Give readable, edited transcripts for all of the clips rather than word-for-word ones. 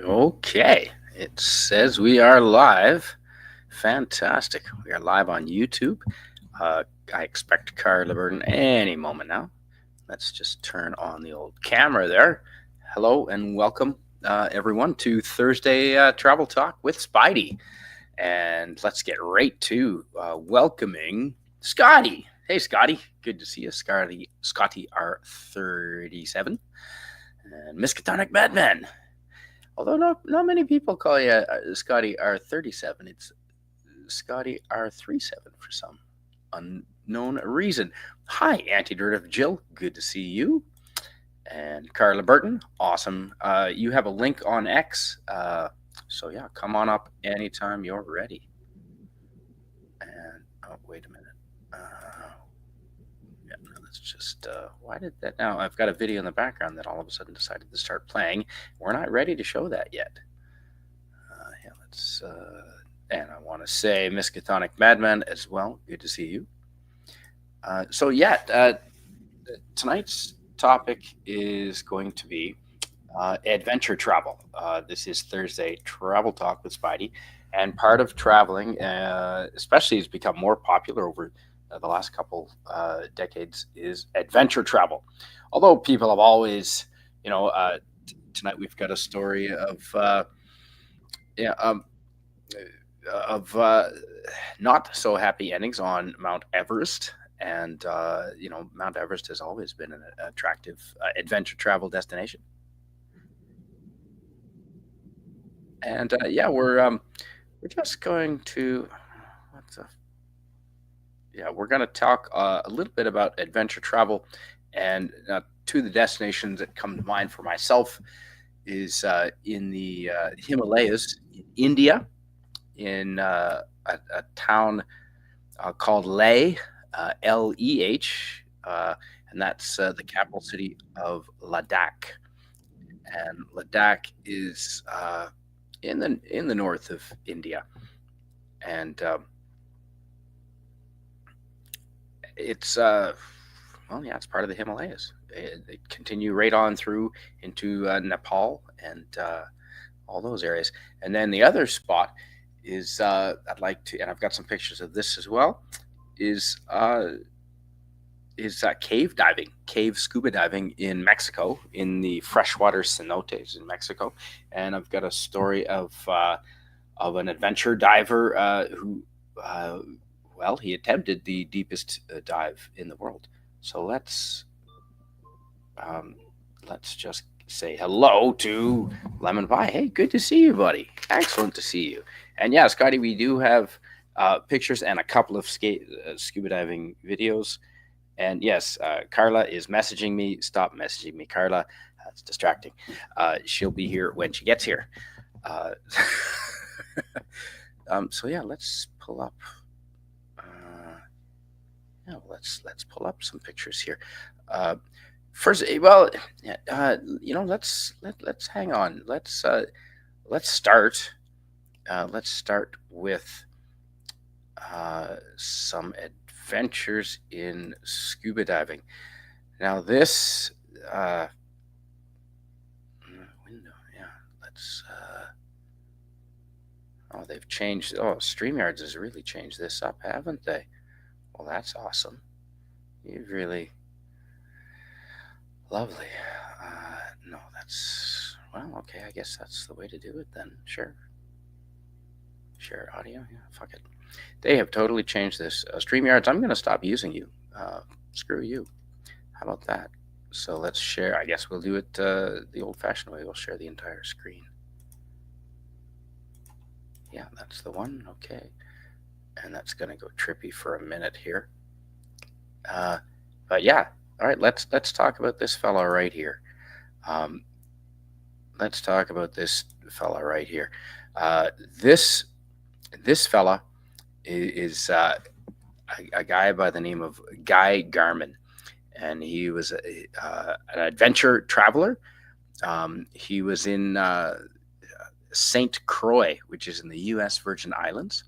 Okay, it says we are live. Fantastic. We are live on YouTube. Uh, I expect Carla Burton any moment now. Let's just turn on the old camera there. Hello and welcome, everyone, to Thursday Travel Talk with Spidey. And let's get right to welcoming Scotty. Hey, Scotty. Good to see you, Scotty R37. And Miskatonic Madman. Although not many people call you Scotty R37, it's Scotty R37 for some unknown reason. Hi, Antidirt Jill. Good to see you. And Carla Burton, awesome. You have a link on X. So yeah, come on up anytime you're ready. And oh, wait a minute. Yeah, no, let's just. Why did that? Now I've got a video in the background that all of a sudden decided to start playing. We're not ready to show that yet. Yeah, let's. And I want to say Miskatonic Madman as well. Good to see you. Tonight's topic is going to be adventure travel. This is Thursday Travel Talk with Spidey, and part of traveling, especially has become more popular over the last couple decades, is adventure travel. Although people have always, tonight we've got a story yeah, um, of not so happy endings on Mount Everest. And, Mount Everest has always been an attractive adventure travel destination. And we're just going to, what's a, yeah, we're going to talk a little bit about adventure travel. And two of the destinations that come to mind for myself is in the Himalayas in India, in a town called Leh, Leh, and that's the capital city of Ladakh. And Ladakh is in the north of India, and it's it's part of the Himalayas. They continue right on through into Nepal and all those areas. And then the other spot is I'd like to, and I've got some pictures of this as well. Is cave scuba diving in Mexico, in the freshwater cenotes in Mexico. And I've got a story of an adventure diver who, he attempted the deepest dive in the world. So let's just say hello to Lemon Pie. Hey, good to see you, buddy. Excellent to see you. And yeah, Scotty, we do have pictures and a couple of scuba diving videos. And yes, Carla is messaging me. Stop messaging me, Carla. That's distracting. She'll be here when she gets here. Let's pull up. Let's pull up some pictures here. First, let's hang on. Let's start. Let's start with some adventures in scuba diving. Now this window, yeah. Let's. They've changed. Oh, StreamYards has really changed this up, haven't they? Well, that's awesome. You've really lovely. No, that's okay. I guess that's the way to do it then. Sure. Share audio. Yeah, fuck it. They have totally changed this. StreamYards, I'm going to stop using you. Screw you. How about that? So let's share. I guess we'll do it the old-fashioned way. We'll share the entire screen. Yeah, that's the one. Okay. And that's going to go trippy for a minute here. But yeah, all right. Let's talk about this fella right here. Let's talk about this fella right here. This fella is a guy by the name of Guy Garman, and he was an adventure traveler. He was in St. Croix, which is in the U.S. Virgin Islands,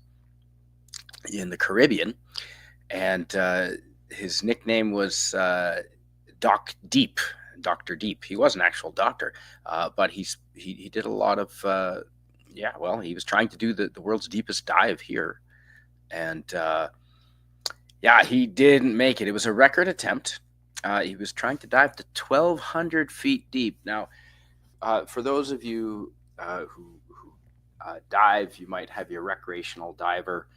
in the Caribbean, and his nickname was Doc Deep. Dr. Deep. He was an actual doctor, but he did a lot of yeah. Well, he was trying to do the world's deepest dive here, and yeah, he didn't make it. It was a record attempt. He was trying to dive to 1,200 feet deep. Now, for those of you who dive, you might have your recreational diver.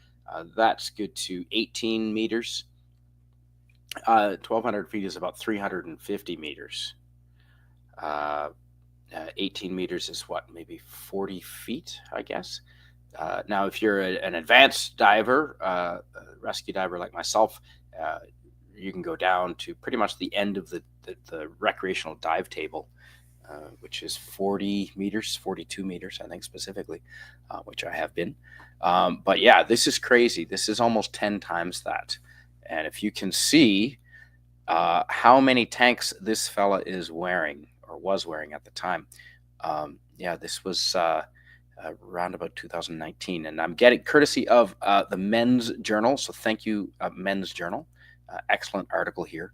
That's good to 18 meters. 1,200 feet is about 350 meters. Uh, 18 meters is what, maybe 40 feet, I guess. Now, if you're an advanced diver, a rescue diver like myself, you can go down to pretty much the end of the recreational dive table, which is 40 meters, 42 meters, I think specifically, which I have been. But yeah, this is crazy. This is almost 10 times that. And if you can see how many tanks this fella is wearing or was wearing at the time, yeah, this was around about 2019. And I'm getting courtesy of the Men's Journal. So thank you, Men's Journal. Excellent article here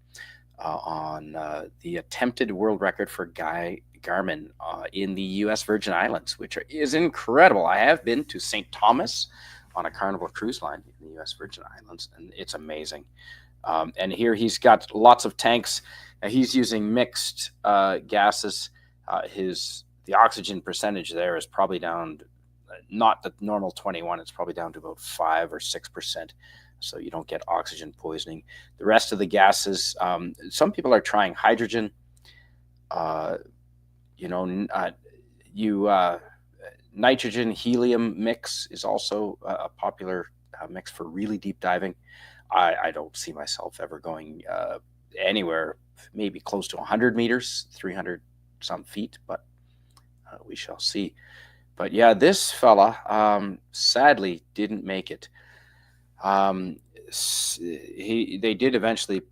on the attempted world record for Guy Garmin in the U.S. Virgin Islands, which is incredible. I have been to St. Thomas on a Carnival cruise line in the U.S. Virgin Islands, and it's amazing. And here he's got lots of tanks. He's using mixed gases. The oxygen percentage there is probably down, not the normal 21. It's probably down to about 5 or 6%. So you don't get oxygen poisoning. The rest of the gases, some people are trying hydrogen. Nitrogen helium mix is also a popular mix for really deep diving. I don't see myself ever going anywhere, maybe close to 100 meters, 300 some feet, but we shall see. But yeah, this fella sadly didn't make it. They did eventually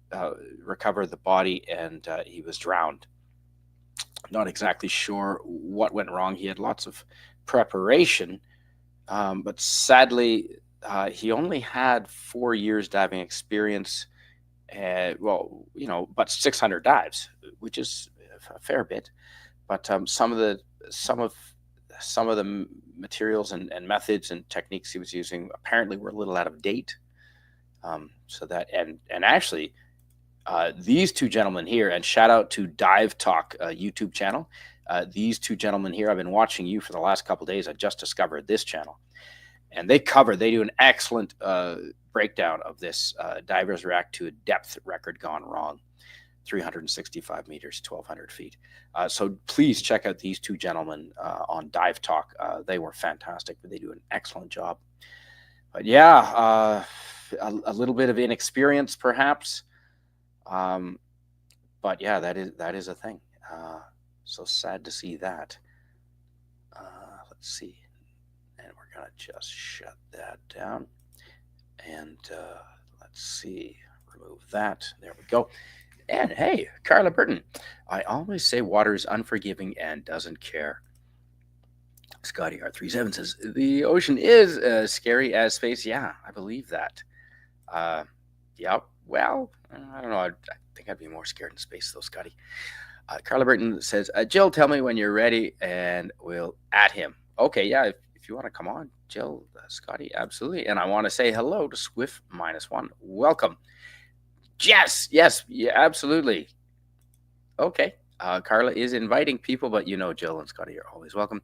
recover the body, and he was drowned. Not exactly sure what went wrong. He had lots of preparation, but sadly, he only had 4 years diving experience. But 600 dives, which is a fair bit. But some of the materials and methods and techniques he was using apparently were a little out of date. Actually, these two gentlemen here, and shout out to Dive Talk YouTube channel. These two gentlemen here, I've been watching you for the last couple of days. I just discovered this channel, and they do an excellent breakdown of this. Divers react to a depth record gone wrong, 365 meters, 1,200 feet. So please check out these two gentlemen on Dive Talk. They were fantastic, but they do an excellent job. But yeah, a little bit of inexperience, perhaps. But yeah, that is a thing. So sad to see that. Let's see. And we're going to just shut that down. And let's see. Remove that. There we go. And hey, Carla Burton. I always say water is unforgiving and doesn't care. Scotty R37 says, the ocean is as scary as space. Yeah, I believe that. Yeah, well, I don't know. I think I'd be more scared in space, though, Scotty. Carla Burton says, Jill, tell me when you're ready and we'll at him. Okay, yeah, if you want to come on, Jill, Scotty, absolutely. And I want to say hello to Swift -1. Welcome. Yes, yeah, absolutely. Okay, Carla is inviting people, but Jill and Scotty are always welcome.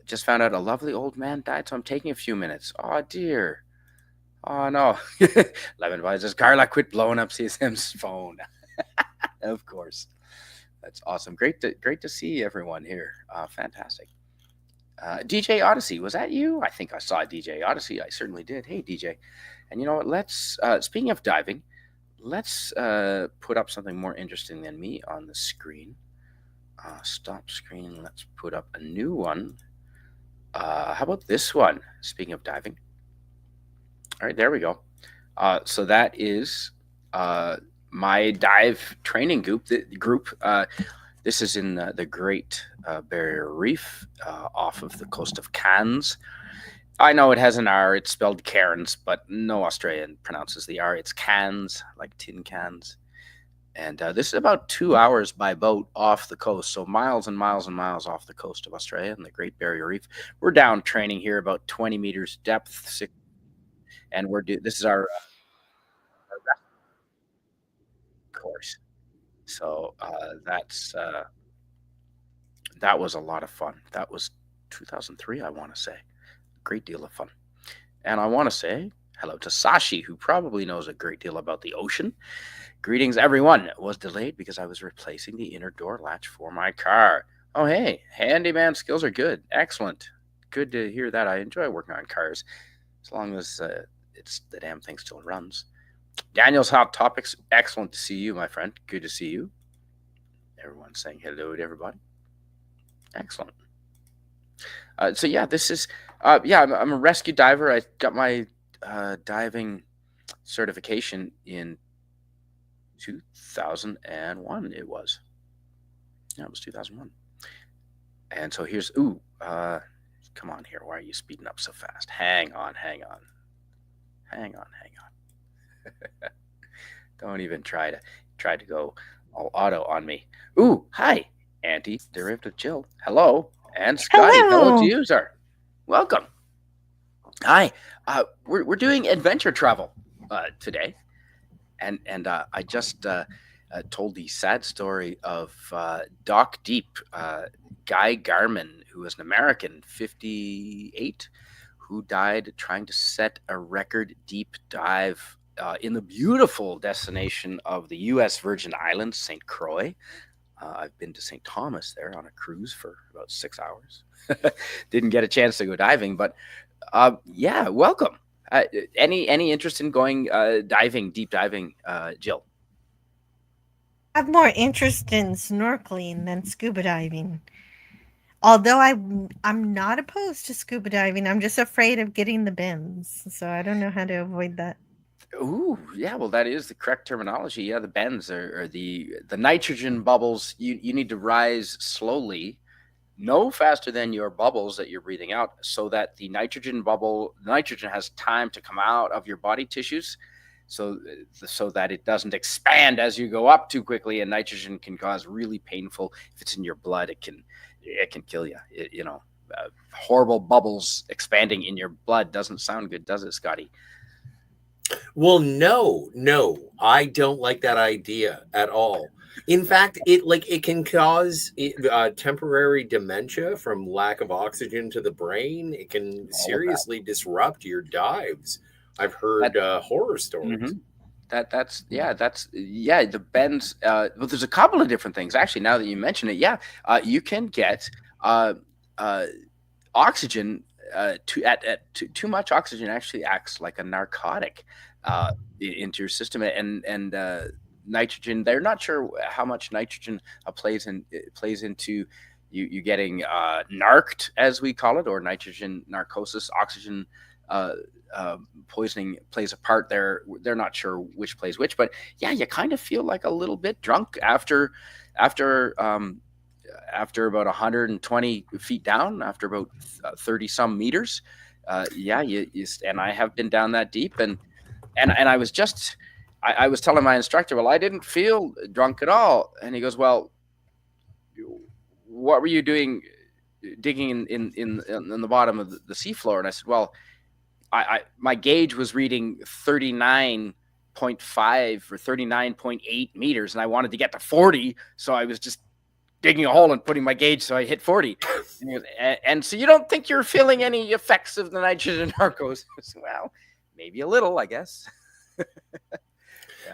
Just found out a lovely old man died, so I'm taking a few minutes. Oh, dear. Oh, no. Lemon Vine says, Carla, quit blowing up CSM's phone. Of course. That's awesome. Great to see everyone here. Fantastic. DJ Odyssey, was that you? I think I saw DJ Odyssey. I certainly did. Hey, DJ. And you know what? Let's, speaking of diving, let's put up something more interesting than me on the screen. Stop screen. Let's put up a new one. How about this one? Speaking of diving. All right, there we go. So that is my dive training group. This is in the Great Barrier Reef off of the coast of Cairns. I know it has an R. It's spelled Cairns, but no Australian pronounces the R. It's Cairns, like tin cans. And this is about 2 hours by boat off the coast, so miles and miles and miles off the coast of Australia and the Great Barrier Reef. We're down training here about 20 meters depth, and this is our rest course. So that was a lot of fun. That was 2003, I want to say. Great deal of fun. And I want to say hello to Sashi, who probably knows a great deal about the ocean. Greetings, everyone. Was delayed because I was replacing the inner door latch for my car. Oh, hey, handyman skills are good. Excellent. Good to hear that. I enjoy working on cars as long as it's the damn thing still runs. Daniel's Hot Topics. Excellent to see you, my friend. Good to see you. Everyone's saying hello to everybody. Excellent. So yeah, this is I'm a rescue diver. I got my diving certification in 2001. It was 2001. And so here's come on here. Why are you speeding up so fast? Hang on. Don't even try to go all auto on me. Ooh, hi, Auntie Derivative Jill. Hello. And Scotty. Hello to you, sir. Welcome. Hi. We're doing adventure travel today. And I just told the sad story of Doc Deep, Guy Garman, who was an American, 58, who died trying to set a record deep dive in the beautiful destination of the U.S. Virgin Islands, St. Croix. I've been to St. Thomas there on a cruise for about 6 hours. Didn't get a chance to go diving, but yeah, welcome. Any interest in going deep diving, Jill? I have more interest in snorkeling than scuba diving. Although I'm not opposed to scuba diving, I'm just afraid of getting the bends, so I don't know how to avoid that. Ooh, yeah. Well, that is the correct terminology. Yeah, the bends are the nitrogen bubbles. You need to rise slowly, no faster than your bubbles that you're breathing out, so that the nitrogen has time to come out of your body tissues, so that it doesn't expand as you go up too quickly. And nitrogen can cause really painful. If it's in your blood, it can kill you. Horrible bubbles expanding in your blood doesn't sound good, does it, Scotty? Well, no, I don't like that idea at all. In fact, it can cause temporary dementia from lack of oxygen to the brain. It can All of that. seriously disrupt your dives. I've heard That horror hmm stories. that's the bends. Well, there's a couple of different things actually. Now that you mention it, yeah, you can get uh, uh, oxygen. Too much oxygen actually acts like a narcotic into your system, and nitrogen. They're not sure how much nitrogen plays into you getting narked, as we call it, or nitrogen narcosis. Oxygen uh, poisoning plays a part there. They're not sure which plays which, but yeah, you kind of feel like a little bit drunk after after about 120 feet down, after about 30 some meters. Yeah, and I have been down that deep, and I was just I was telling my instructor, well, I didn't feel drunk at all, and he goes, well, what were you doing digging in the bottom of the seafloor? And I said, well, my gauge was reading 39.5 or 39.8 meters, and I wanted to get to 40, so I was just digging a hole and putting my gauge so I hit 40. And so you don't think you're feeling any effects of the nitrogen narcos? Well, maybe a little, I guess. Yeah,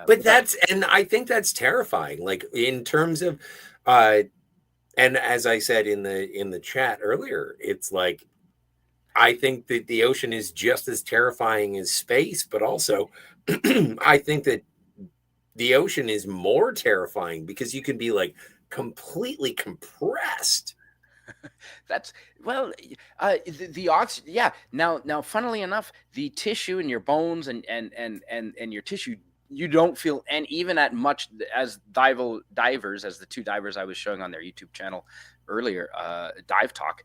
But and I think that's terrifying. Like in terms of, and as I said in the chat earlier, it's like I think that the ocean is just as terrifying as space, but also I think that the ocean is more terrifying because you can be like completely compressed. That's well, the oxygen. Yeah. Now, funnily enough, the tissue in your bones and your tissue, you don't feel, and even at much as divers, as the two divers I was showing on their YouTube channel earlier, Dive Talk,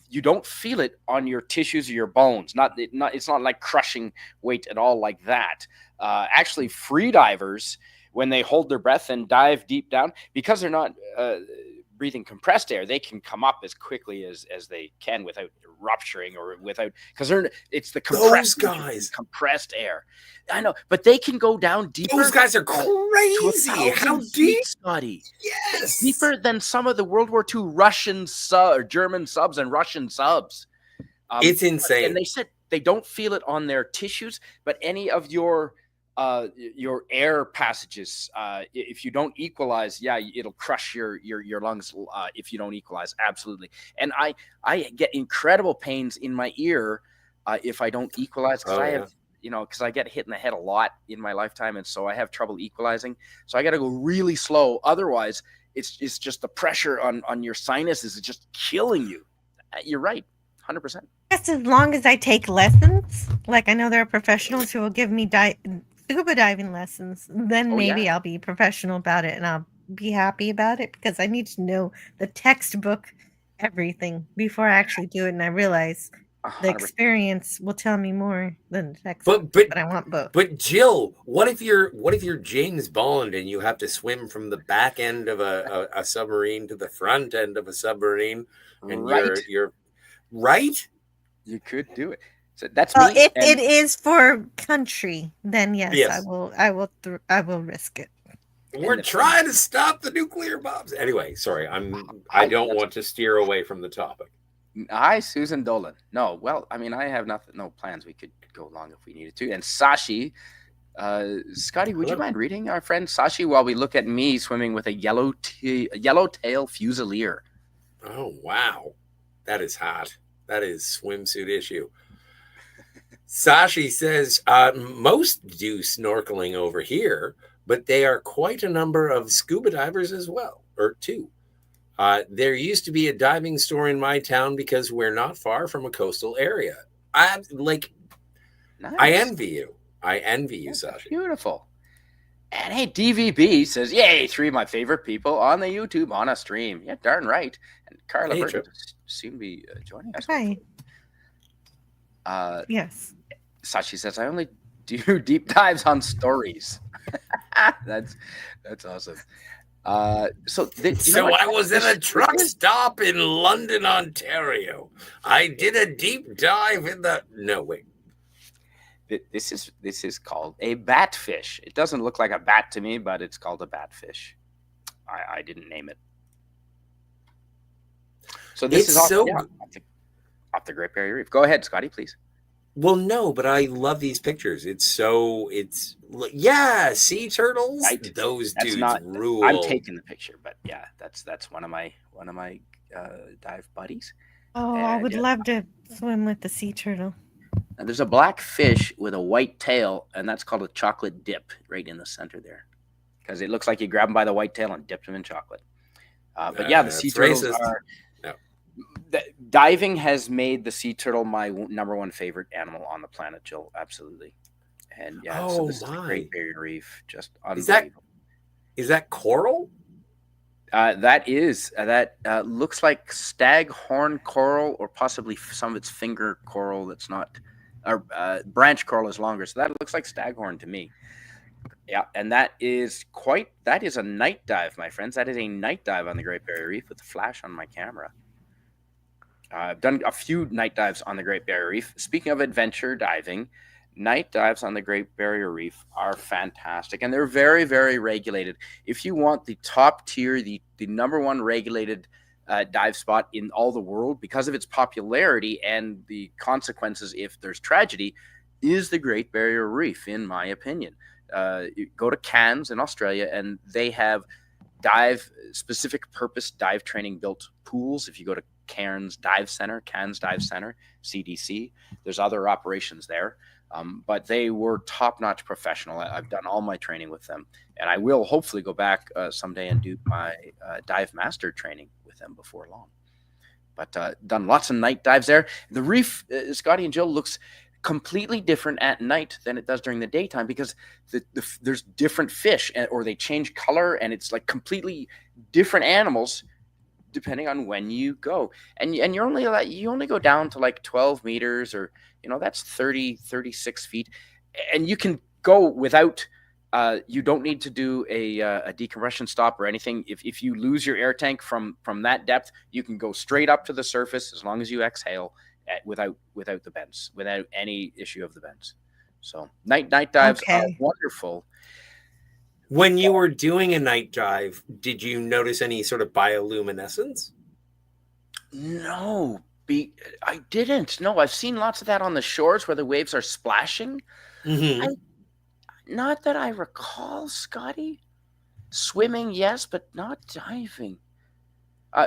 you don't feel it on your tissues or your bones. It's not like crushing weight at all like that. Actually, free divers, when they hold their breath and dive deep down, because they're not breathing compressed air, they can come up as quickly as they can without rupturing or without, because it's the Those compressed guys. compressed air. I know, but they can go down deeper. Those guys are to crazy. How 1,000 deep? feet, Scotty. Yes. Deeper than some of the World War II Russian or German subs and Russian subs. It's insane. And they said they don't feel it on their tissues, but any of your air passages, if you don't equalize, it'll crush your lungs if you don't equalize. Absolutely. And I get incredible pains in my ear if I don't equalize, because I have, because I get hit in the head a lot in my lifetime, and so I have trouble equalizing. So I got to go really slow. Otherwise, it's just the pressure on your sinuses is just killing you. You're right, 100%. Yes, as long as I take lessons, like I know there are professionals who will give me scuba diving lessons, then maybe I'll be professional about it and I'll be happy about it, because I need to know the textbook everything before I actually do it, and I realize the 100%. experience will tell me more than the textbook. But I want both. But Jill, what if you're James Bond and you have to swim from the back end of a submarine to the front end of a submarine, and you're right? You could do it. So that's well, me. If it is for country, then yes. I will risk it. We're trying to stop the nuclear bombs. Anyway, sorry, I don't want to steer away from the topic. Hi, Susan Dolan. No, well, I mean, I have no plans. We could go along if we needed to. And Sashi, Scotty, would you mind reading our friend Sashi while we look at me swimming with a yellowtail fusilier? Oh, wow. That is hot. That is swimsuit issue. Sashi says, most do snorkeling over here, but they are quite a number of scuba divers as well, or two. There used to be a diving store in my town because we're not far from a coastal area. Nice. I envy you. Sashi. Beautiful. And hey, DVB says, yay, 3 of my favorite people on the YouTube on a stream. Yeah, darn right. And Carla Burton seem to be joining us. Hi. Yes. Sashi says, I only do deep dives on stories. That's awesome. So I was in a truck stop in London, Ontario. I did a deep dive in the... No, wait. This is called a batfish. It doesn't look like a bat to me, but it's called a batfish. I didn't name it. So this is off the Great Barrier Reef. Go ahead, Scotty, please. Well, no, but I love these pictures. Sea turtles. Right. Those dudes rule. I'm taking the picture, but yeah, that's one of my dive buddies. Oh, I would love to swim with the sea turtle. And there's a black fish with a white tail, and that's called a chocolate dip right in the center there, because it looks like you grab them by the white tail and dip them in chocolate. But yeah, the sea turtles are. No. Diving has made the sea turtle my number one favorite animal on the planet, Jill. Absolutely. And yeah, so this is the Great Barrier Reef. Just unbelievable. Is that coral? That looks like staghorn coral, or possibly some of its finger coral. That's not. Branch coral is longer, so that looks like staghorn to me. Yeah, and that is a night dive, my friends. That is a night dive on the Great Barrier Reef with a flash on my camera. I've done a few night dives on the Great Barrier Reef. Speaking of adventure diving, night dives on the Great Barrier Reef are fantastic, and they're very, very regulated. If you want the top tier, the number one regulated dive spot in all the world, because of its popularity and the consequences if there's tragedy, is the Great Barrier Reef, in my opinion. You go to Cairns in Australia, and they have specific purpose dive training built pools. If you go to Cairns Dive Center, CDC, there's other operations there. But they were top-notch professional. I've done all my training with them, and I will hopefully go back someday and do my dive master training with them before long. But done lots of night dives there. The reef, Scotty and Jill, looks completely different at night than it does during the daytime, because there's different fish, or they change color, and it's like completely different animals depending on when you go. And you only go down to like 12 meters, or that's 36 feet, and you can go without You don't need to do a decompression stop or anything. If you lose your air tank from that depth, you can go straight up to the surface as long as you exhale without the bends, without any issue of the bends. So night dives are Okay. wonderful. When you were doing a night dive, did you notice any sort of bioluminescence? No, I didn't. No, I've seen lots of that on the shores where the waves are splashing. I Mm-hmm. Not that I recall, Scotty. Swimming, yes, but not diving.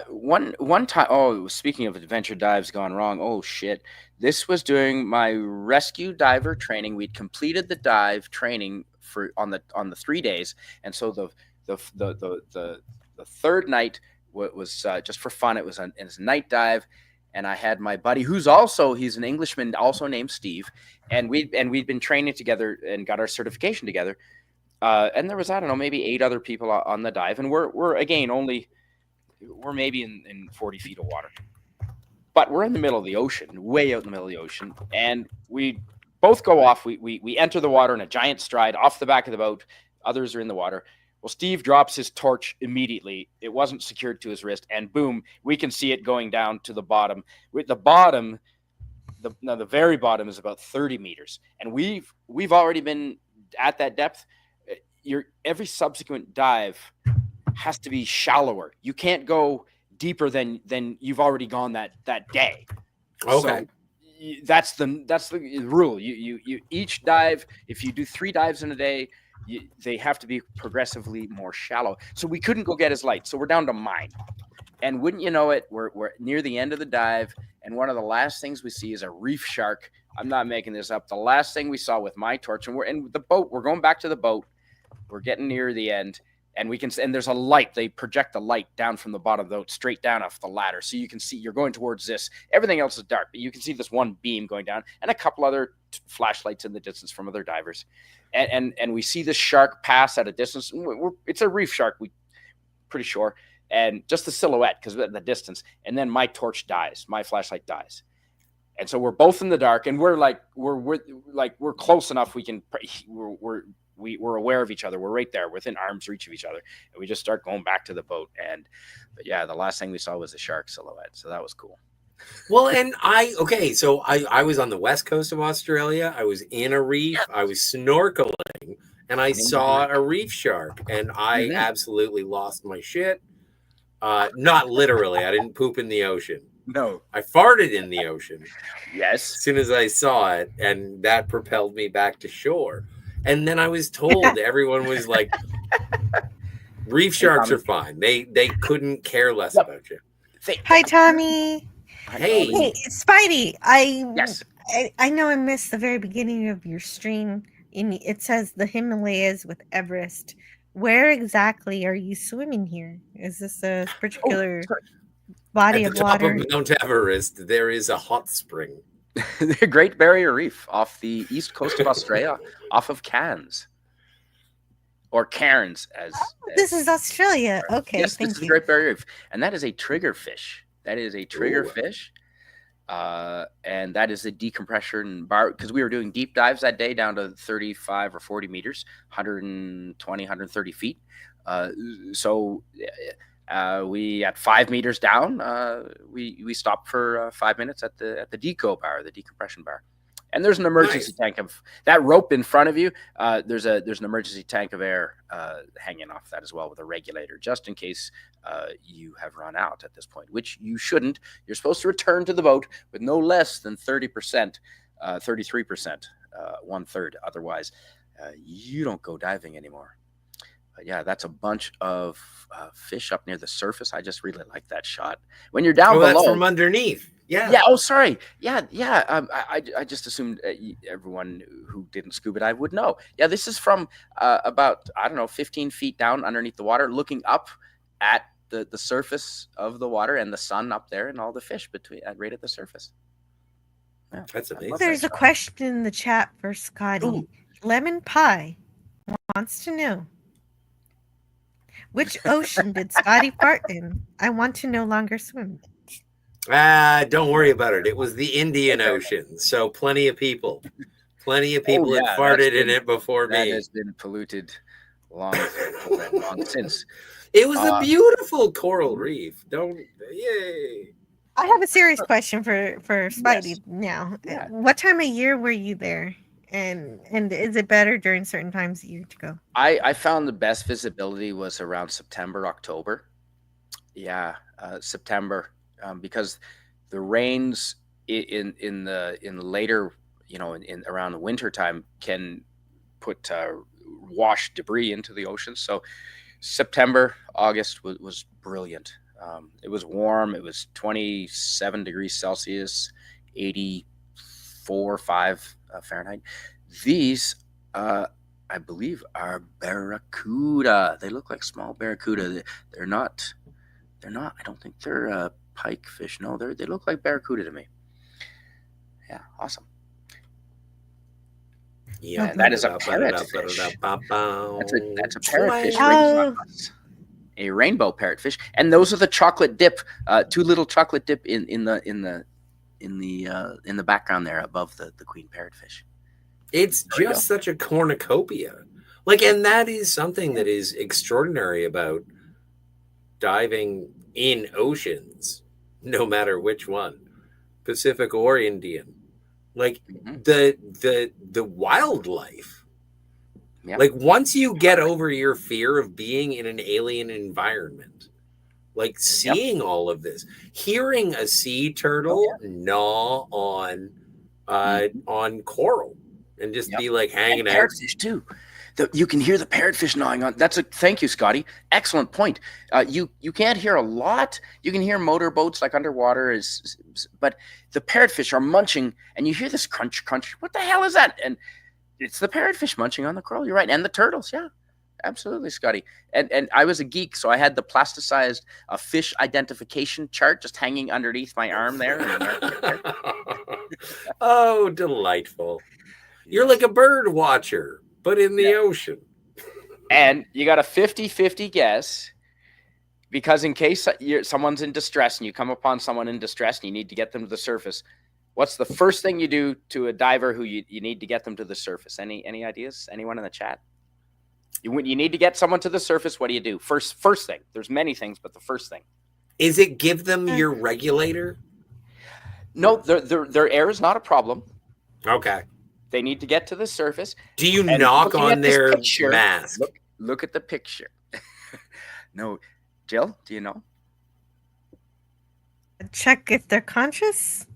One time. Oh, speaking of adventure dives gone wrong. Oh shit! This was during my rescue diver training. We'd completed the dive training for on the 3 days, and so the third night was just for fun. It was a night dive, and I had my buddy he's an Englishman, also named Steve, and we'd been training together and got our certification together. And there was, I don't know, maybe 8 other people on the dive, and we're again only we're maybe in 40 feet of water, but we're in the middle of the ocean, way out in the middle of the ocean, and we both go off. We enter the water in a giant stride off the back of the boat. Others are in the water. Well, Steve drops his torch immediately. It wasn't secured to his wrist, and boom, we can see it going down to the bottom. With the bottom, the very bottom is about 30 meters, and we've already been at that depth. Your every subsequent dive has to be shallower. You can't go deeper than you've already gone that day. Okay. So that's the rule. You each dive. If you do 3 dives in a day, they have to be progressively more shallow. So we couldn't go get his light. So we're down to mine. And wouldn't you know it, we're near the end of the dive, and one of the last things we see is a reef shark. I'm not making this up. The last thing we saw with my torch, and we're in the boat. We're going back to the boat. We're getting near the end, and there's a light. They project the light down from the bottom of the boat straight down off the ladder, so you can see you're going towards this. Everything else is dark, but you can see this one beam going down, and a couple other flashlights in the distance from other divers, and we see the shark pass at a distance. It's a reef shark, we pretty sure, and just the silhouette because of the distance. And then my torch dies, my flashlight dies, and so we're both in the dark, and we're close enough. We're aware of each other. We're right there within arm's reach of each other. And we just start going back to the boat. But yeah, the last thing we saw was a shark silhouette. So that was cool. Well, and so I was on the west coast of Australia. I was in a reef. I was snorkeling, and I saw a reef shark, and I absolutely lost my shit. Not literally. I didn't poop in the ocean. No. I farted in the ocean. Yes. As soon as I saw it, and that propelled me back to shore. And then I was told everyone was like, reef sharks are fine. They couldn't care less about you. Hi, Tommy. Hey. Hey, Spidey. Yes. I know I missed the very beginning of your stream. It says the Himalayas with Everest. Where exactly are you swimming here? Is this a particular body of water? At the top of Mount Everest, there is a hot spring. The Great Barrier Reef off the east coast of Australia, off of Cairns. Or Cairns, as this is Australia. Okay, yes, thank this is you. the Great Barrier Reef. And that is a triggerfish. That is a triggerfish. And that is a decompression bar, because we were doing deep dives that day down to 35 or 40 meters, 120, 130 feet. So we at 5 meters down, we stopped for 5 minutes at the deco bar, the decompression bar. And there's an emergency tank of that rope in front of you. There's an emergency tank of air hanging off that as well, with a regulator, just in case you have run out at this point, which you shouldn't. You're supposed to return to the boat with no less than 30%, 33%, 1/3. Otherwise, you don't go diving anymore. But yeah, that's a bunch of fish up near the surface. I just really like that shot. When you're down below, that's from underneath. Yeah. Yeah. Oh, sorry. Yeah. Yeah. I just assumed everyone who didn't scuba dive would know. Yeah. This is from about, I don't know, 15 feet down underneath the water, looking up at the surface of the water and the sun up there and all the fish right at the surface. Yeah, that's amazing. There's a question in the chat for Scotty. Ooh. Lemon Pie wants to know, which ocean did Scotty fart in? I want to no longer swim. Don't worry about it. It was the Indian Ocean, so plenty of people Plenty of Oh people had yeah, farted in it before that me. has been polluted long before and long since. It was a Uh, beautiful coral reef. Don't yay. I have a serious question for yes, Spidey now. yeah. What time of year were you there? And is it better during certain times of year to go? I found the best visibility was around September, October. Yeah, September, because the rains in the later, in around the winter time can put wash debris into the ocean. So September, August was brilliant. It was warm. It was 27 degrees Celsius, 84 5 Fahrenheit. These, uh, I believe, are barracuda. They look like small barracuda. They're not. They're not. I don't think they're pike fish. No, they look like barracuda to me. Yeah, awesome. Yeah, And that is a parrotfish. That's a parrotfish right Oh, across. A rainbow parrotfish, and those are the chocolate dip, two little chocolate dip in the background there above the queen parrotfish. It's There we go. just such a cornucopia. Like, and that is something that is extraordinary about diving in oceans, no matter which one, Pacific or Indian. Like Mhm. the wildlife. Yep. Like once you get over your fear of being in an alien environment, like Yep. seeing all of this, hearing a sea Oh turtle gnaw yeah. Mhm. on coral and just Yep. be like And hanging out. parrotfish too. You can hear the parrotfish gnawing on. That's a thank you, Scotty. Excellent point. You can't hear a lot. You can hear motorboats like underwater, but the parrotfish are munching, and you hear this crunch, crunch. What the hell is that? And it's the parrotfish munching on the coral. You're right, and the turtles. Yeah, absolutely, Scotty. And I was a geek, so I had the plasticized fish identification chart just hanging underneath my arm there. Oh, delightful. You're Yes. like a bird watcher, but in Yeah. the ocean. And you got a 50-50 guess because in case someone's in distress and you come upon someone in distress and you need to get them to the surface, what's the first thing you do to a diver who you need to get them to the surface? Any ideas? Anyone in the chat? You need to get someone to the surface. What do you do? First thing. There's many things, but the first thing. Is it give them your regulator? No, their air is not a problem. Okay. They need to get to the surface. Do you And knock looking on at this their picture, mask? Look at the picture. No, Jill, do you know? check if they're conscious.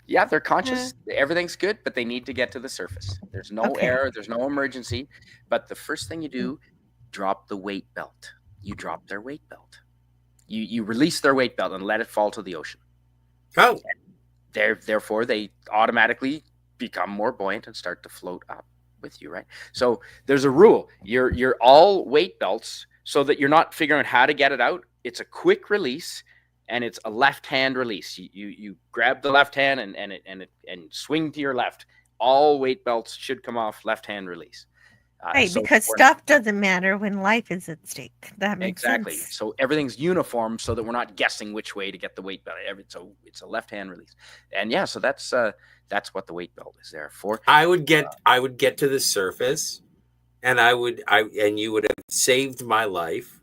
Yeah, they're conscious. Everything's good, but they need to get to the surface. There's no Okay. air. There's no emergency. But the first thing you do, drop the weight belt. You drop their weight belt. You release their weight belt and let it fall to the ocean. Oh, Therefore, they automatically become more buoyant and start to float up with you, right? So there's a rule. You're all weight belts so that you're not figuring out how to get it out. It's a quick release, and it's a left hand release. You grab the left hand and swing to your left. All weight belts should come off left hand release. Right, So because stuff doesn't matter when life is at stake. That makes exactly. sense. So everything's uniform, so that we're not guessing which way to get the weight belt. So it's a left hand release, and yeah, so that's what the weight belt is there for. I would get to the surface, and you would have saved my life,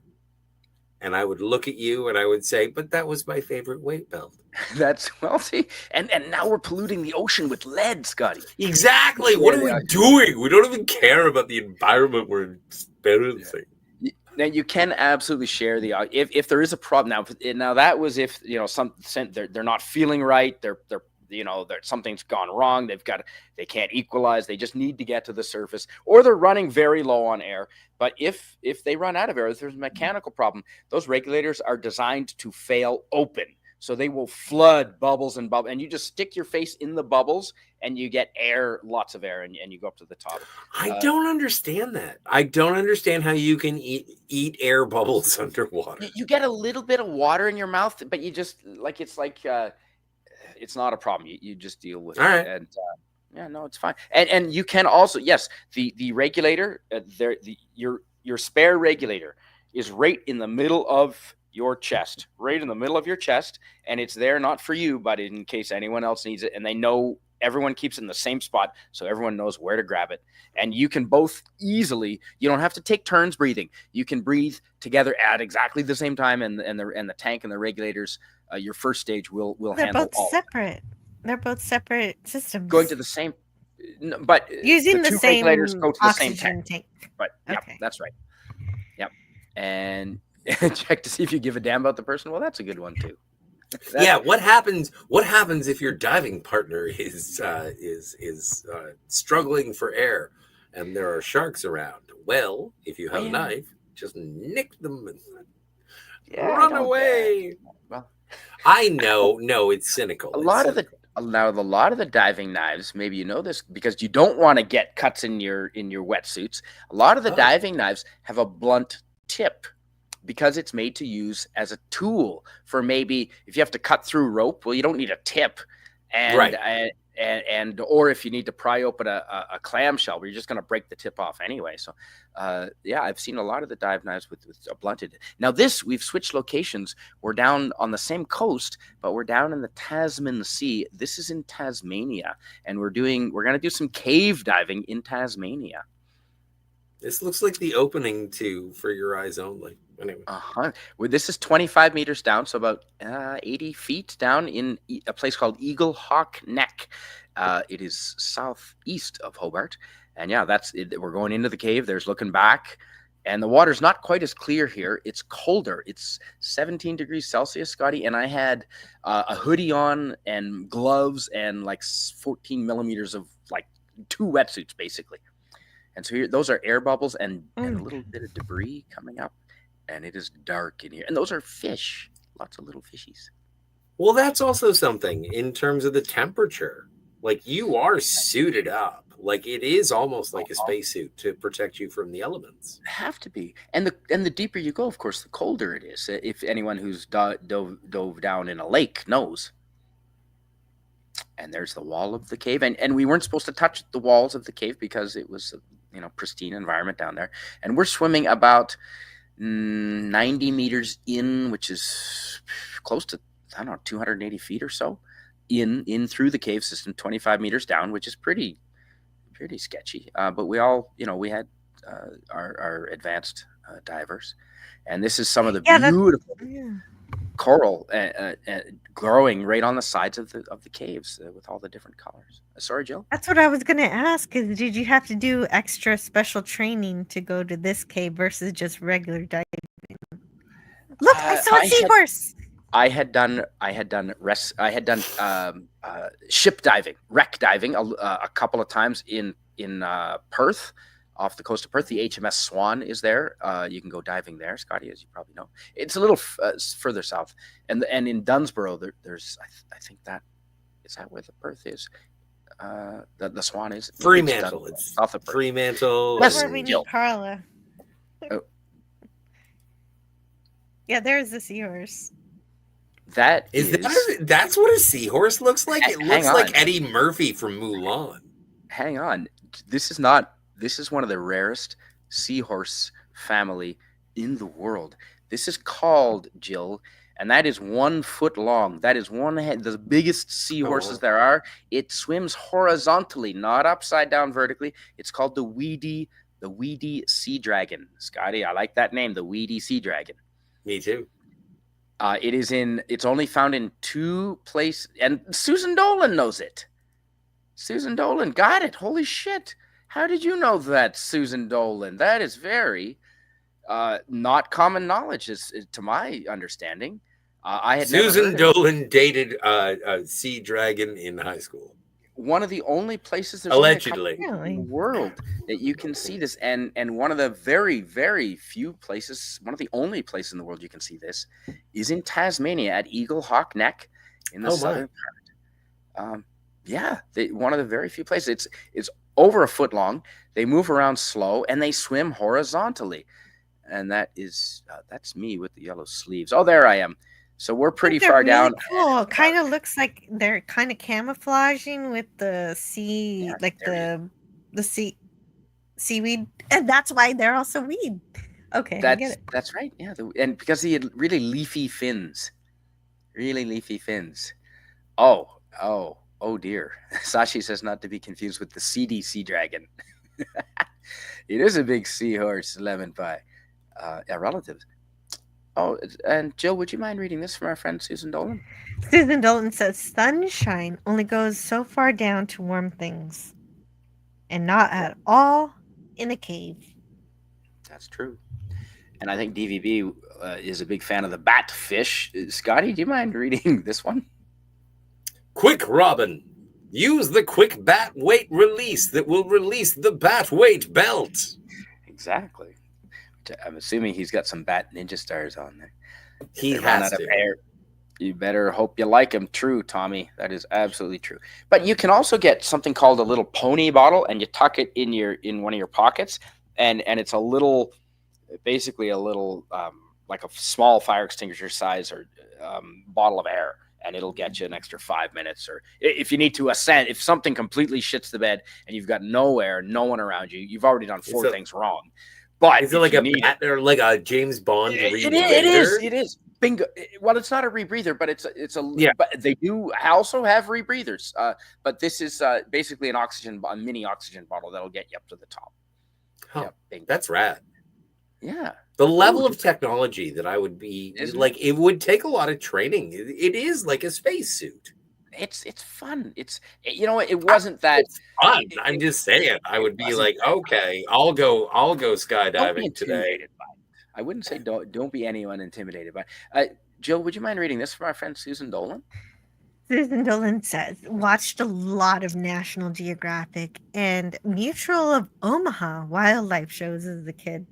and I would look at you and I would say, but that was my favorite weight belt. That's well, see, and now we're polluting the ocean with lead, Scotty. Exactly. What are we doing? We don't even care about the environment we're experiencing. Now you can absolutely share the if there is a problem now that was if they're not feeling right, they're something's gone wrong, they can't equalize, they just need to get to the surface, or they're running very low on air. But if they run out of air, if there's a mechanical problem, those regulators are designed to fail open. So they will flood bubbles and you just stick your face in the bubbles and you get air, lots of air, and you go up to the top. I don't understand that. I don't understand how you can eat air bubbles underwater. You get a little bit of water in your mouth, but you just it's not a problem. You just deal with All it. right. And yeah, no, it's fine. And you can also, yes, the regulator, your spare regulator is right in the middle of your chest, and it's there not for you, but in case anyone else needs it. And they know everyone keeps it in the same spot so everyone knows where to grab it. And you can both easily, you don't have to take turns breathing. You can breathe together at exactly the same time, and the tank and the regulators, your first stage will They're handle both all of it. separate. They're both separate Going to systems. the same, but the Using the two regulators same go to the same tank. oxygen tank. But yeah, Okay. that's right. Yep. And check to see if you give a damn about the person. Well, that's a good one too. Yeah, what happens? What happens if your diving partner is struggling for air, and there are sharks around? Well, if you have a knife, just nick them and run away. Well, I know, no, it's cynical. a lot of the diving knives, maybe you know this because you don't want to get cuts in your wetsuits. A lot of the diving knives have a blunt tip, because it's made to use as a tool for, maybe if you have to cut through rope, well, you don't need a tip. And Right. or if you need to pry open a clamshell where you're just going to break the tip off anyway. So yeah, I've seen a lot of the dive knives with a blunted. Now we've switched locations. We're down on the same coast, but we're down in the Tasman Sea. This is in Tasmania, and we're going to do some cave diving in Tasmania. This looks like the opening to For Your Eyes Only. Anyway. Well, this is 25 meters down, so about 80 feet down in a place called Eagle Hawk Neck. It is southeast of Hobart. And yeah, that's it. We're going into the cave. There's looking back. And the water's not quite as clear here. It's colder. It's 17 degrees Celsius, Scotty. And I had a hoodie on and gloves and like 14 millimeters of like 2 wetsuits, basically. And so here, those are air bubbles and a little bit of debris coming up. And it is dark in here. And those are fish. Lots of little fishies. Well, that's also something in terms of the temperature. Like, you are suited up. Like, it is almost like a spacesuit to protect you from the elements. Have to be. And the deeper you go, of course, the colder it is. If anyone who's dove down in a lake knows. And there's the wall of the cave. And we weren't supposed to touch the walls of the cave because it was a pristine environment down there. And we're swimming about 90 meters in, which is close to, I don't know, 280 feet or so in through the cave system, 25 meters down, which is pretty sketchy. But we all, we had our advanced divers, and this is some of the beautiful coral growing right on the sides of the caves with all the different colors. Sorry, Jill? That's what I was going to ask. Is did you have to do extra special training to go to this cave versus just regular diving? Look, I saw a seahorse. I had done ship diving, wreck diving a couple of times in Perth, off the coast of Perth. The HMS Swan is there. You can go diving there, Scotty, as you probably know. It's a little further south, and in Dunsborough, there's I think that is that where the Perth is. The Swan is Fremantle. It's south of Perth. Fremantle. That's where we need Carla. Oh. Yeah, there's the seahorse. That's what a seahorse looks like. It looks like Eddie Murphy from Mulan. Hang on, this is one of the rarest seahorse family in the world. This is called, Jill, and that is 1 foot long. That is one head, the biggest seahorses there are. It swims horizontally, not upside down vertically. It's called the Weedy sea dragon. Scotty, I like that name, the Weedy sea dragon. Me too. It's only found in 2 places, and Susan Dolan knows it. Susan Dolan got it. Holy shit. How did you know that, Susan Dolan? That is very not common knowledge, to my understanding. I had Susan Dolan dated a sea dragon in high school. One of the only places allegedly in the world that you can see this, and one of the very, very few places, one of the only places in the world you can see this, is in Tasmania at Eagle Hawk Neck in the southern part. One of the very few places. It's over 1 foot long. They move around slow and they swim horizontally, and that's me with the yellow sleeves. Oh, there I am. So we're pretty far really down. Cool. Kind of looks like they're kind of camouflaging with the sea, like the seaweed, and that's why they're also weed. Okay, I get it. That's right. Yeah, and because he had really leafy fins. Oh, Oh dear. Sashi says not to be confused with the CDC dragon. It is a big seahorse lemon pie. Yeah, relatives. Oh, and Jill, would you mind reading this from our friend Susan Dolan? Susan Dalton says sunshine only goes so far down to warm things, and not at all in a cave. That's true. And I think DVB is a big fan of the batfish. Scotty, do you mind reading this one? Quick, Robin. Use the quick bat weight release that will release the bat weight belt. Exactly. I'm assuming he's got some bat ninja stars on there. If He they run has out of to. air, you better hope you like him. True, Tommy. That is absolutely true. But you can also get something called a little pony bottle, and you tuck it in one of your pockets, and it's a little, basically a little like a small fire extinguisher size or bottle of air, and it'll get you an extra 5 minutes. Or if you need to ascend, if something completely shits the bed and you've got no air, no one around you, you've already done four things wrong. But is it like a bat or like a James Bond rebreather? It is. Bingo. Well, it's not a rebreather, but it's a yeah. But they do also have rebreathers. But this is basically a mini oxygen bottle that'll get you up to the top. Huh. Yeah, that's rad. Yeah. The level of technology that I would be like, it would take a lot of training. It is like a spacesuit. It's fun. It wasn't that fun. I'm just saying. I would be like, okay, I'll go skydiving today. I wouldn't say don't be anyone intimidated by. Jill, would you mind reading this from our friend Susan Dolan? Susan Dolan says, watched a lot of National Geographic and Mutual of Omaha wildlife shows as a kid.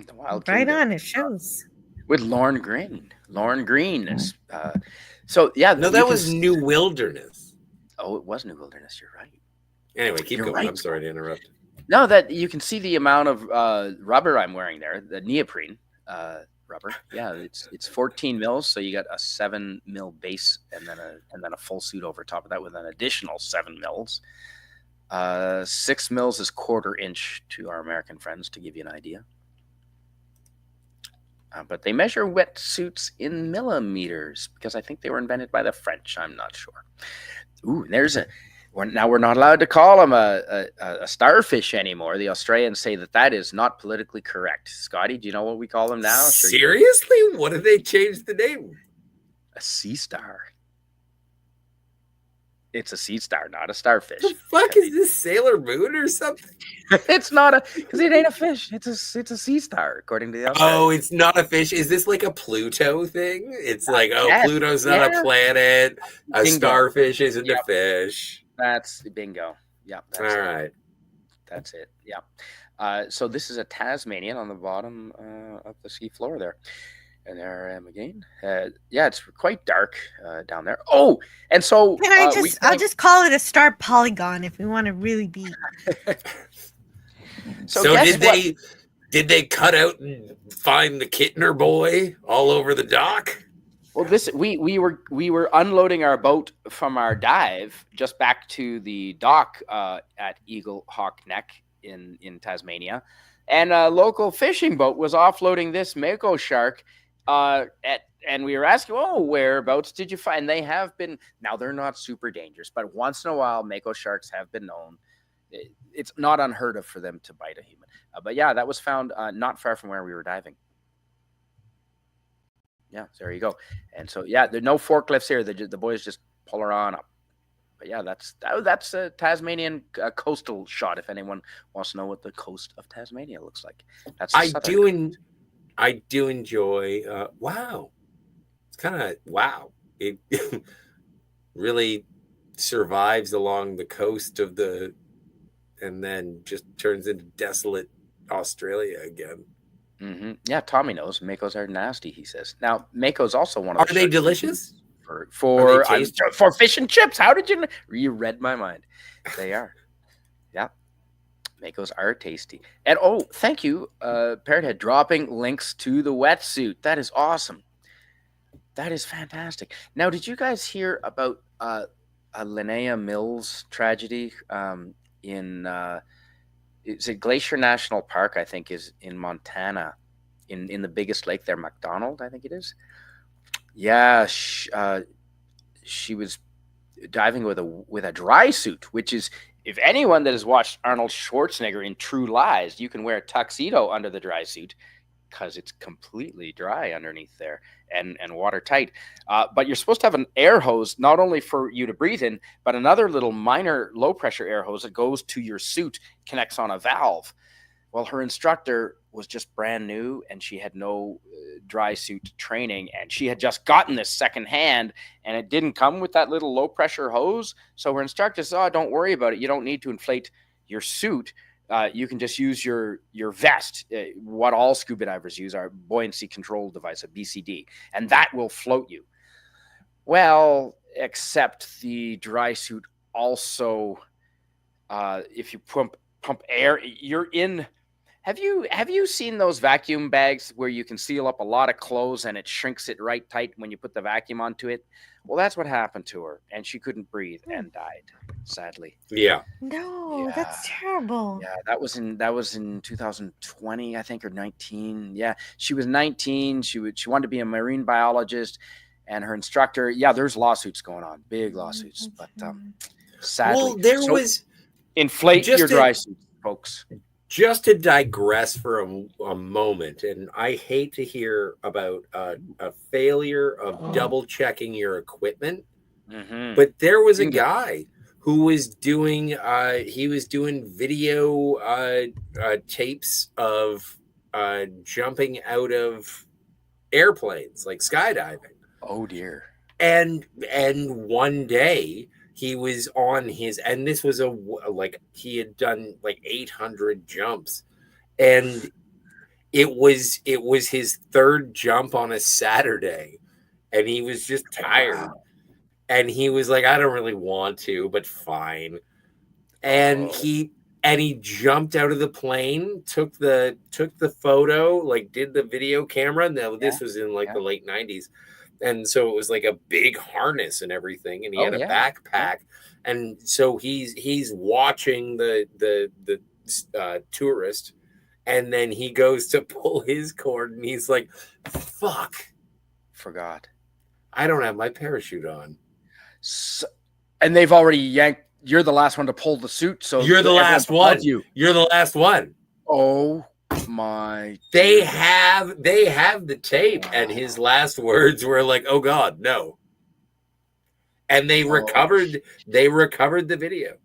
The Wild right Kingdom. On, it shows. With Lorne Green. Lorne Green is so yeah. No, that was New Wilderness. Oh, it was New Wilderness. You're right. Anyway, keep going. Right. I'm sorry to interrupt. No, that you can see the amount of rubber I'm wearing there, the neoprene rubber. Yeah, it's 14 mils, so you got a 7 mil base and then a full suit over top of that with an additional 7 mils. 6 mils is 1/4 inch to our American friends, to give you an idea. But they measure wetsuits in millimeters because I think they were invented by the French. I'm not sure. Ooh, now we're not allowed to call them a starfish anymore. The Australians say that is not politically correct. Scotty, do you know what we call them now? Seriously? What did they change the name? A sea star. It's a sea star, not a starfish. The fuck is this, Sailor Moon or something? It's not because it ain't a fish. It's a sea star, according to the Australians. Oh, it's not a fish. Is this like a Pluto thing? It's like, Pluto's not a planet. A starfish isn't a fish. That's bingo. Yeah. All right. That's it. Yeah. So this is a Tasmanian on the bottom of the sea floor there. And there I am again. Yeah, it's quite dark down there. Oh, and so can I'll just call it a star polygon if we want to really be. So did they cut out and find the Kittner boy all over the dock? Well, we were unloading our boat from our dive just back to the dock at Eagle Hawk Neck in Tasmania, and a local fishing boat was offloading this mako shark. And we were asking, whereabouts did you find? They have been, now they're not super dangerous, but once in a while, mako sharks have been known. It's not unheard of for them to bite a human. But yeah, that was found not far from where we were diving. Yeah, so there you go. And so, yeah, there's no forklifts here. The boys just pull her on up. But yeah, that's a Tasmanian coastal shot. If anyone wants to know what the coast of Tasmania looks like, I do enjoy. Wow, it's kind of wow. It really survives along the coast of and then just turns into desolate Australia again. Mm-hmm. Yeah, Tommy knows makos are nasty. He says. Now, mako's also one of. Are they delicious? For fish and chips? How did you? You read my mind. They are. Yeah. Makos are tasty. And thank you, Parrothead, dropping links to the wetsuit. That is awesome. That is fantastic. Now, did you guys hear about a Linnea Mills tragedy in it's a Glacier National Park, I think, is in Montana, in the biggest lake there, McDonald, I think it is. Yeah, she was diving with a dry suit, which is, if anyone that has watched Arnold Schwarzenegger in True Lies, you can wear a tuxedo under the dry suit because it's completely dry underneath there and watertight. But you're supposed to have an air hose, not only for you to breathe in, but another little minor low pressure air hose that goes to your suit, connects on a valve. Well, her instructor was just brand new and she had no dry suit training, and she had just gotten this secondhand and it didn't come with that little low pressure hose. So her instructor said, "Oh, don't worry about it. You don't need to inflate your suit. You can just use your vest, what all scuba divers use, our buoyancy control device, a BCD, and that will float you." Well, except the dry suit also, if you pump air, you're in. Have you seen those vacuum bags where you can seal up a lot of clothes and it shrinks it right tight when you put the vacuum onto it? Well, that's what happened to her, and she couldn't breathe and died, sadly. Yeah. No, Yeah. that's terrible. Yeah, that was in 2020, I think, or 19. Yeah, she was 19. She wanted to be a marine biologist, and her instructor. Yeah, there's lawsuits going on, big lawsuits, but sadly, Well, there was inflate your dry suits, folks. Just to digress for a moment, and I hate to hear about a failure of double checking your equipment, but there was a guy who was doing video tapes of jumping out of airplanes, like skydiving. Oh dear. And one day he was on his, and this was he had done like 800 jumps, and it was his third jump on a Saturday, and he was just tired. And he was like, "I don't really want to, but fine." And he jumped out of the plane, took the photo, like did the video camera. Now this was in the late 90s. And so it was like a big harness and everything, and he had a backpack, and so he's watching the tourist, and then he goes to pull his cord, and he's like, "Fuck, forgot, I don't have my parachute on." So, and they've already yanked. You're the last one to pull the suit, so you're the last one. You're the last one. Oh my! They have the tape, and his last words were like, "Oh God, no!" And they recovered the video.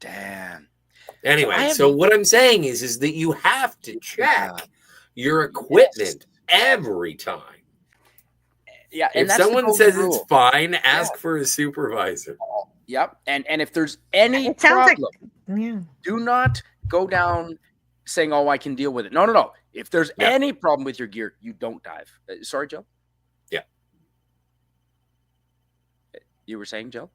Damn. Anyway, so what I'm saying is that you have to check your equipment every time. Yeah, and if someone says it's fine, ask for a supervisor. Yep, and if there's any problem, do not go down saying, "Oh, I can deal with it." No. If there's any problem with your gear, you don't dive. Sorry, Joe? Yeah. You were saying, Joe?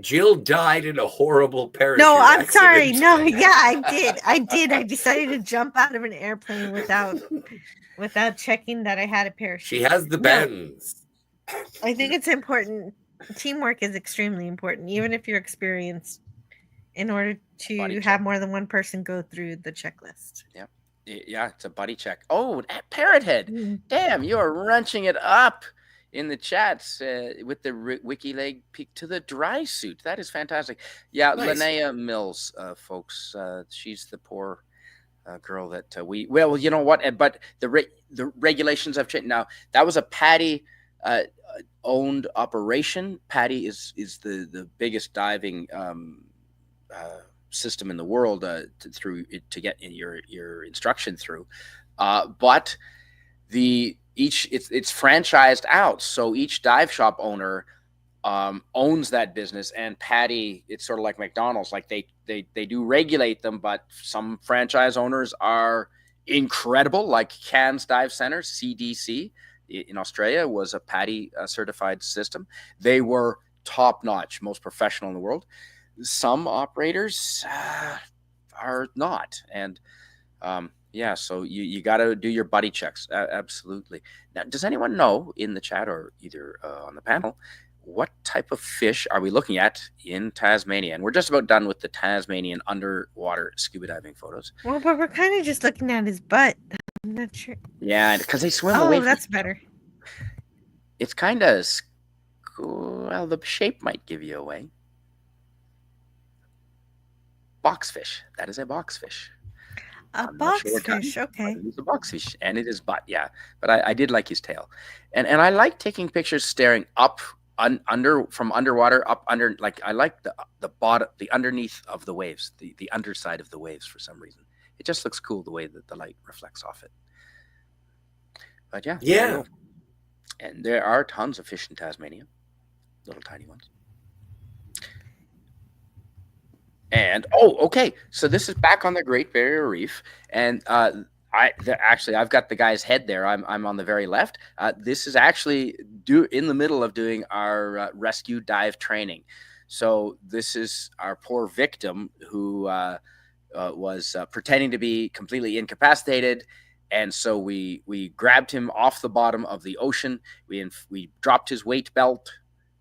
Jill died in a horrible parachute. No, I'm accident. sorry. No, yeah, I did. I decided to jump out of an airplane without checking that I had a parachute. She has the bends. I think it's important. Teamwork is extremely important, even if you're experienced, in order to have more than one person go through the checklist. Yep. Yeah, it's a buddy check. Oh, Parrot Head. Damn, you are wrenching it up in the chats with the wiki leg peek to the dry suit. That is fantastic. Yeah, nice. Linnea Mills, folks. She's the poor girl that well, you know what? But the regulations have changed. Now, that was a PADI owned operation. PADI is the biggest diving system in the world to get your instruction through. But it's franchised out, so each dive shop owner owns that business. And PADI, it's sort of like McDonald's, like they do regulate them, but some franchise owners are incredible, like Cairns Dive Center, CDC in Australia was a PADI certified system. They were top notch, most professional in the world. Some operators are not, and yeah, so you got to do your buddy checks. Absolutely. Now, does anyone know in the chat or either on the panel, what type of fish are we looking at in Tasmania? And we're just about done with the Tasmanian underwater scuba diving photos. Well, but we're kind of just looking at his butt. I'm not sure. Yeah, because they swim away. Oh, that's better. It's kind of, well, the shape might give you away. Boxfish. That is a boxfish. A I'm not sure what kind, boxfish. but Okay. it is a boxfish, and it is butt. Yeah, but I did like his tail, and I like taking pictures staring up under from underwater up under. Like I like the bottom, the underneath of the waves, the underside of the waves for some reason. It just looks cool the way that the light reflects off it. But yeah, there you Yeah. go. And there are tons of fish in Tasmania, little tiny ones. And okay. So this is back on the Great Barrier Reef, and actually I've got the guy's head there. I'm on the very left. This is actually in the middle of doing our rescue dive training. So this is our poor victim who was pretending to be completely incapacitated. And so we grabbed him off the bottom of the ocean. We dropped his weight belt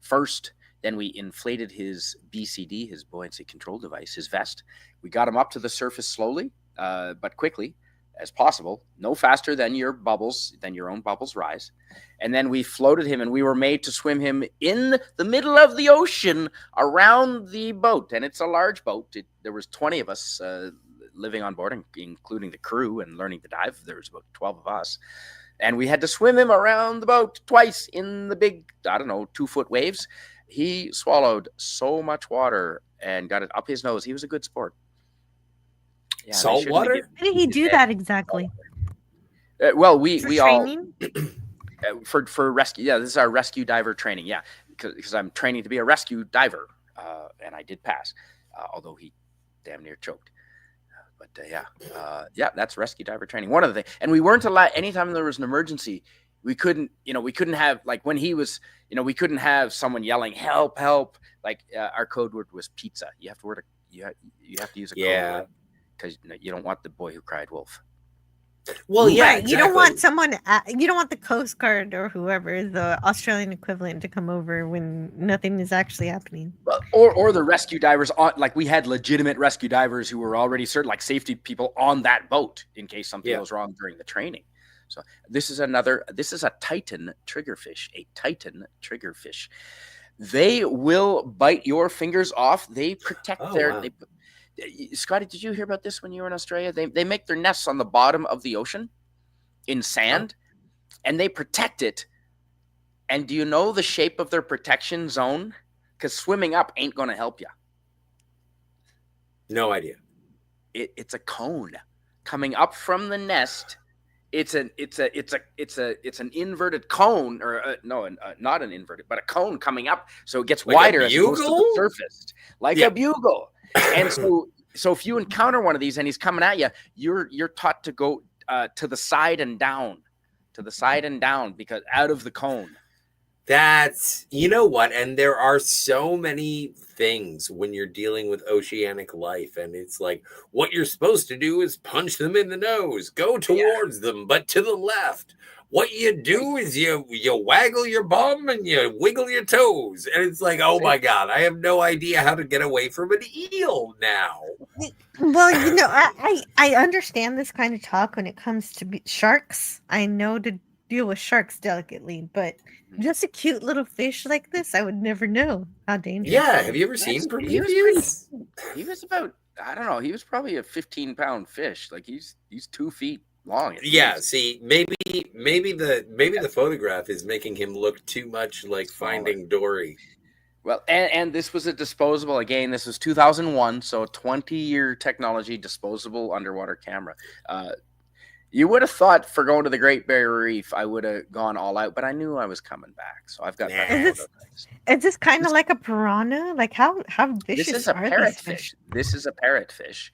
first. Then we inflated his BCD, his buoyancy control device, his vest. We got him up to the surface slowly, but quickly as possible. No faster than your own bubbles rise. And then we floated him, and we were made to swim him in the middle of the ocean around the boat. And it's a large boat. There was 20 of us living on board, including the crew and learning to dive. There was about 12 of us. And we had to swim him around the boat twice in the big, 2-foot waves. He swallowed so much water and got it up his nose. He was a good sport. Yeah, Salt water? How did he do that exactly? Well, For we training? all for rescue. Yeah, this is our rescue diver training. Yeah, because I'm training to be a rescue diver, and I did pass, although he damn near choked. But yeah, that's rescue diver training. One of the things, and we weren't allowed anytime there was an emergency. We couldn't have, like, when he was, we couldn't have someone yelling help, help. Like our code word was pizza. You have to you have to use a code word because you don't want the boy who cried wolf. Well, yeah, Right. exactly. You don't want someone. You don't want the Coast Guard or whoever, the Australian equivalent, to come over when nothing is actually happening. Well, or the rescue divers like we had legitimate rescue divers who were already certain, like safety people on that boat in case something goes wrong during the training. So this is a Titan triggerfish, They will bite your fingers off. They protect Scotty, did you hear about this when you were in Australia? They make their nests on the bottom of the ocean in sand, and they protect it. And do you know the shape of their protection zone? Because swimming up ain't going to help you. No idea. It's a cone coming up from the nest. It's an inverted cone, or not an inverted, but a cone coming up, so it gets like wider as opposed to the surface, like a bugle. And so if you encounter one of these and he's coming at you, you're taught to go to the side and down, because out of the cone. That's, you know what? And there are so many things when you're dealing with oceanic life. And it's like, what you're supposed to do is punch them in the nose, go towards them, but to the left. What you do is you waggle your bum and you wiggle your toes. And it's like, oh my God, I have no idea how to get away from an eel now. Well, I understand this kind of talk when it comes to sharks. I know to deal with sharks delicately, but just a cute little fish like this, I would never know how dangerous. Yeah, have you ever seen Prometheus? He was about, I don't know, he was probably a 15-pound fish. Like he's 2 feet long. Yeah, see, maybe the photograph is making him look too much like Finding Dory. Well, and this was a disposable, again, this was 2001, so a 20-year technology disposable underwater camera. You would have thought for going to the Great Barrier Reef, I would have gone all out, but I knew I was coming back, so I've got. Is this kind of like a piranha? Like how vicious This is a are parrotfish. these fish? This is a parrotfish.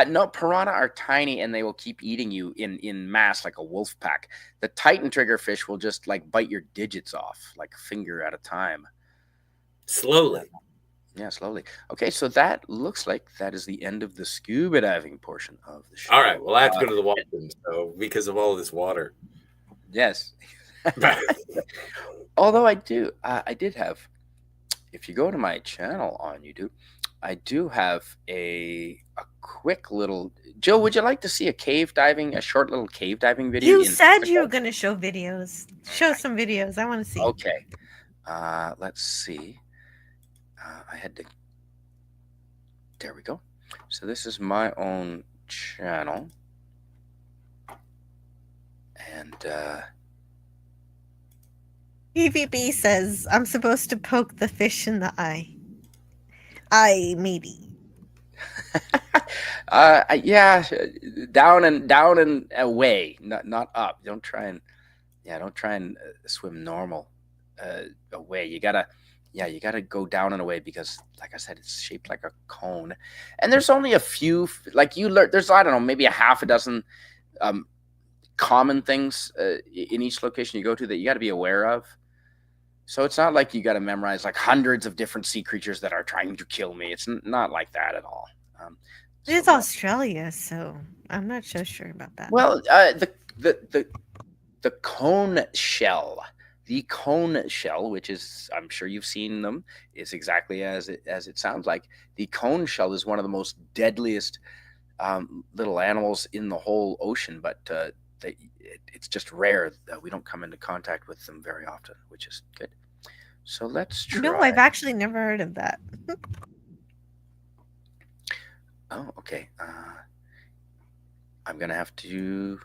No, piranha are tiny and they will keep eating you in mass like a wolf pack. The Titan triggerfish will just like bite your digits off, like a finger at a time. Slowly. Yeah, slowly. Okay, so that looks like that is the end of the scuba diving portion of the show. All right, well, I have to go to the washroom, so because of all this water. Yes. Although I did have, if you go to my channel on YouTube, I do have a quick little. Jill, would you like to see a short little cave diving video You in said you were Mexico? going to show videos. Show some videos. I want to see. Okay. Let's see. I had to. There we go. So this is my own channel, and PvP says I'm supposed to poke the fish in the eye. Maybe. yeah, down and away, not up. Don't try and swim normal away. You gotta go down and away because, like I said, it's shaped like a cone, and there's only a few. Like you learn, there's I don't know, maybe a half a dozen um, common things in each location you go to that you got to be aware of. So it's not like you got to memorize like hundreds of different sea creatures that are trying to kill me. It's not like that at all. Um, It so is Australia, so I'm not so sure about that. well, the cone shell, which is I'm sure you've seen them, is exactly as it sounds like. The cone shell is one of the most deadliest little animals in the whole ocean, but it's just rare that we don't come into contact with them very often, which is good. So let's try. No, I've actually never heard of that. Oh, okay. I'm gonna have to.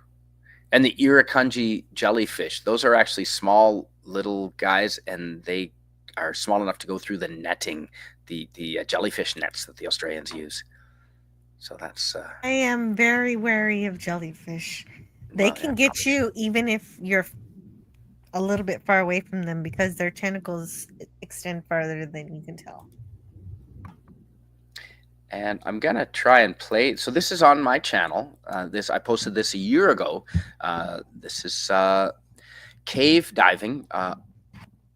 And the irukandji jellyfish; those are actually small little guys, and they are small enough to go through the netting, the jellyfish nets that the Australians use. So that's. I am very wary of jellyfish. They Well, can yeah, get probably you even if you're a little bit far away from them because their tentacles extend farther than you can tell. And I'm gonna try and play. So this is on my channel. I posted this a year ago. This is cave diving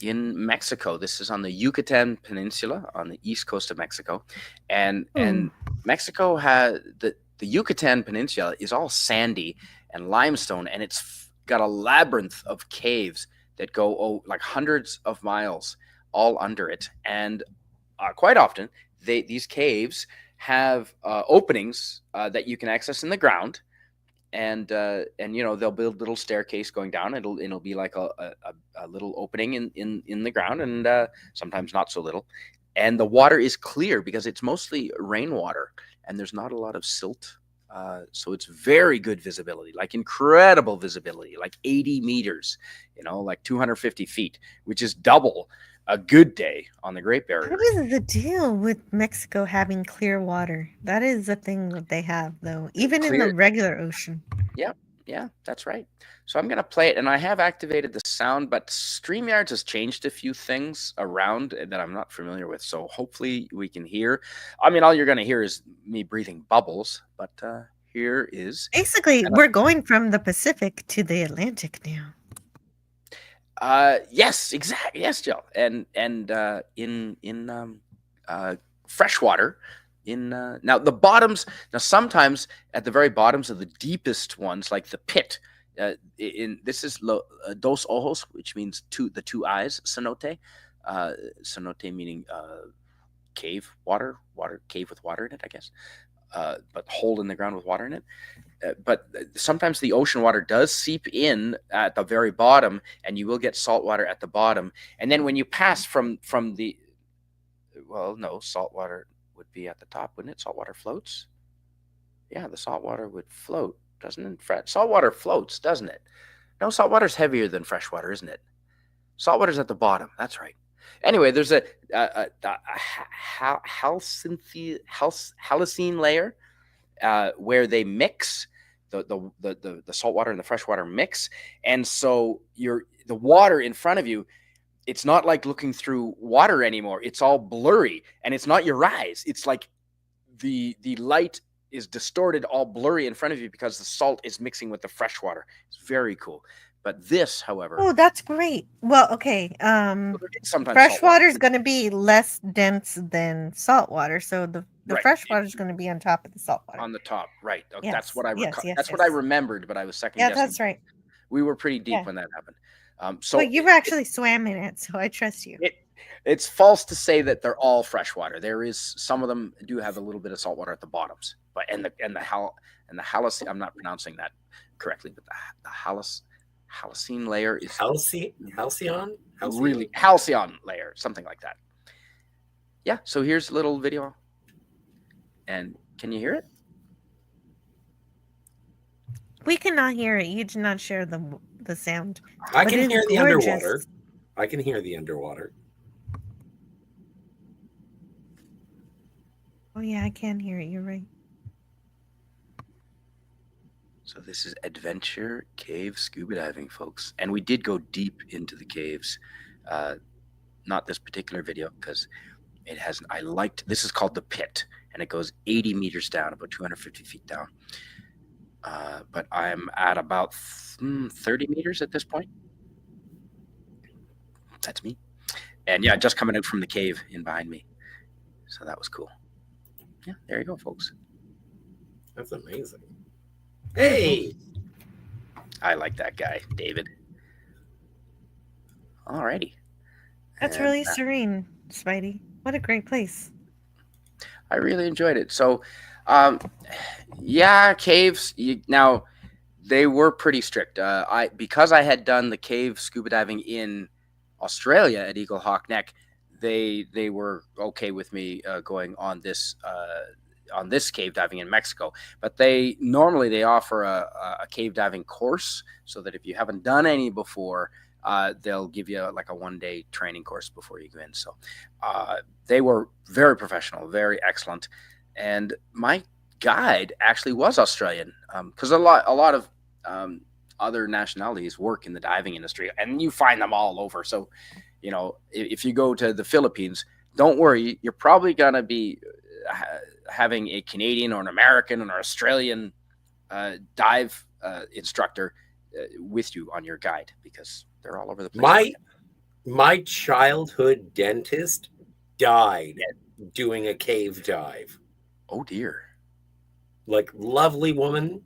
in Mexico. This is on the Yucatan Peninsula on the east coast of Mexico, and Mexico has the Yucatan Peninsula is all sandy and limestone, and it's got a labyrinth of caves that go like hundreds of miles all under it, and quite often these caves have openings that you can access in the ground, and they'll build little staircase going down. It'll be like a little opening in the ground, and sometimes not so little. And the water is clear because it's mostly rainwater, and there's not a lot of silt. So it's very good visibility, like incredible visibility, like 80 meters, like 250 feet, which is double a good day on the Great Barrier. What is the deal with Mexico having clear water? That is a thing that they have, though, even in the regular ocean. Yeah, that's right. So I'm going to play it, and I have activated the sound, but StreamYards has changed a few things around that I'm not familiar with, so hopefully we can hear. I mean, all you're going to hear is me breathing bubbles, but here is... Basically, we're going from the Pacific to the Atlantic now. Yes, exactly. Yes, Jill. And in freshwater, now the bottoms. Now sometimes at the very bottoms of the deepest ones, like the pit. This is dos ojos, which means the two eyes. Cenote, cenote meaning cave, cave with water in it, I guess. But hole in the ground with water in it. But sometimes the ocean water does seep in at the very bottom, and you will get salt water at the bottom. And then when you pass from the, well, no, salt water would be at the top, wouldn't it? Salt water floats. Yeah, the salt water would float, doesn't it? Salt water floats, doesn't it? No, salt water's heavier than fresh water, isn't it? Salt water's at the bottom. That's right. Anyway, there's a halcyon layer where they mix the salt water and the fresh water mix, and so the water in front of you, it's not like looking through water anymore. It's all blurry, and it's not your eyes. It's like the light is distorted, all blurry in front of you because the salt is mixing with the fresh water. It's very cool. But this, however, oh, that's great. Well, okay. Fresh water is going to be less dense than salt water, so the right. fresh water is going to be on top of the salt water. On the top, right? Okay, yes. That's what I that's what I remembered, but I was second guessing. Yeah, that's right. We were pretty deep when that happened. So but you've actually swam in it, so I trust you. It's false to say that they're all freshwater. There is some of them do have a little bit of salt water at the bottoms, but and the halus. I'm not pronouncing that correctly, but the halcyon layer is Halcyon? really halcyon layer, something like that. Yeah. So here's a little video, and can you hear it? We cannot hear it. You did not share the sound. I But can it's hear the gorgeous. underwater. I can hear the underwater. Oh yeah, I can hear it. You're right. So this is adventure cave scuba diving, folks, and we did go deep into the caves. Not this particular video because it has. I liked this is called the pit, and it goes 80 meters down, about 250 feet down. But I'm at about 30 meters at this point. That's me. And yeah, just coming out from the cave in behind me. So that was cool. Yeah, there you go, folks. That's amazing. Hey! I like that guy, David. Alrighty. That's really serene, Spidey. What a great place. I really enjoyed it. So, yeah, caves. Now, they were pretty strict. Because I had done the cave scuba diving in Australia at Eagle Hawk Neck, they were okay with me going on this cave diving in Mexico. But they normally offer a cave diving course, so that if you haven't done any before, they'll give you like a 1-day training course before you go in. So they were very professional, very excellent, and my guide actually was Australian, because a lot of other nationalities work in the diving industry, and you find them all over. So, if you go to the Philippines, don't worry, you're probably gonna be having a Canadian or an American or an Australian dive instructor with you on your guide, because they're all over the place. My childhood dentist died doing a cave dive. Oh dear. Like, lovely woman.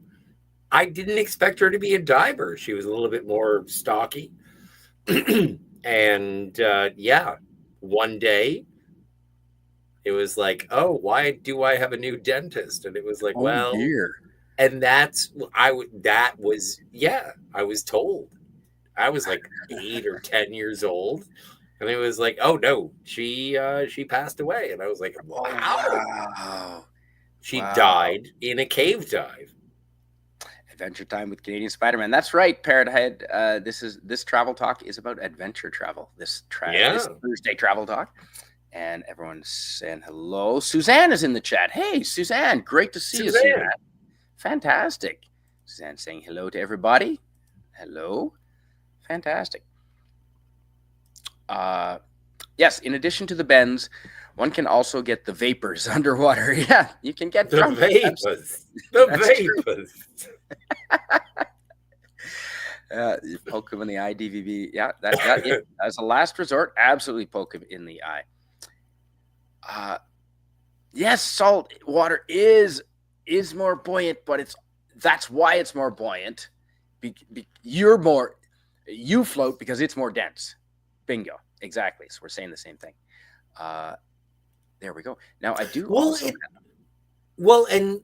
I didn't expect her to be a diver. She was a little bit more stocky. And yeah, one day it was like, oh, why do I have a new dentist? And it was like, well, dear. And I was told. I was like 8 or 10 years old, and it was like, oh no, she passed away, and I was like, wow. Wow. She died in a cave dive. Adventure time with Canadian Spider-Man. That's right, Parrot Head. This travel talk is about adventure travel. This Thursday travel talk, and everyone's saying hello. Suzanne is in the chat. Hey, Suzanne, great to see you, Suzanne. Fantastic. Suzanne saying hello to everybody. Hello. Fantastic. Yes, in addition to the bends, one can also get the vapors underwater. Yeah, you can get the vapors. The vapors. You poke him in the eye, DVB. Yeah, as a last resort, absolutely poke him in the eye. Yes, salt water is more buoyant, but that's why it's more buoyant. You float because it's more dense. Bingo. Exactly. So we're saying the same thing. There we go. Now I do. And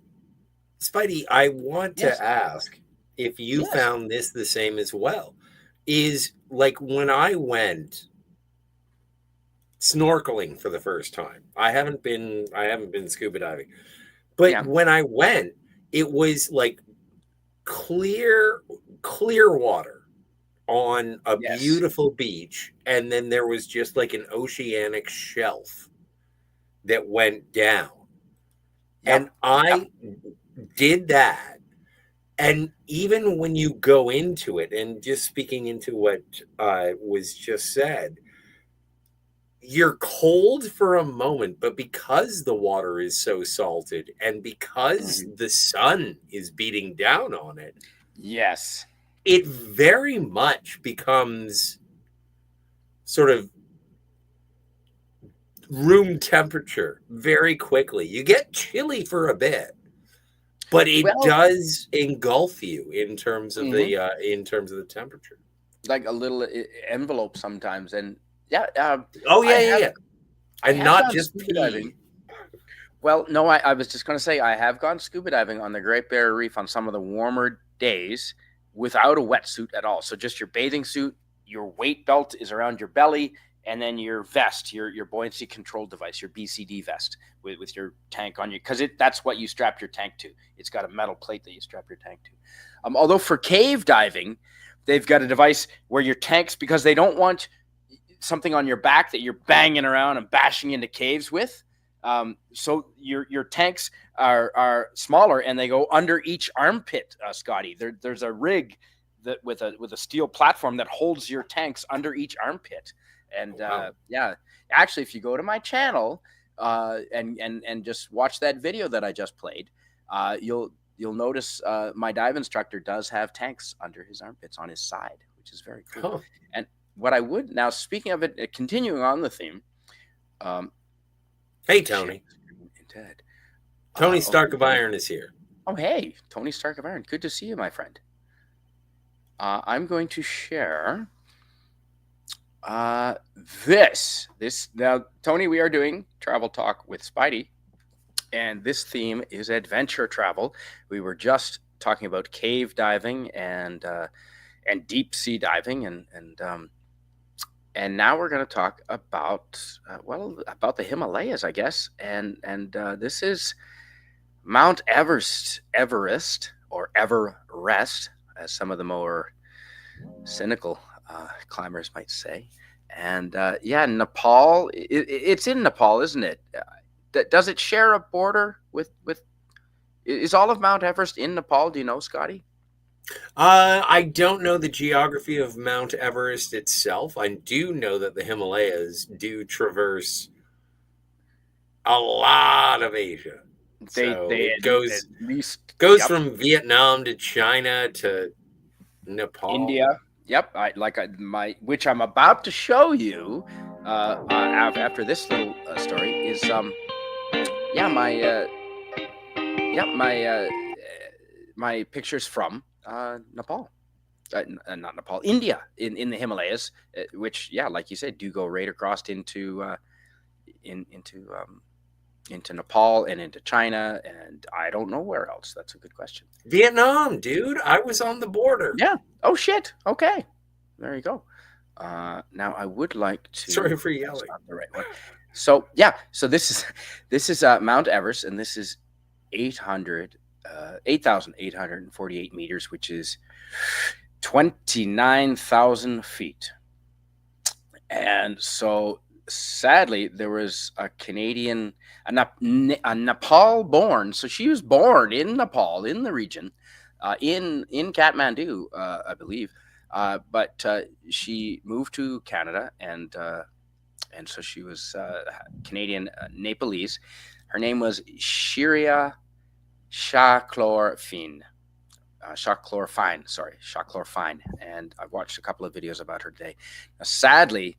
Spidey, I want to ask if you found this the same as well. Is like when I went snorkeling for the first time. I haven't been scuba diving, but when I went, it was like clear water on a beautiful beach, and then there was just like an oceanic shelf that went down. And I did that. And even when you go into it, and just speaking into what was just said, you're cold for a moment, but because the water is so salted and because the sun is beating down on it, it very much becomes sort of room temperature very quickly. You get chilly for a bit, but it does engulf you in terms of the temperature, like a little envelope sometimes. And Yeah. Oh I yeah, yeah, have yeah. I And have not gone just scuba diving. pee. Well, no, I was just going to say I have gone scuba diving on the Great Barrier Reef on some of the warmer days without a wetsuit at all. So just your bathing suit, your weight belt is around your belly, and then your vest, your buoyancy control device, your BCD vest with your tank on you, because that's what you strap your tank to. It's got a metal plate that you strap your tank to. Although for cave diving, they've got a device where your tanks, because they don't want something on your back that you're banging around and bashing into caves with. So your tanks are smaller and they go under each armpit, Scotty. There's a rig that with a steel platform that holds your tanks under each armpit. And Wow. yeah, actually, if you go to my channel and just watch that video that I just played, you'll notice my dive instructor does have tanks under his armpits on his side, which is very cool. Huh. And what I would now, speaking of it, continuing on the theme. Um, Hey, share Tony. screen instead. Tony Stark of Okay. Iron is here. Oh, hey, Tony Stark of Iron. Good to see you, my friend. I'm going to share this now, Tony. We are doing travel talk with Spidey, and this theme is adventure travel. We were just talking about cave diving and deep sea diving, and now we're going to talk about about the Himalayas, I guess, and this is Mount Everest, or Everest, as some of the more cynical climbers might say. And yeah, Nepal. It's in Nepal, isn't it? Does it share a border with? Is all of Mount Everest in Nepal? Do you know, Scotty? I don't know the geography of Mount Everest itself. I do know that the Himalayas do traverse a lot of Asia. So They it at goes least, goes yep. from Vietnam to China to Nepal. India. Yep, which I'm about to show you after this little story is yeah my pictures from Nepal. Not Nepal, India, in the Himalayas, which, yeah, like you said, do go right across in, into Nepal and into China, and I don't know where else. That's a good question. Vietnam, dude. I was on the border. Yeah. Oh shit. Okay. There you go. Now I would like Sorry to. for That's yelling. not the right one. So yeah. So this is Mount Everest, and this is 8,848 meters, which is 29,000 feet. And so, sadly, there was a Canadian, a Nepal born. So she was born in Nepal, in the region, in Kathmandu, I believe. But she moved to Canada, and so she was Canadian Nepalese. Her name was Shiria Shachlorfine. Shachlorfine. And I've watched a couple of videos about her today. Now, sadly,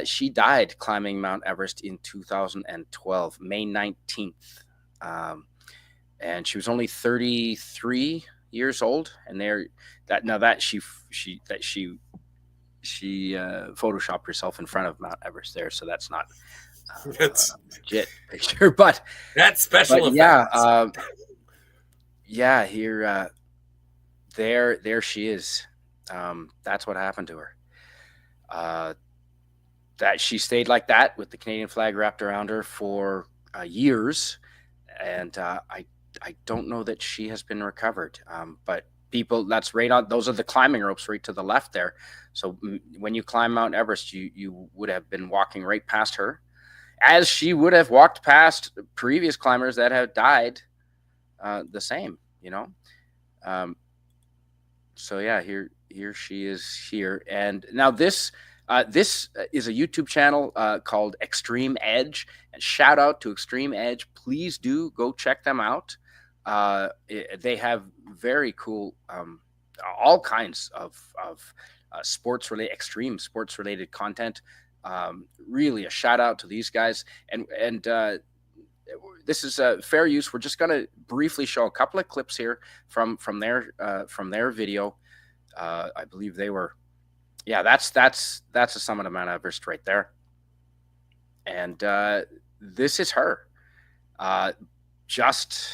she died climbing Mount Everest in 2012, May 19th. And she was only 33 years old. And she photoshopped herself in front of Mount Everest there, so that's not That's a legit picture. But special yeah, effects. yeah, here. There she is. That's what happened to her. That she stayed like that with the Canadian flag wrapped around her for years, and I don't know that she has been recovered. But people, that's right on. Those are the climbing ropes right to the left there. So when you climb Mount Everest, you would have been walking right past her, as she would have walked past previous climbers that have died the same. So yeah, here she is here, and now this is a YouTube channel called Extreme Edge, and shout out to Extreme Edge. Please do go check them out. They have very cool, all kinds of extreme sports related content. Really a shout out to these guys, and this is fair use. We're just going to briefly show a couple of clips here from their video. I believe they were Yeah, that's the summit of Mount Everest right there. And this is her. Uh, just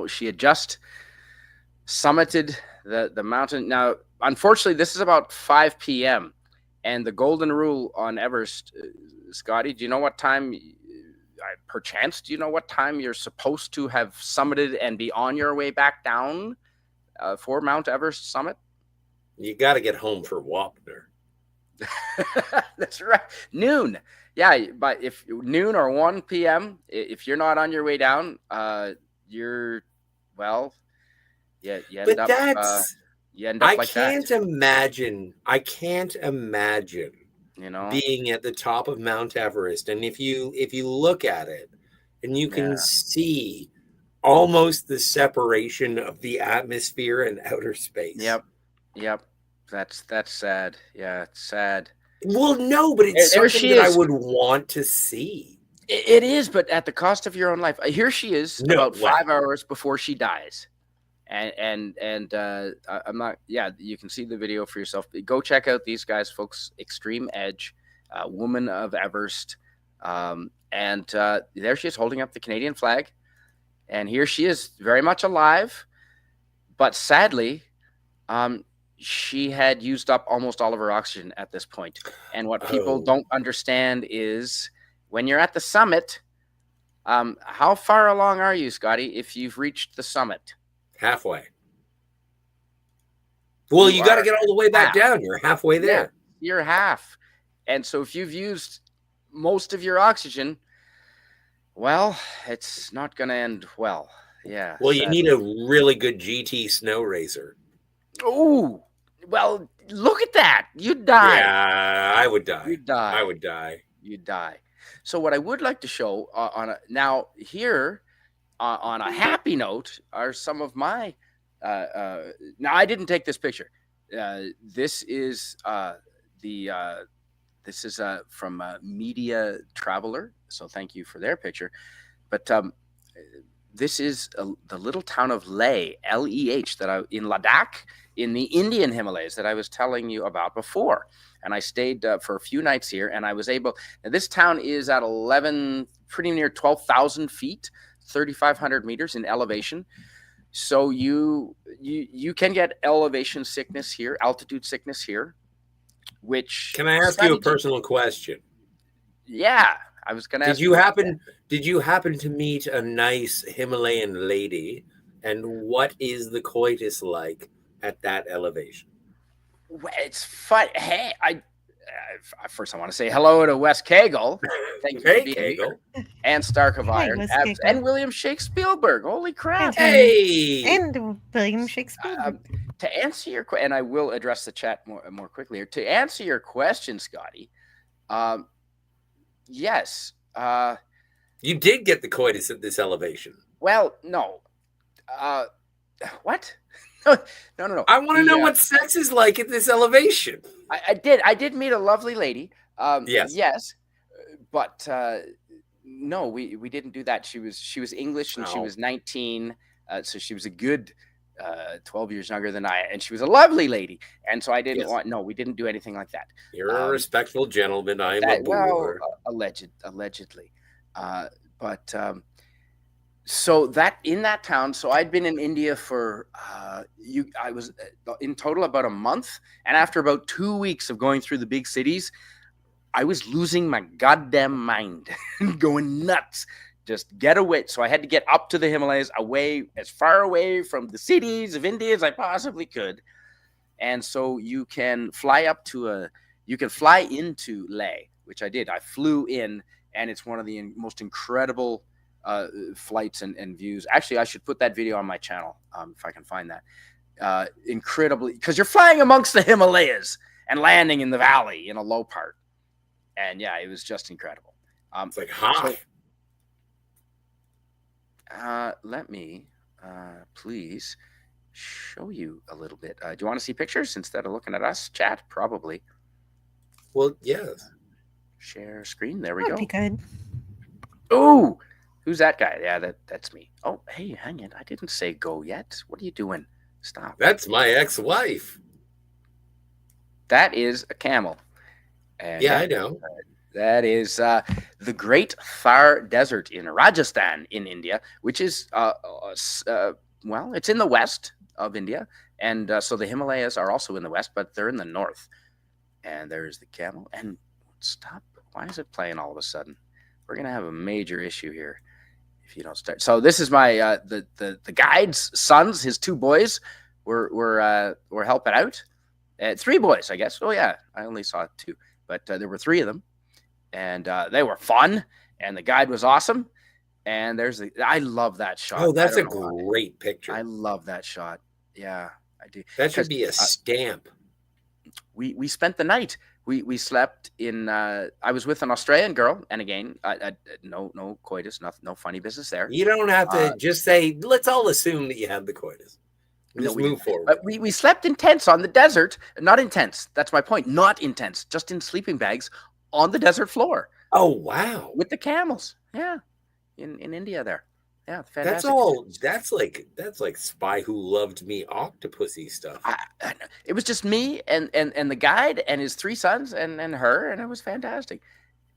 she had just summited the mountain. Now, unfortunately, this is about 5 p.m. and the golden rule on Everest, Scotty. Do you know what time? Perchance, do you know what time you're supposed to have summited and be on your way back down for Mount Everest summit? You got to get home for Wapner. That's right. Noon. Yeah, but if noon or 1 p.m., if you're not on your way down, you're, well, yeah, But that's you end I up like that. can't imagine. I can't imagine You know? being at the top of Mount Everest, and if you look at it, and you can Yeah. see almost the separation of the atmosphere and outer space. Yep. Yep. That's sad. Yeah, it's sad. Well, no, but it's There something she that I is. would want to see. It is, but at the cost of your own life. Here she is, No, about well, 5 hours before she dies. And I'm not. Yeah, you can see the video for yourself. Go check out these guys, folks. Extreme Edge, Woman of Everest, and there she is holding up the Canadian flag, and here she is, very much alive, but sadly, she had used up almost all of her oxygen at this point. And what people oh, don't understand is when you're at the summit, how far along are you, Scotty? If you've reached the summit, halfway. Well, you you got to are get all the way back half. down. You're halfway Yeah, there. you're half. And so if you've used most of your oxygen, well, it's not going to end well. Yeah. Well, you need Sadly. a really good GT snow racer. Oh, well, look at that. You'd die. Yeah, I would die. You'd die. I would die. You'd die. So what I would like to show now here on a happy note are some of my. Now I didn't take this picture. This is this is from Media Traveler. So thank you for their picture. But this is the little town of Leh, Leh, that I in Ladakh in the Indian Himalayas that I was telling you about before. And I stayed for a few nights here, and I was able. Now this town is at 11, pretty near 12,000 feet, 3,500 meters in elevation. So you can get elevation sickness here, altitude sickness here. Which Can I ask you a personal question? Yeah, I was going to ask. Did you happen to meet a nice Himalayan lady? And what is the coitus like at that elevation? It's fun. Hey, first I want to say hello to Wes Cagle. Thank you for being Cagle. Here. And Stark of Hi, Iron. Wes Cagle. And William Shakespeare. Holy crap. Hey! And William Shakespeare. To answer your question, and I will address the chat more quickly here. To answer your question, Scotty, yes. You did get the coitus at this elevation. Well, no. What? No. I want to know what sex is like at this elevation. I did meet a lovely lady. Yes, but no, we didn't do that. She was English and she was 19, so she was a good 12 years younger than I, and she was a lovely lady. And so I didn't want. No, we didn't do anything like that. You're a respectful gentleman. I'm a boor. Well, allegedly, but. So that in that town, so I'd been in India for I was in total about a month, and after about 2 weeks of going through the big cities, I was losing my goddamn mind, going nuts. Just get away. So I had to get up to the Himalayas, as far away from the cities of India as I possibly could. And so you can fly into Leh, which I did. I flew in, and it's one of the most incredible flights and views. Actually, I should put that video on my channel if I can find that. Incredibly, because you're flying amongst the Himalayas and landing in the valley in a low part, and yeah, it was just incredible. It's like hot. So, let me please show you a little bit. Do you want to see pictures instead of looking at us? Chat, probably. Well, yes. Share screen. There we That'd go. be good. Oh. Who's that guy? Yeah, that's me. Oh, hey, hang it. I didn't say go yet. What are you doing? Stop. That's my ex-wife. That is a camel, and Yeah, I know. that is the Great Thar Desert in Rajasthan in India, which is well, it's in the west of India, and so the Himalayas are also in the west, but they're in the north. And there's the camel. And stop! Why is it playing all of a sudden? We're gonna have a major issue here if you don't start. So this is my the guide's sons, his two boys were helping out. Three boys, I guess. Oh yeah, I only saw two, but there were three of them, and they were fun. And the guide was awesome. And I love that shot. Oh, that's I a don't know why. great picture. I love that shot. Yeah, I do. That should Because be a stamp. we spent the night. We slept in. I was with an Australian girl, and again, no coitus, no funny business there. You don't have to just say. Let's all assume that you had the coitus. No, Just we move didn't. forward. But we slept in tents on the desert. Not in tents. That's my point. Not in tents. Just in sleeping bags on the desert floor Oh wow, with the camels. Yeah, in India there. Yeah, fantastic. that's all. That's like Spy Who Loved Me octopusy stuff. It was just me and the guide and his three sons and her, and it was fantastic.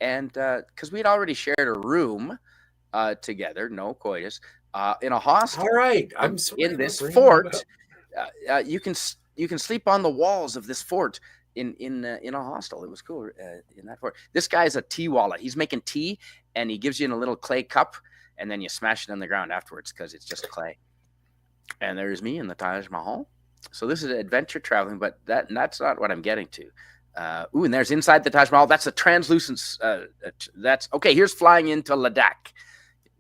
And because we had already shared a room together, no coitus, in a hostel. All right, I'm sorry. In this fort. You can sleep on the walls of this fort in a hostel. It was cool in that fort. This guy's a tea wallet. He's making tea, and he gives you in a little clay cup, and then you smash it on the ground afterwards because it's just clay. And there's me in the Taj Mahal. So this is adventure traveling, but that's not what I'm getting to. And there's inside the Taj Mahal. That's a translucent. That's okay. Here's flying into Ladakh.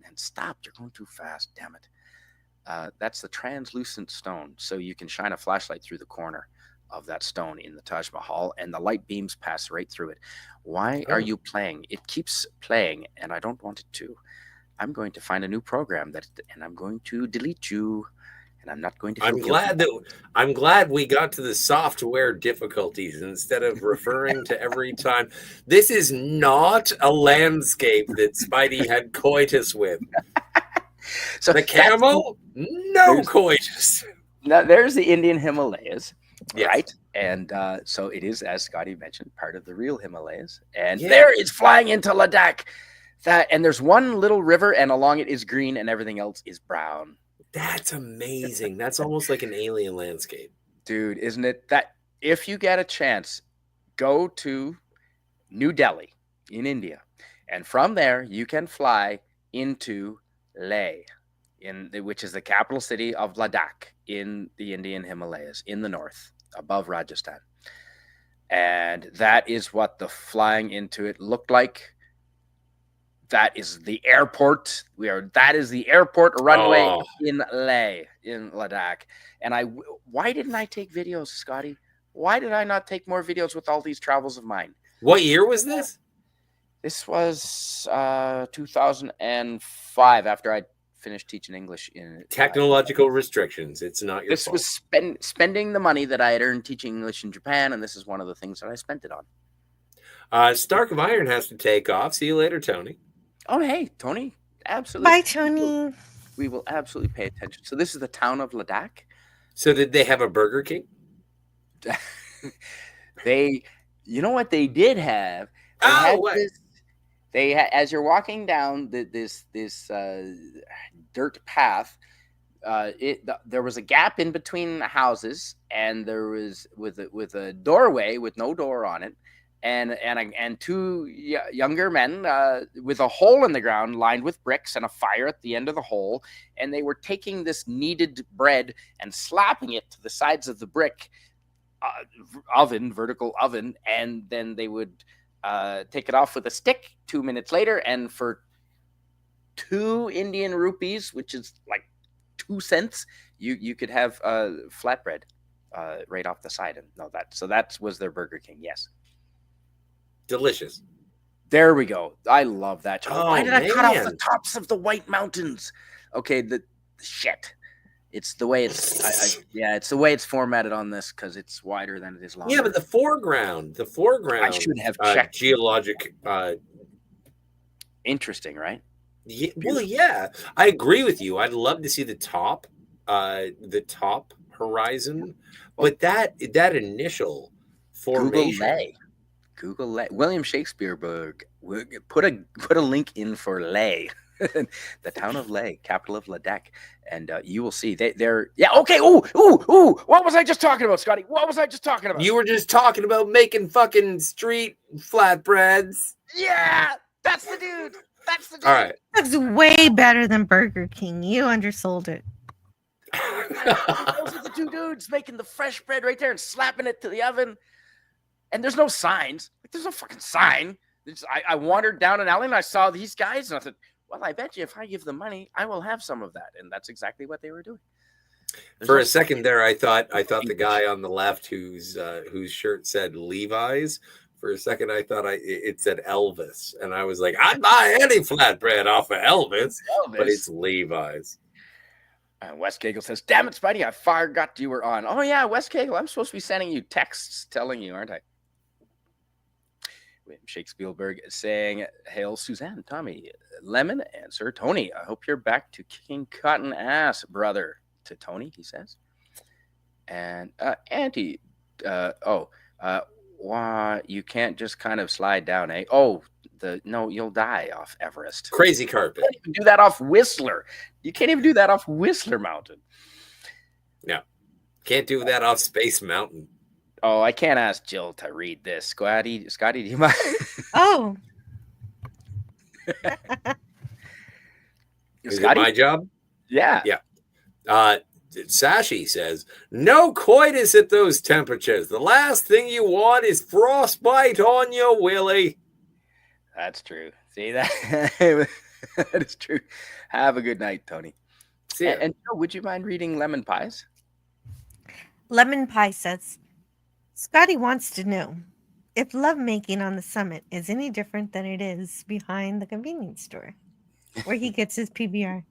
And stop! You're going too fast. Damn it. That's the translucent stone. So you can shine a flashlight through the corner of that stone in the Taj Mahal, and the light beams pass right through it. Why are you playing? It keeps playing, and I don't want it to. I'm going to find a new program and I'm going to delete you. And I'm not going to. I'm glad we got to the software difficulties instead of referring to every time. This is not a landscape that Spidey had coitus with. So the camel, no coitus. Now there's the Indian Himalayas, yes. Right? And so it is, as Scotty mentioned, part of the real Himalayas. And there it's flying into Ladakh. And there's one little river, and along it is green, and everything else is brown. That's amazing. That's almost like an alien landscape. Dude, isn't it? That if you get a chance, go to New Delhi in India. And from there, you can fly into Leh, which is the capital city of Ladakh in the Indian Himalayas in the north, above Rajasthan. And that is what the flying into it looked like. That is the airport. That is the airport runway in Leh, in Ladakh. And why didn't I take videos, Scotty? Why did I not take more videos with all these travels of mine? What year was this? This was 2005, after I finished teaching English in technological restrictions. It's not your fault. This was spending the money that I had earned teaching English in Japan, and this is one of the things that I spent it on. Stark of Iron has to take off. See you later, Tony. Oh, hey, Tony. Absolutely. Bye, Tony. We will absolutely pay attention. So this is the town of Ladakh. So did they have a Burger King? You know what they did have? As you're walking down this dirt path, there was a gap in between the houses, and there was with a doorway with no door on it. And two younger men with a hole in the ground lined with bricks and a fire at the end of the hole. And they were taking this kneaded bread and slapping it to the sides of the brick vertical oven. And then they would take it off with a stick 2 minutes later. And for 2 Indian rupees, which is like 2 cents, you could have flatbread right off the side. And that was their Burger King. Yes. Delicious. There we go. I love that. Why did I cut off the tops of the White Mountains? Okay, the shit. It's the way it's. It's the way it's formatted on this because it's wider than it is longer. Yeah, but the foreground. I should have checked geologic. Interesting, right? Yeah, well, yeah, I agree with you. I'd love to see the top horizon, but that initial. Google Formation. lay. Google lay. William Shakespeare put a link in for Lay, the town of Lay, capital of Ladakh, and you will see they're yeah okay. Ooh! What was I just talking about, Scotty? What was I just talking about? You were just talking about making fucking street flatbreads. Yeah, that's the dude. That's the dude. All right. Looks way better than Burger King. You undersold it. Those are the two dudes making the fresh bread right there and slapping it to the oven. And there's no signs. Like, there's no fucking sign. I wandered down an alley and I saw these guys and I thought, well, I bet you if I give them money, I will have some of that. And that's exactly what they were doing. For a second there, I thought the guy on the left whose shirt said Levi's. For a second, I thought it said Elvis, and I was like, I'd buy any flatbread off of Elvis. But it's Levi's. Wes Cagle says, damn it, Spidey, I forgot you were on. Oh, yeah, Wes Cagle, I'm supposed to be sending you texts telling you, aren't I? Shake Spielberg saying, hail Suzanne, Tommy, Lemon, and Sir Tony. I hope you're back to kicking cotton ass, brother. To Tony, he says. And Auntie, why you can't just kind of slide down, eh? Oh, no, you'll die off Everest. Crazy carpet. You can't even do that off Whistler. You can't even do that off Whistler Mountain. No, can't do that off Space Mountain. Oh, I can't ask Jill to read this. Scotty, do you mind? Oh. Is it my job? Yeah. Yeah. Sashi says, no coitus at those temperatures. The last thing you want is frostbite on your willy. That's true. See that? That is true. Have a good night, Tony. See ya. And would you mind reading Lemon Pies? Lemon Pie says, Scotty wants to know if lovemaking on the summit is any different than it is behind the convenience store where he gets his PBR.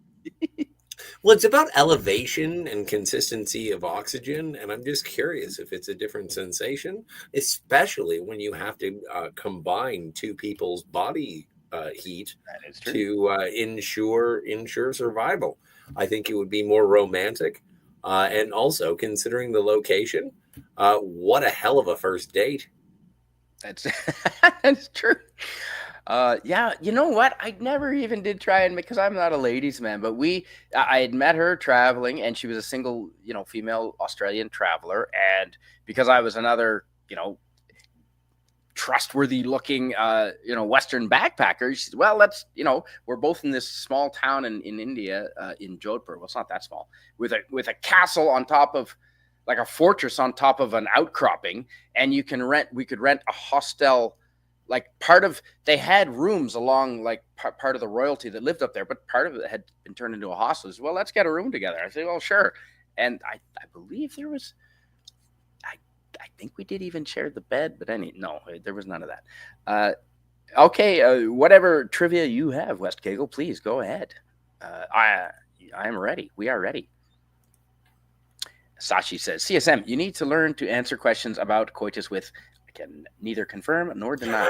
Well, it's about elevation and consistency of oxygen, and I'm just curious if it's a different sensation, especially when you have to combine two people's body heat to ensure survival. I think it would be more romantic, and also considering the location, what a hell of a first date. That's true. Yeah, you know what? I never even did try and because I'm not a ladies' man, but I had met her traveling, and she was a single, female Australian traveler, and because I was another, trustworthy looking, Western backpacker, she said, well, let's, we're both in this small town in India, in Jodhpur. Well, it's not that small, with a castle on top of, like a fortress on top of an outcropping, and we could rent a hostel. Like they had rooms along like part of the royalty that lived up there, but part of it had been turned into a hostel. Said, well, let's get a room together. I said, well, sure. And I believe there was, I think we did even share the bed, but no, there was none of that. Okay, whatever trivia you have, West Cagle, please go ahead. I am ready. We are ready. Sashi says, CSM, you need to learn to answer questions about coitus with can neither confirm nor deny.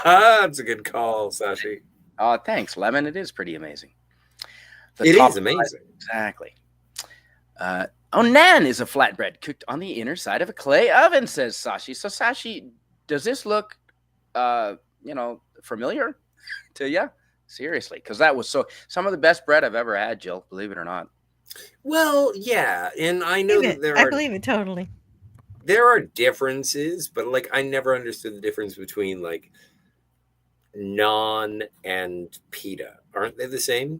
That's a good call, Sashi. Thanks, Lemon. It is pretty amazing. It is amazing. Exactly. Nan is a flatbread cooked on the inner side of a clay oven, says Sashi. So, Sashi, does this look, familiar to you? Seriously, because that was some of the best bread I've ever had, Jill, believe it or not. Well, yeah, and I know that I believe it totally. There are differences, but like I never understood the difference between like naan and pita. Aren't they the same?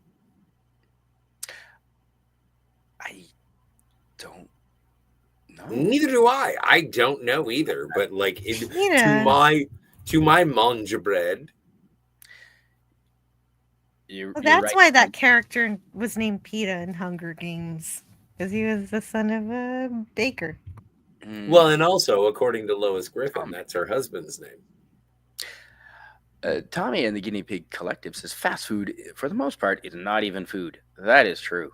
I don't know. Neither do I. I don't know either. But like to my manja bread. That's why that character was named Pita in Hunger Games, because he was the son of a baker. Well, and also, according to Lois Griffin, that's her husband's name. Tommy and the Guinea Pig Collective says fast food, for the most part, is not even food. That is true.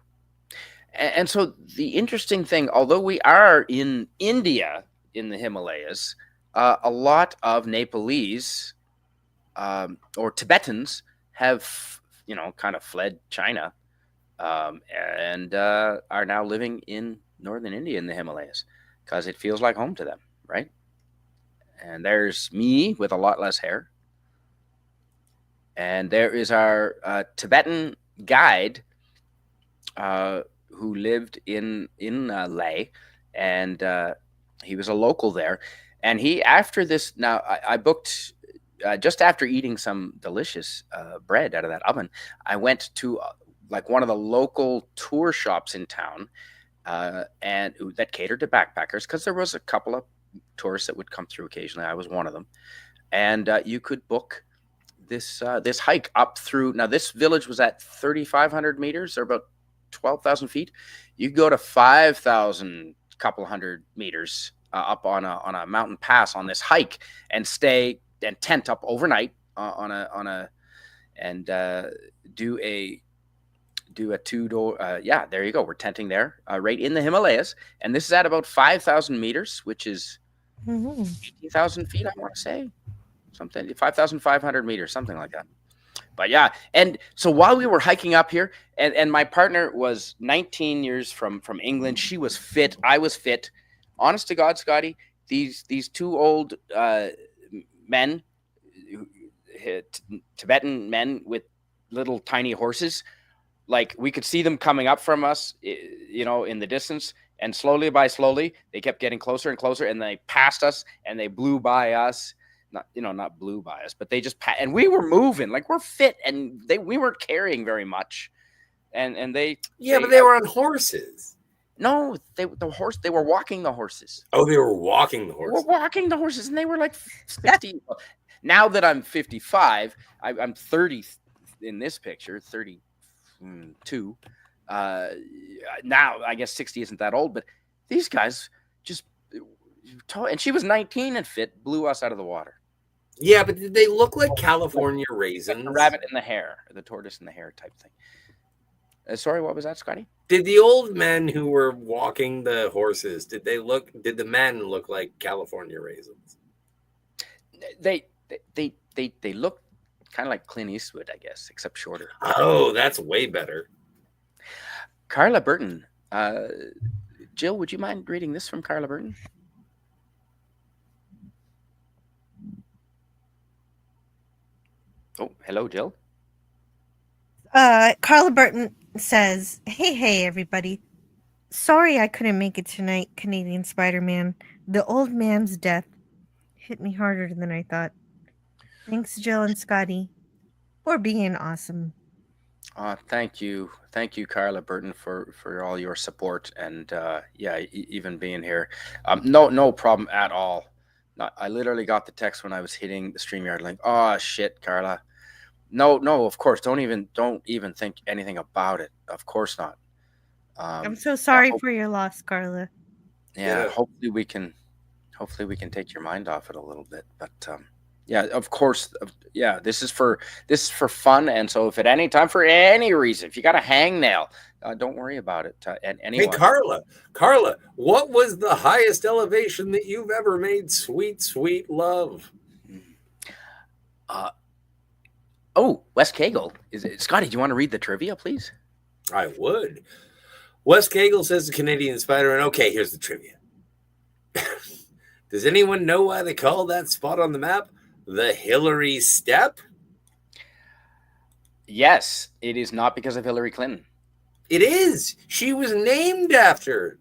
And so the interesting thing, although we are in India, in the Himalayas, a lot of Nepalese or Tibetans have, kind of fled China and are now living in northern India in the Himalayas. Because it feels like home to them, right? And there's me with a lot less hair. And there is our Tibetan guide who lived in Leh, and he was a local there. And he after this now I booked just after eating some delicious bread out of that oven. I went to like one of the local tour shops in town, and that catered to backpackers because there was a couple of tourists that would come through occasionally. I was one of them, and you could book this hike up through. Now this village was at 3,500 meters, or about 12,000 feet. You go to 5,000 couple hundred meters up on a mountain pass on this hike and stay and tent up overnight on a and do a two-door. Yeah, there you go. We're tenting there, right in the Himalayas, and this is at about 5,000 meters, which is Mhm. 18,000 feet. I want to say something 5,500 meters, something like that. But yeah, and so while we were hiking up here, and my partner was 19 years from England. She was fit. I was fit. Honest to God, Scotty, these two old men, Tibetan men with little tiny horses, like we could see them coming up from us, in the distance, and slowly they kept getting closer and closer, and they passed us and they blew by us. Not blew by us, but they just and we were moving like we're fit, and we weren't carrying very much, and but they were on horses. No, they were walking the horses. Oh, they were walking the They were horses. walking the horses, and they were like 60. Now that I'm 55, I'm 30 in this picture, 32. Now I guess 60 isn't that old, but these guys just, and she was 19 and fit, blew us out of the water. Yeah, but did they look like California raisins? The rabbit in the hare, the tortoise in the hare type thing. Sorry, what was that, Scotty? Did the old men who were walking the horses, did the men look like California raisins? They look kind of like Clint Eastwood, I guess, except shorter. Oh, that's way better. Carla Burton. Jill, would you mind reading this from Carla Burton? Oh, hello, Jill. Carla Burton says, Hey, everybody. Sorry I couldn't make it tonight, Canadian Spider-Man. The old man's death hit me harder than I thought. Thanks, Jill and Scotty, for being awesome. Thank you, Carla Burton, for all your support, and even being here. No problem at all. I literally got the text when I was hitting the StreamYard link. Oh shit, Carla. No, of course. Don't even think anything about it. Of course not. I'm so sorry for your loss, Carla. Yeah, hopefully we can take your mind off it a little bit. But yeah, of course. Yeah, this is for fun, and so if at any time, for any reason, if you got a hangnail, don't worry about it. Hey, Carla, what was the highest elevation that you've ever made sweet love? Wes Cagle. Is it Scotty? Do you want to read the trivia, please? I would. Wes Cagle says the Canadian Spider, and okay, here's the trivia. Does anyone know why they call that spot on the map the Hillary Step? Yes, it is not because of Hillary Clinton. It is. She was named after.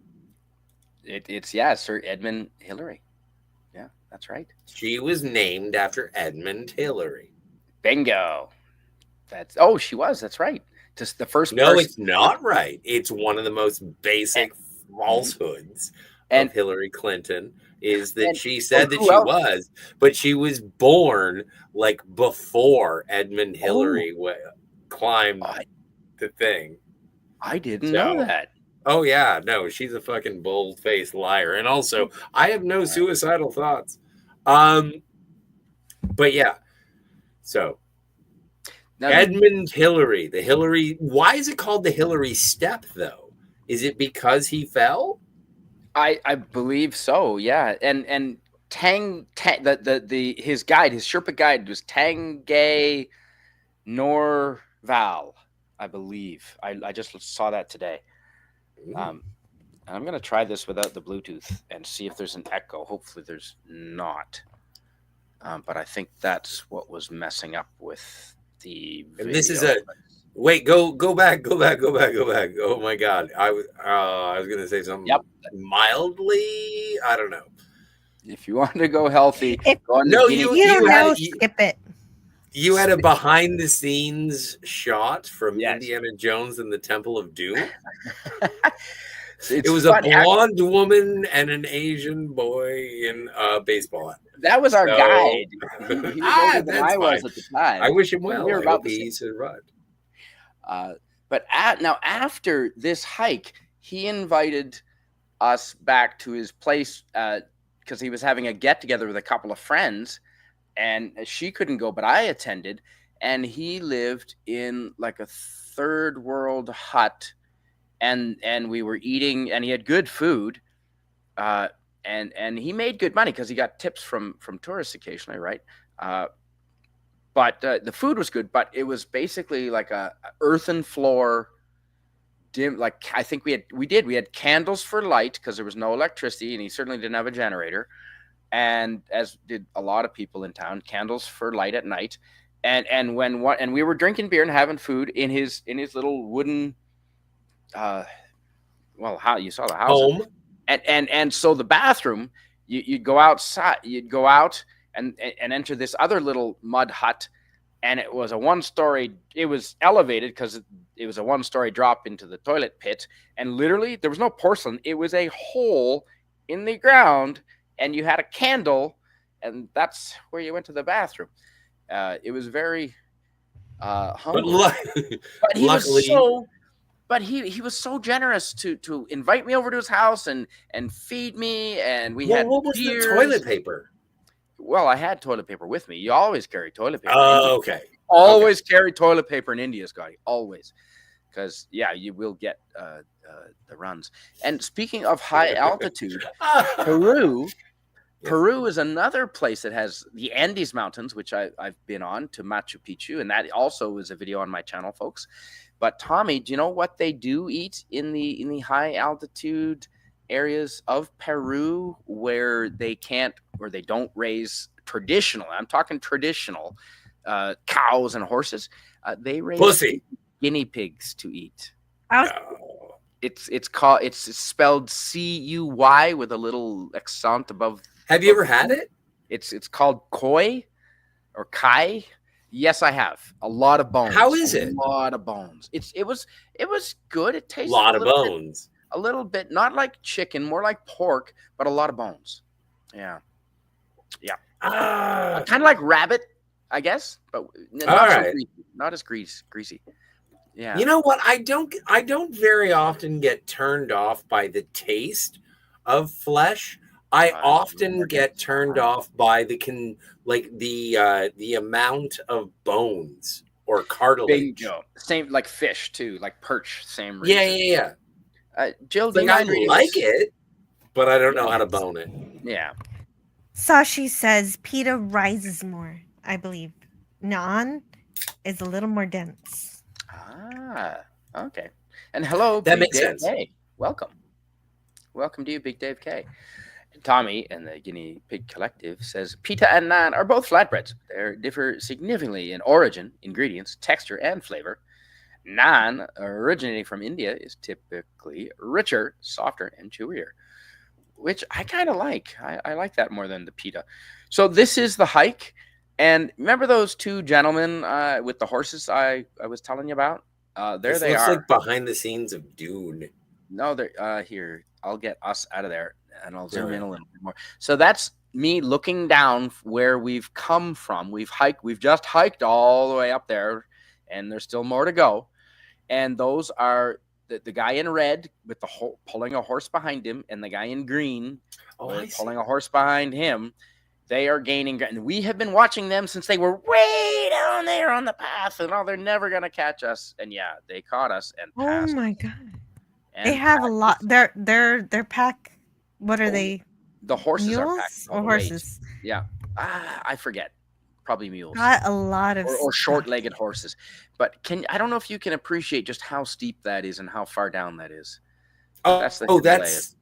It's Sir Edmund Hillary. Yeah, that's right. She was named after Edmund Hillary. Bingo. She was. That's right. Just the first. No, it's not right. It's one of the most basic falsehoods of Hillary Clinton is that she said that she was, but she was born like before Edmund Hillary climbed the thing. I didn't know that. Oh yeah, no, she's a fucking bold-faced liar. And also, I have no suicidal thoughts. But yeah. So now, Edmund Hillary, the Hillary. Why is it called the Hillary Step though? Is it because he fell? I believe so. Yeah, and his guide, his Sherpa guide was Tangay Norval, I believe. I just saw that today. I'm gonna try this without the Bluetooth and see if there's an echo. Hopefully, there's not. But I think that's what was messing up with the And this is video. a wait. Go back. Go back. Go back. Go back. Oh my God! I was gonna say something Yep. mildly. I don't know. If you want to go healthy, If go on the No, guinea. you don't you had know, you, skip it. you had a behind the scenes shot from Yes. Indiana Jones and the Temple of Doom. It's It was funny. a blonde woman and an Asian boy in a baseball hat. That was our So- guide. He was older than that's I was fine. at the time. I wish him We well. were I about hope the he same. survived. But now after this hike, he invited us back to his place because he was having a get together with a couple of friends, and she couldn't go, but I attended. And he lived in like a third world hut, and we were eating, and he had good food, and he made good money because he got tips from tourists occasionally, right? But the food was good, but it was basically like a earthen floor, dim. Like I think we had candles for light because there was no electricity, and he certainly didn't have a generator. And as did a lot of people in town, candles for light at night. And we were drinking beer and having food in his little wooden, how you saw the house, Home. and so the bathroom, you'd go outside, you'd go out and enter this other little mud hut, and it was a one-story. It was elevated because it was a one-story drop into the toilet pit, and literally there was no porcelain. It was a hole in the ground, and you had a candle, and that's where you went to the bathroom. It was very But humbling. But he luckily, was so. But he was so generous to invite me over to his house and feed me, and we had what was beers. the toilet paper? Well, I had toilet paper with me. You always carry toilet paper. Oh, okay. Always carry toilet paper in India, Scotty. Always, because you will get the runs. And speaking of high altitude, Peru. Yes. Peru is another place that has the Andes Mountains, which I've been on, to Machu Picchu, and that also is a video on my channel, folks. But Tommy, do you know what they do eat in the high altitude areas of Peru where they can't or they don't raise traditional? I'm talking traditional cows and horses. They raise Pussy. guinea pigs to eat. I was Oh. It's spelled CUY with a little accent above. Have you ever had it? It's called koi or kai. Yes, I have. A lot of bones. How is it? A lot of bones. It was good. It A tasted lot a of little bones. bit, a little bit, not like chicken, more like pork, but a lot of bones. Yeah. Ah, Kind of like rabbit, I guess, but not All so right. greasy. Not as greasy. Yeah. you know what? I don't very often get turned off by the taste of flesh. I often get turned off by the amount of bones or cartilage. Bingo. Same like fish too, like perch. Same Yeah, reason. yeah, yeah. Jill, do Like you I agree? like it, but I don't know how to bone it. Yeah. Sashi says pita rises more, I believe. Naan is a little more dense. Okay. And hello, That Big makes Dave sense. K. Welcome to you, Big Dave K. Tommy and the Guinea Pig Collective says pita and naan are both flatbreads. They differ significantly in origin, ingredients, texture, and flavor. Naan, originating from India, is typically richer, softer, and chewier, which I kind of like. I like that more than the pita. So this is the hike. And remember those two gentlemen with the horses I was telling you about? There This they looks are. like behind the scenes of Dune. No, they're here. I'll get us out of there and I'll zoom Alright. in a little bit more. So that's me looking down where we've come from. We've just hiked all the way up there, and there's still more to go. And those are the guy in red with pulling a horse behind him, and the guy in green pulling a horse behind him. They are gaining ground. And we have been watching them since they were way down there on the path, and they're never gonna catch us. And yeah, they caught us and passed. Oh my god. And They have a lot. Their pack. What are they? The horses are Mules packed or all the weight. horses? Yeah, I forget. Probably mules Got a lot of or stuff. short-legged horses. But I don't know if you can appreciate just how steep that is and how far down that is. That's the Himalayas.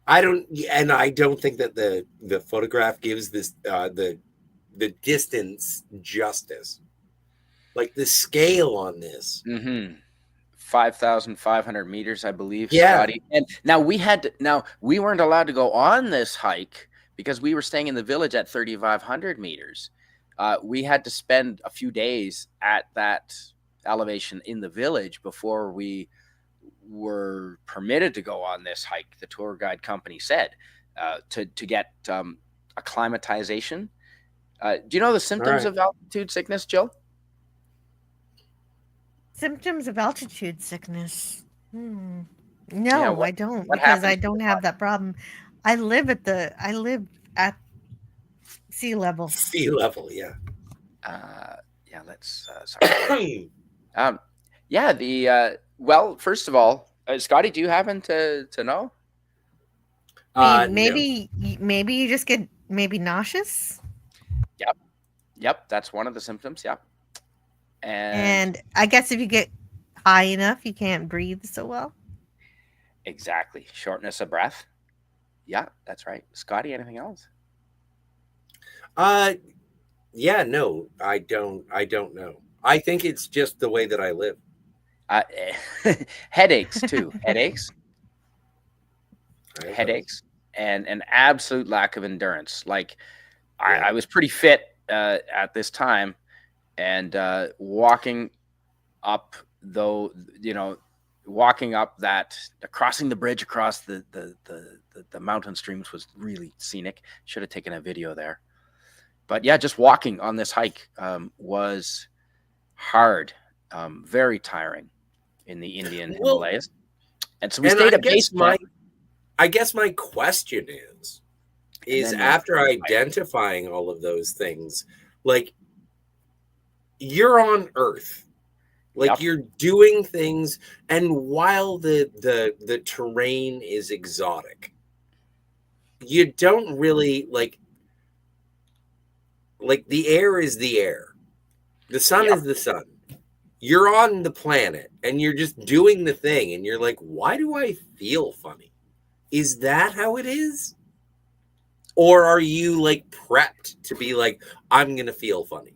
I don't think that the photograph gives this the the distance justice. Like the scale on this. Mm-hmm. 5,500 meters, I believe, Yeah. Scotty. And now we weren't allowed to go on this hike because we were staying in the village at 3,500 meters. We had to spend a few days at that elevation in the village before we were permitted to go on this hike. The tour guide company said to get acclimatization. Do you know the All symptoms right. of altitude sickness, Jill? Symptoms of altitude sickness. Hmm. Yeah. No, What I don't what because I happens to don't your have that problem. I live at sea level. Sea level, yeah. Yeah, let's sorry. Um, yeah, the well, first of all, Scotty, do you happen to know? No. Maybe you just get maybe nauseous, Yep, yep, that's one of the symptoms. Yep, and and I guess if you get high enough, you can't breathe so well. exactly, shortness of breath. Yeah, that's right. Scotty, anything else? Uh yeah, no, I don't know. I think it's just the way that I live. Uh, headaches too. Headaches, I have those. headaches, and an absolute lack of endurance. Like Yeah. I was pretty fit at this time, and walking up though walking up that crossing the bridge across the mountain streams was really scenic. Should have taken a video there, but yeah, just walking on this hike was hard, very tiring in the Indian Well, Himalayas. And so we and stayed at base camp, I guess my question and is then we went after on the hike. identifying all of those things, like you're on Earth, like Yep. you're doing things, and while the terrain is exotic, you don't really like the air is the air, the sun Yep. is the sun. You're on the planet and you're just doing the thing, and you're like, why do I feel funny? Is that how it is? Or are you like prepped to be like, I'm gonna feel funny?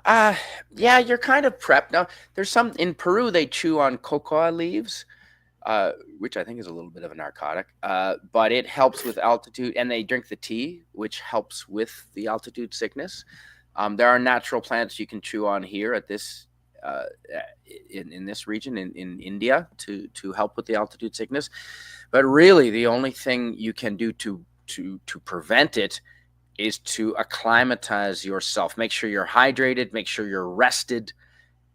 Uh, yeah, you're kind of prepped. Now, there's some in Peru, they chew on cocoa leaves, which I think is a little bit of a narcotic, but it helps with altitude, and they drink the tea, which helps with the altitude sickness. There are natural plants you can chew on here at this uh, in this region in India to help with the altitude sickness. But really, the only thing you can do to prevent it is to acclimatize yourself. Make sure you're hydrated, make sure you're rested,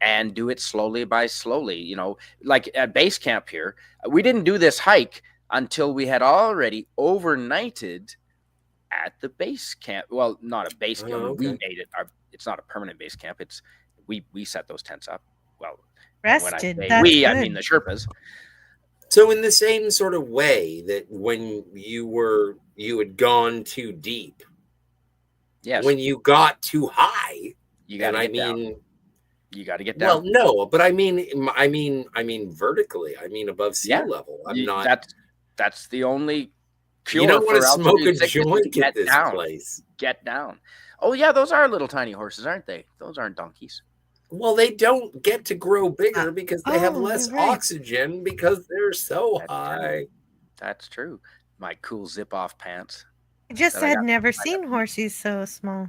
and do it slowly by slowly. Like at base camp here, we didn't do this hike until we had already overnighted at the base camp. Well, not a base camp. I Oh, mean, we okay. made it. It's not a permanent base camp. It's we set those tents up. Well, and when I Rested. say That's we, I mean good. the Sherpas. So in the same sort of way that when you had gone too deep, Yes, when you got too high, you got and to I get down. mean, You got to get well, down. no, but I mean vertically. I mean above sea Yeah, level. I'm not. that's the only You cure don't want to for smoke a altitude sickness is to joint at get this down. place. Get down. Oh yeah, those are little tiny horses, aren't they? Those aren't donkeys. Well, they don't get to grow Uh, bigger because they have oh, less you're right. oxygen because they're so That's true. high. That's true. My cool zip off pants I just that I had got. never I got. seen horses so small.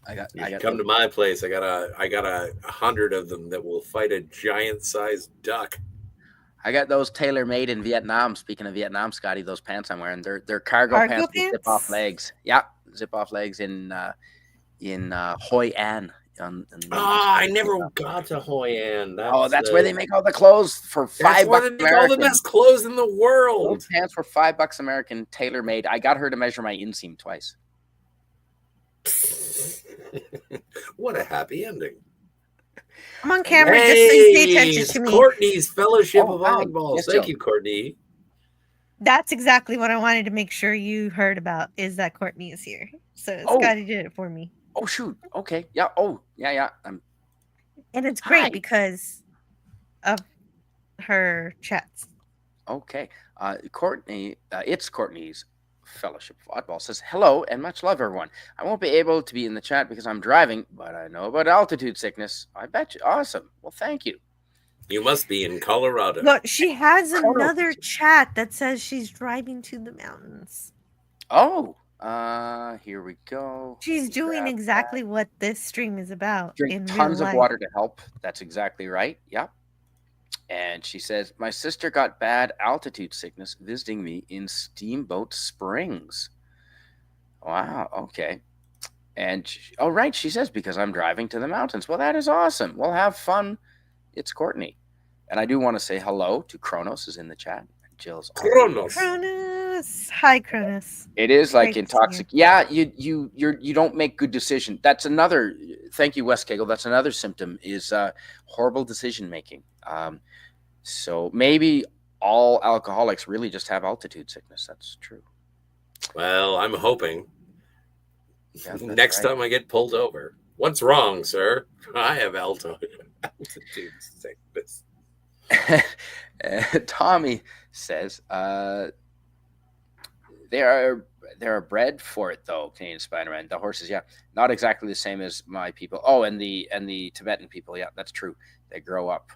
You I should got come them. to my place. I got a 100 of them that will fight a giant-sized duck. I got those tailor made in Vietnam. Speaking of Vietnam, Scotty, those pants I'm wearing, they're cargo Cargo pants with zip off pants? legs. Yeah, zip off legs in Hoi An on the east Ah, I coast of never Vietnam. got to Hoi An. Oh, that's where they make all the clothes for That's five why bucks they make all the American. best clothes in the Those world. pants were $5 American, tailor made. I got her to measure my inseam twice. What a happy ending. I'm on Yeah. camera just so you pay Hey, attention it's to me. Courtney's Fellowship Oh, of hi. Oddballs. Yes, Thank Jill. you, Courtney. That's exactly what I wanted to make sure you heard about is that Courtney is here. So Oh, Scotty did it for me. oh, shoot. Okay. Yeah. Oh, yeah, yeah. And it's Hi. great because of her chats. Okay. Courtney, it's Courtney's Fellowship of Oddball says, hello and much love, everyone. I won't be able to be in the chat because I'm driving, but I know about altitude sickness. I bet you. Awesome. Well, thank you. You must be in Colorado. Look, she has Colorado. another chat that says she's driving to the mountains. Oh, here we go. She's doing exactly what this stream is about Drink in real tons of life. water to help. That's exactly right. Yep. And she says, my sister got bad altitude sickness visiting me in Steamboat Springs. Wow. Okay. And right, she says, because I'm driving to the mountains. Well, that is awesome. Well, have fun. It's Courtney. And I do want to say hello to Kronos is in the chat. Jill's Kronos. Kronos. Hi, Kronos. It is like Great to see intoxic. Yeah, you don't make good decisions. That's another. Thank you, Wes Kegel. That's another symptom is horrible decision making. So maybe all alcoholics really just have altitude sickness. That's true. Well, I'm hoping. Yeah, Next time I get pulled over, what's wrong, sir? I have altitude sickness. Tommy says they are bred for it though. Canadian Spider-Man. The horses, yeah, not exactly the same as my people. Oh, and the Tibetan people, yeah, that's true. They grow up.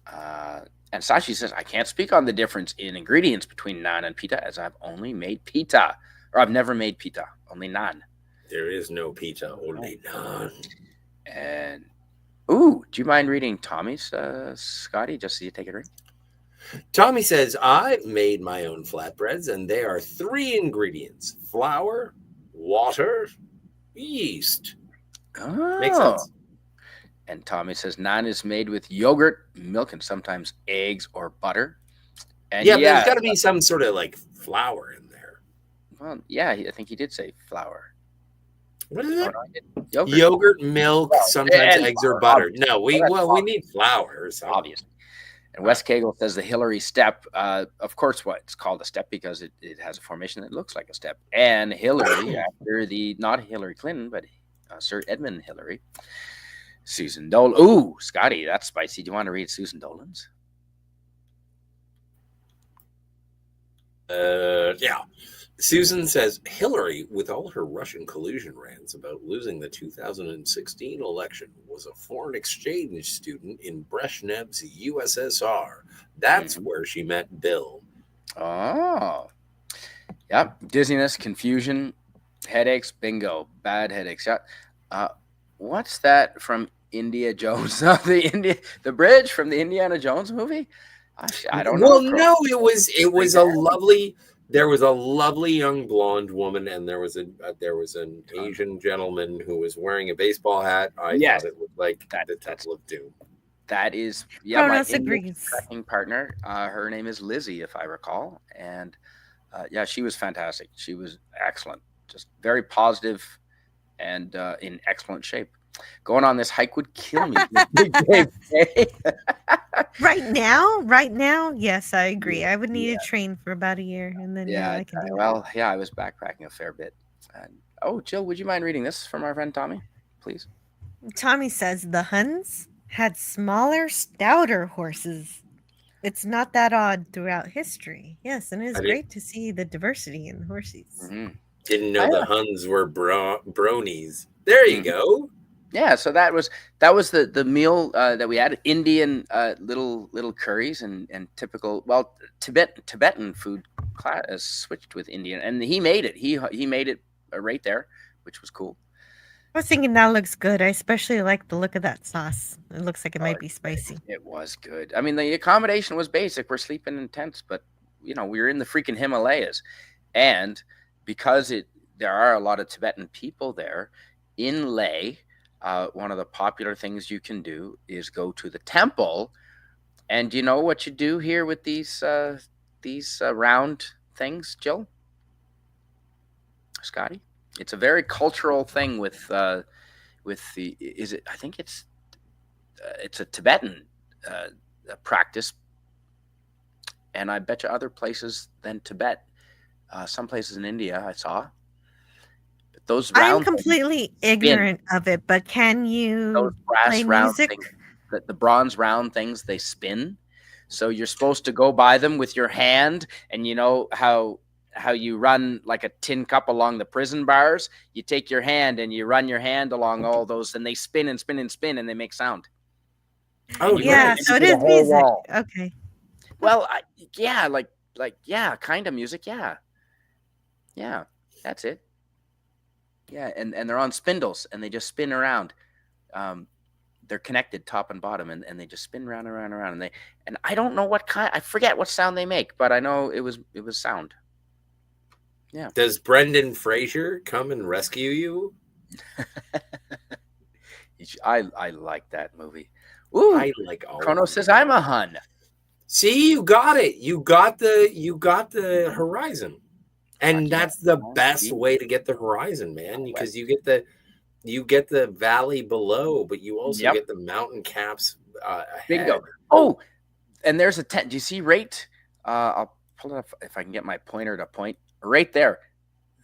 And Sashi says, I can't speak on the difference in ingredients between naan and pita as I've only made pita. Or I've never made pita, only naan. There is no pita, only naan. And, ooh, do you mind reading Tommy's, Scotty, just so you take it right? Tommy says, I made my own flatbreads, and they are 3 ingredients. Flour, water, yeast. Oh. Makes sense. And Tommy says, naan is made with yogurt, milk, and sometimes eggs or butter. And yeah, there's got to be some sort of like flour in there. Well, yeah, I think he did say flour. What is it? Yogurt, milk, sometimes eggs or butter. No, we need flour or something. Obviously. And Wes Kegel says the Hillary step, of course, it's called a step because it has a formation that looks like a step. And Hillary, after not Hillary Clinton, but Sir Edmund Hillary, Susan Dolan. Ooh, Scotty, that's spicy. Do you want to read Susan Dolan's? Yeah. Susan says Hillary, with all her Russian collusion rants about losing the 2016 election, was a foreign exchange student in Brezhnev's USSR. That's where she met Bill. Oh. Yep. Dizziness, confusion, headaches, bingo. Bad headaches. Yeah. What's that from India Jones? The bridge from the Indiana Jones movie? I don't know. Well, no, it was a lovely. There was a lovely young blonde woman, and there was an Asian gentleman who was wearing a baseball hat. I thought it looked like the Temple of Doom. That is, my Indian trekking partner. Her name is Lizzie, if I recall, and she was fantastic. She was excellent, just very positive, and in excellent shape. Going on this hike would kill me. Right now, yes, I agree. I would need to train for about a year, and then I can do it. I was backpacking a fair bit. And, Jill, would you mind reading this from our friend Tommy, please? Tommy says the Huns had smaller, stouter horses. It's not that odd throughout history. Yes, and it is great to see the diversity in the horses. Mm-hmm. Didn't know the Huns were bronies. There you go. Yeah, so that was the meal that we had. Indian little curries and typical Tibetan food switched with Indian, and he made it. He made it right there, which was cool. I was thinking that looks good. I especially like the look of that sauce. It looks like it might be spicy. It was good. I mean, the accommodation was basic. We're sleeping in tents, but we were in the freaking Himalayas, and because there are a lot of Tibetan people there in Leh. One of the popular things you can do is go to the temple, and you know what you do here with these round things, Jill? Scotty? It's a very cultural thing with the I think it's a Tibetan practice, and I bet you other places than Tibet, some places in India I saw. Those round I'm completely ignorant of it, but can you those brass play round music? things, the bronze round things, they spin. So you're supposed to go by them with your hand, and you know how you run like a tin cup along the prison bars. You take your hand and you run your hand along all those, and they spin and spin and spin, and they make sound. Oh, And you go Yeah, nice. so into it the is whole music. wall. Okay. Well, yeah, like yeah, kind of music. Yeah, that's it. Yeah, and they're on spindles, and they just spin around. Um, they're connected top and bottom, and they just spin round and round and round. And I don't know what kind. I forget what sound they make, but I know it was sound. Yeah. Does Brendan Fraser come and rescue you? I like that movie. Ooh, I like all Chrono of says them. I'm a hun. See, you got it. You got the horizon. And Rocky that's the Mountain, best Beach, way to get the horizon, man, because West. you get the valley below, but you also Yep. get the mountain caps ahead. Bingo. Oh, and there's a tent. Do you see right? I'll pull it up if I can get my pointer to point right there.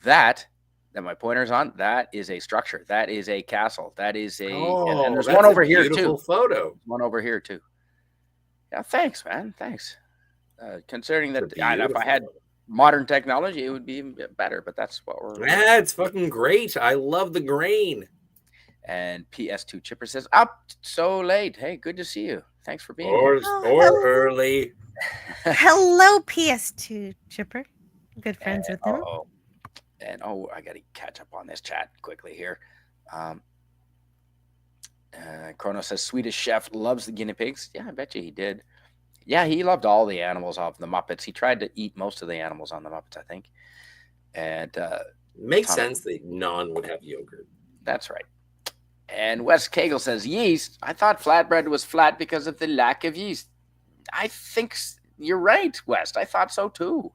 That my pointer's on, that is a structure. That is a castle. That is and Oh, there's one that's a over here beautiful too. photo. One over here too. Yeah, thanks, man. Thanks. Considering It's a that if I beautiful had photo. modern technology, it would be even better. But that's what we're. Yeah, it's fucking great. I love the grain. And PS2 Chipper says, "Up so late. Hey, good to see you. Thanks for being here." Or early. Hello, PS2 Chipper. Good friends with him. Oh, and I got to catch up on this chat quickly here. Chrono says Swedish chef loves the guinea pigs. Yeah, I bet you he did. Yeah, he loved all the animals off the Muppets. He tried to eat most of the animals on the Muppets, I think. And Makes sense that non would have yogurt. that's right. And Wes Cagle says yeast. I thought flatbread was flat because of the lack of yeast. I think you're right, West. I thought so too.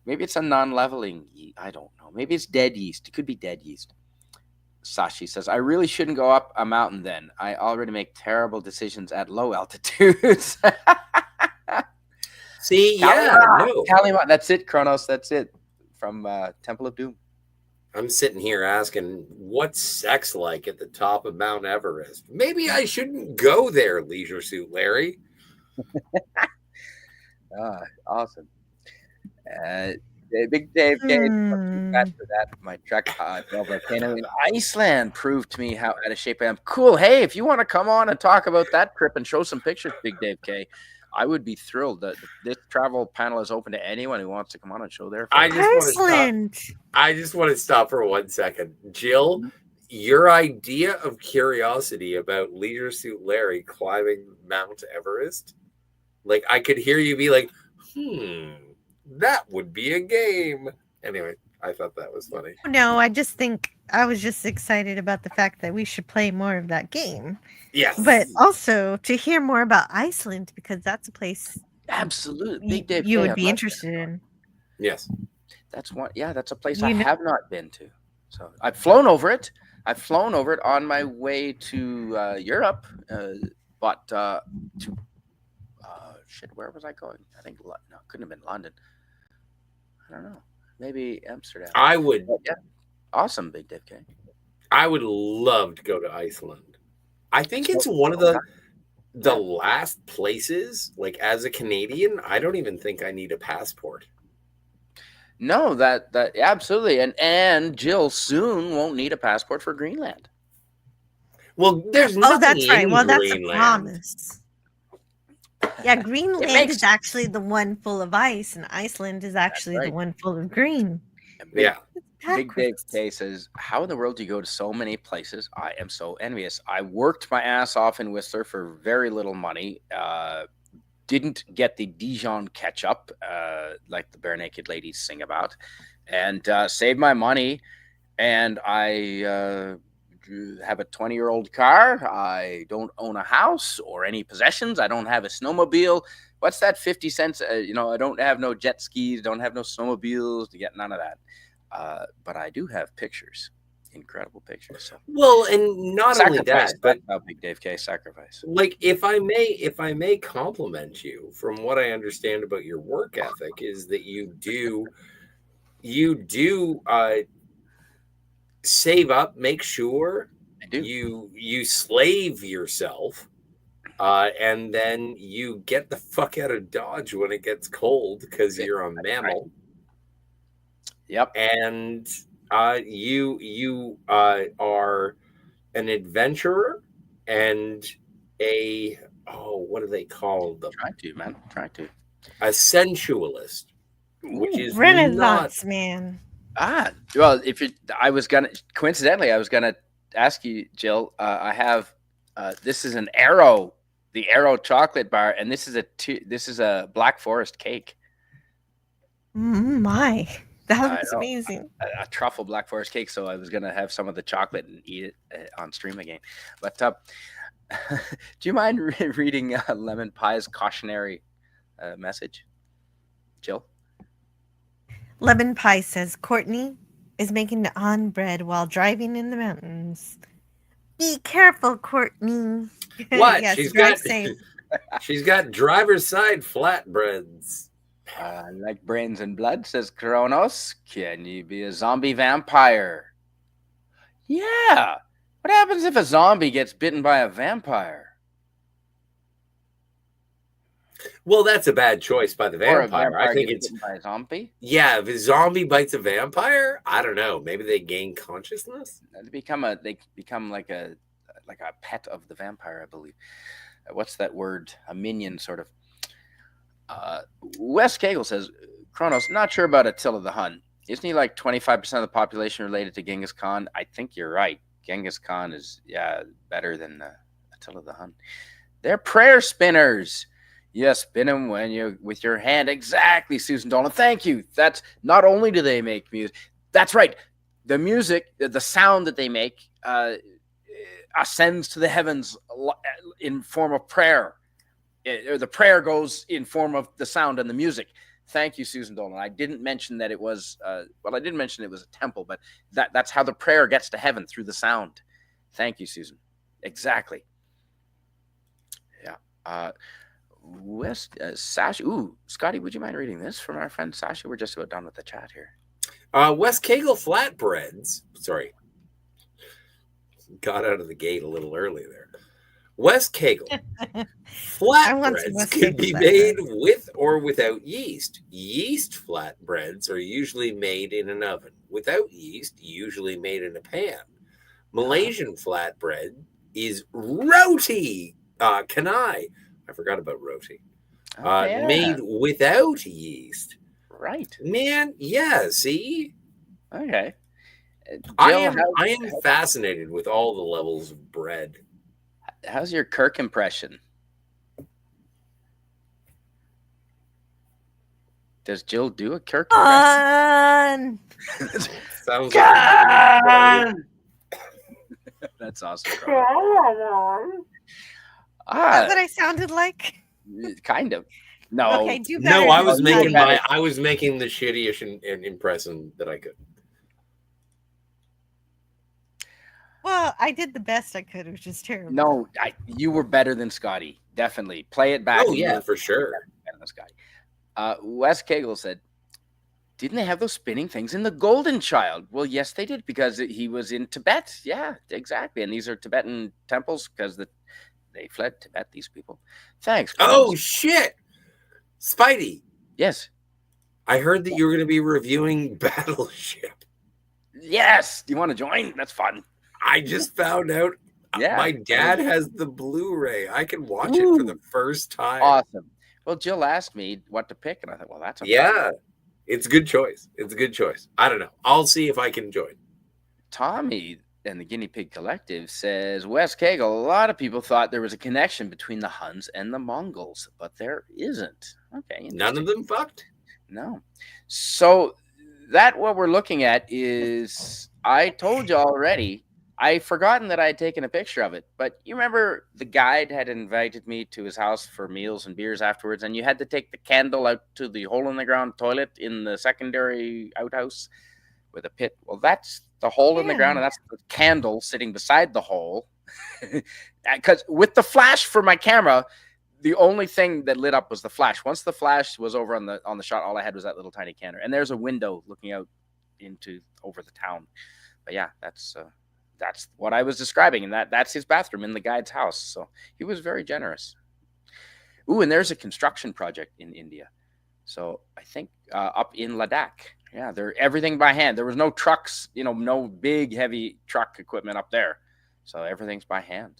Maybe it's a non-leveling yeast. I don't know. Maybe it's dead yeast. It could be dead yeast. Sashi says, I really shouldn't go up a mountain then. I already make terrible decisions at low altitudes. See, yeah, no. Calimont. That's it, Kronos. That's it. From Temple of Doom. I'm sitting here asking, what's sex like at the top of Mount Everest? Maybe I shouldn't go there, Leisure Suit Larry. Awesome. Big Dave K. For that, my trek volcano in Iceland proved to me how out of shape I am. Cool. Hey, if you want to come on and talk about that trip and show some pictures, Big Dave K, I would be thrilled. This travel panel is open to anyone who wants to come on and show their photos. I just want to stop for 1 second. Jill, your idea of curiosity about Leisure Suit Larry climbing Mount Everest, like I could hear you be like, that would be a game. Anyway, I thought that was funny. No, I just think I was just excited about the fact that we should play more of that game. Yes. But also to hear more about Iceland, because that's a place absolutely Big Dave you would be interested in. Yes. That's one. Yeah, that's a place I have not been to. So I've flown over it. I've flown over it on my way to Europe, but to where was I going? I think no, it couldn't have been London. I don't know. Maybe Amsterdam. I would. Yeah. Awesome, Big Dave K. I would love to go to Iceland. I think it's one of the last places, like as a Canadian, I don't even think I need a passport. No, that absolutely. And Jill soon won't need a passport for Greenland. Well, there's nothing that's right. Well, Greenland. That's a promise. Yeah, Greenland is actually the one full of ice, and Iceland is actually the one full of green. Big Dave K says, how in the world do you go to so many places? I am so envious. I worked my ass off in Whistler for very little money. Didn't get the Dijon ketchup, like the Bare Naked Ladies sing about, and saved my money. And I have a 20-year-old car. I don't own a house or any possessions. I don't have a snowmobile. What's that 50 cents? I don't have no jet skis, don't have no snowmobiles, to get none of that. But I do have pictures, incredible pictures. So. Well, and not only that, but how Big Dave K sacrifice. Like, if I may compliment you, from what I understand about your work ethic, is that you do save up, make sure you slave yourself And then you get the fuck out of Dodge when it gets cold because you're a mammal. Right. Yep. And you are an adventurer and a what do they call them? Try to, man. Try to. A sensualist, which Ooh, is Renaissance not. man. Well, if you, I was gonna ask you, Jill. I have this is an Arrow, the Arrow chocolate bar, and this is a Black Forest cake. My, that I looks know. amazing. A truffle Black Forest cake. So I was gonna have some of the chocolate and eat it on stream again. But do you mind reading Lemon Pie's cautionary message, Jill? Lemon Pie says Courtney is making naan bread while driving in the mountains. Be careful, Courtney. What? Yes, she's drive got safe. she's got driver's side flatbreads. Like brains and blood, says Kronos. Can you be a zombie vampire? Yeah. What happens if a zombie gets bitten by a vampire? Well, that's a bad choice by the Or a vampire. I vampire think gets it's bitten by a zombie? yeah. If a zombie bites a vampire, I don't know. Maybe they gain consciousness. They become like a pet of the vampire, I believe. What's that word? A minion, sort of. Wes Cagle says, Kronos, not sure about Attila the Hun. Isn't he like 25% of the population related to Genghis Khan? I think you're right. Genghis Khan is, better than Attila the Hun. They're prayer spinners. Yeah, spin them when you with your hand. Exactly, Susan Dolan. Thank you. That's not only do they make music. That's right. The music, the sound that they make, ascends to the heavens in form of prayer. The prayer goes in form of the sound and the music. Thank you, Susan Dolan. I didn't mention that it was. I didn't mention it was a temple, but that's how the prayer gets to heaven, through the sound. Thank you, Susan. Exactly. Yeah. Sasha. Ooh, Scotty, would you mind reading this from our friend Sasha? We're just about done with the chat here. Wes Cagle flatbreads. Sorry, got out of the gate a little early there. Wes Cagle flatbreads can be made with or without yeast. Yeast flatbreads are usually made in an oven. Without yeast, usually made in a pan. Malaysian flatbread is roti canai. I forgot about roti. Made without yeast. Right. Man, yeah, see? Okay. Jill, I am fascinated with all the levels of bread. How's your Kirk impression? Does Jill do a Kirk impression? Sounds like that's awesome. That's what I sounded like. Kind of. No. Okay, do better. No, I was making the shittiest impression that I could. Well, I did the best I could. It was just terrible. No, you were better than Scotty. Definitely. Play it back. Oh, yeah, for sure. Better than Scotty. Wes Cagle said, didn't they have those spinning things in The Golden Child? Well, yes, they did, because he was in Tibet. Yeah, exactly. And these are Tibetan temples because they fled Tibet, these people. Thanks. Oh, shit. Spidey. Yes. I heard that you were going to be reviewing Battleship. Yes. Do you want to join? That's fun. I just found out my dad has the Blu-ray. I can watch it for the first time. Awesome. Well, Jill asked me what to pick, and I thought, well, that's okay. Yeah. It's a good choice. I don't know. I'll see if I can join. Tommy and the Guinea Pig Collective says, Wes Cagle, a lot of people thought there was a connection between the Huns and the Mongols, but there isn't. Okay. None of them fucked? No. So what we're looking at is, I told you already, I'd forgotten that I had taken a picture of it, but you remember the guide had invited me to his house for meals and beers afterwards, and you had to take the candle out to the hole-in-the-ground toilet in the secondary outhouse with a pit. Well, that's the hole in the ground, and that's the candle sitting beside the hole. Because with the flash for my camera, the only thing that lit up was the flash. Once the flash was over on the shot, all I had was that little tiny candle. And there's a window looking out over the town. But yeah, that's that's what I was describing, and that's his bathroom in the guide's house. So he was very generous. Ooh, and there's a construction project in India. So I think up in Ladakh. Yeah, they're everything by hand. There was no trucks, no big heavy truck equipment up there. So everything's by hand.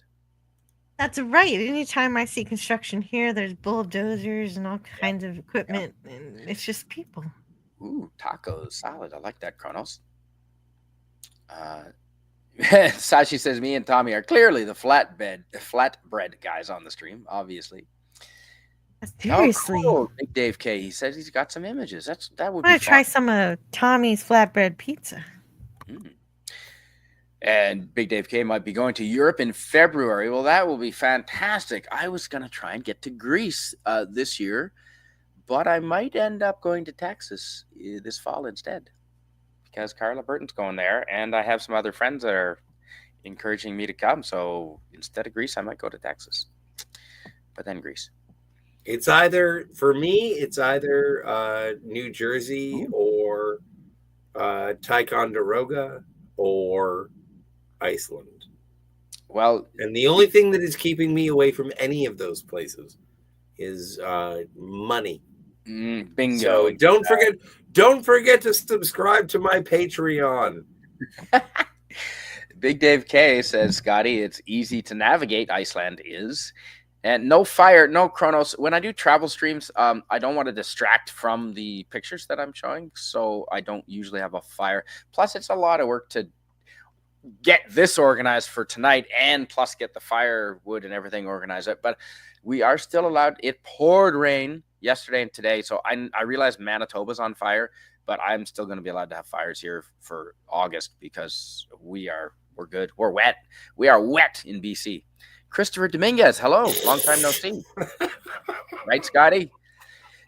That's right. Anytime I see construction here, there's bulldozers and all Yeah. kinds of equipment, and it's just people. Ooh, tacos, salad. I like that, Kronos. Uh, Sashi says, me and Tommy are clearly the flatbread guys on the stream, obviously. Seriously. Oh, cool. Big Dave K. He says he's got some images. That would I be want to try fun. some of Tommy's flatbread pizza. And Big Dave K might be going to Europe in February. Well, that will be fantastic. I was going to try and get to Greece this year, but I might end up going to Texas this fall instead because Carla Burton's going there, and I have some other friends that are encouraging me to come. So instead of Greece, I might go to Texas, but then Greece. It's either, for me, it's either New Jersey or Ticonderoga or Iceland. Well, and the only thing that is keeping me away from any of those places is money. Bingo. So don't forget to subscribe to my Patreon. Big Dave K says, Scotty, it's easy to navigate. Iceland is. And no fire, no Kronos. When I do travel streams, I don't want to distract from the pictures that I'm showing. So I don't usually have a fire. Plus, it's a lot of work to get this organized for tonight and plus get the firewood and everything organized. But we are still allowed. It poured rain yesterday and today. So I realize Manitoba's on fire, but I'm still going to be allowed to have fires here for August because we're good. We're wet. We are wet in BC. Christopher Dominguez, hello. Long time no see. Right, Scotty?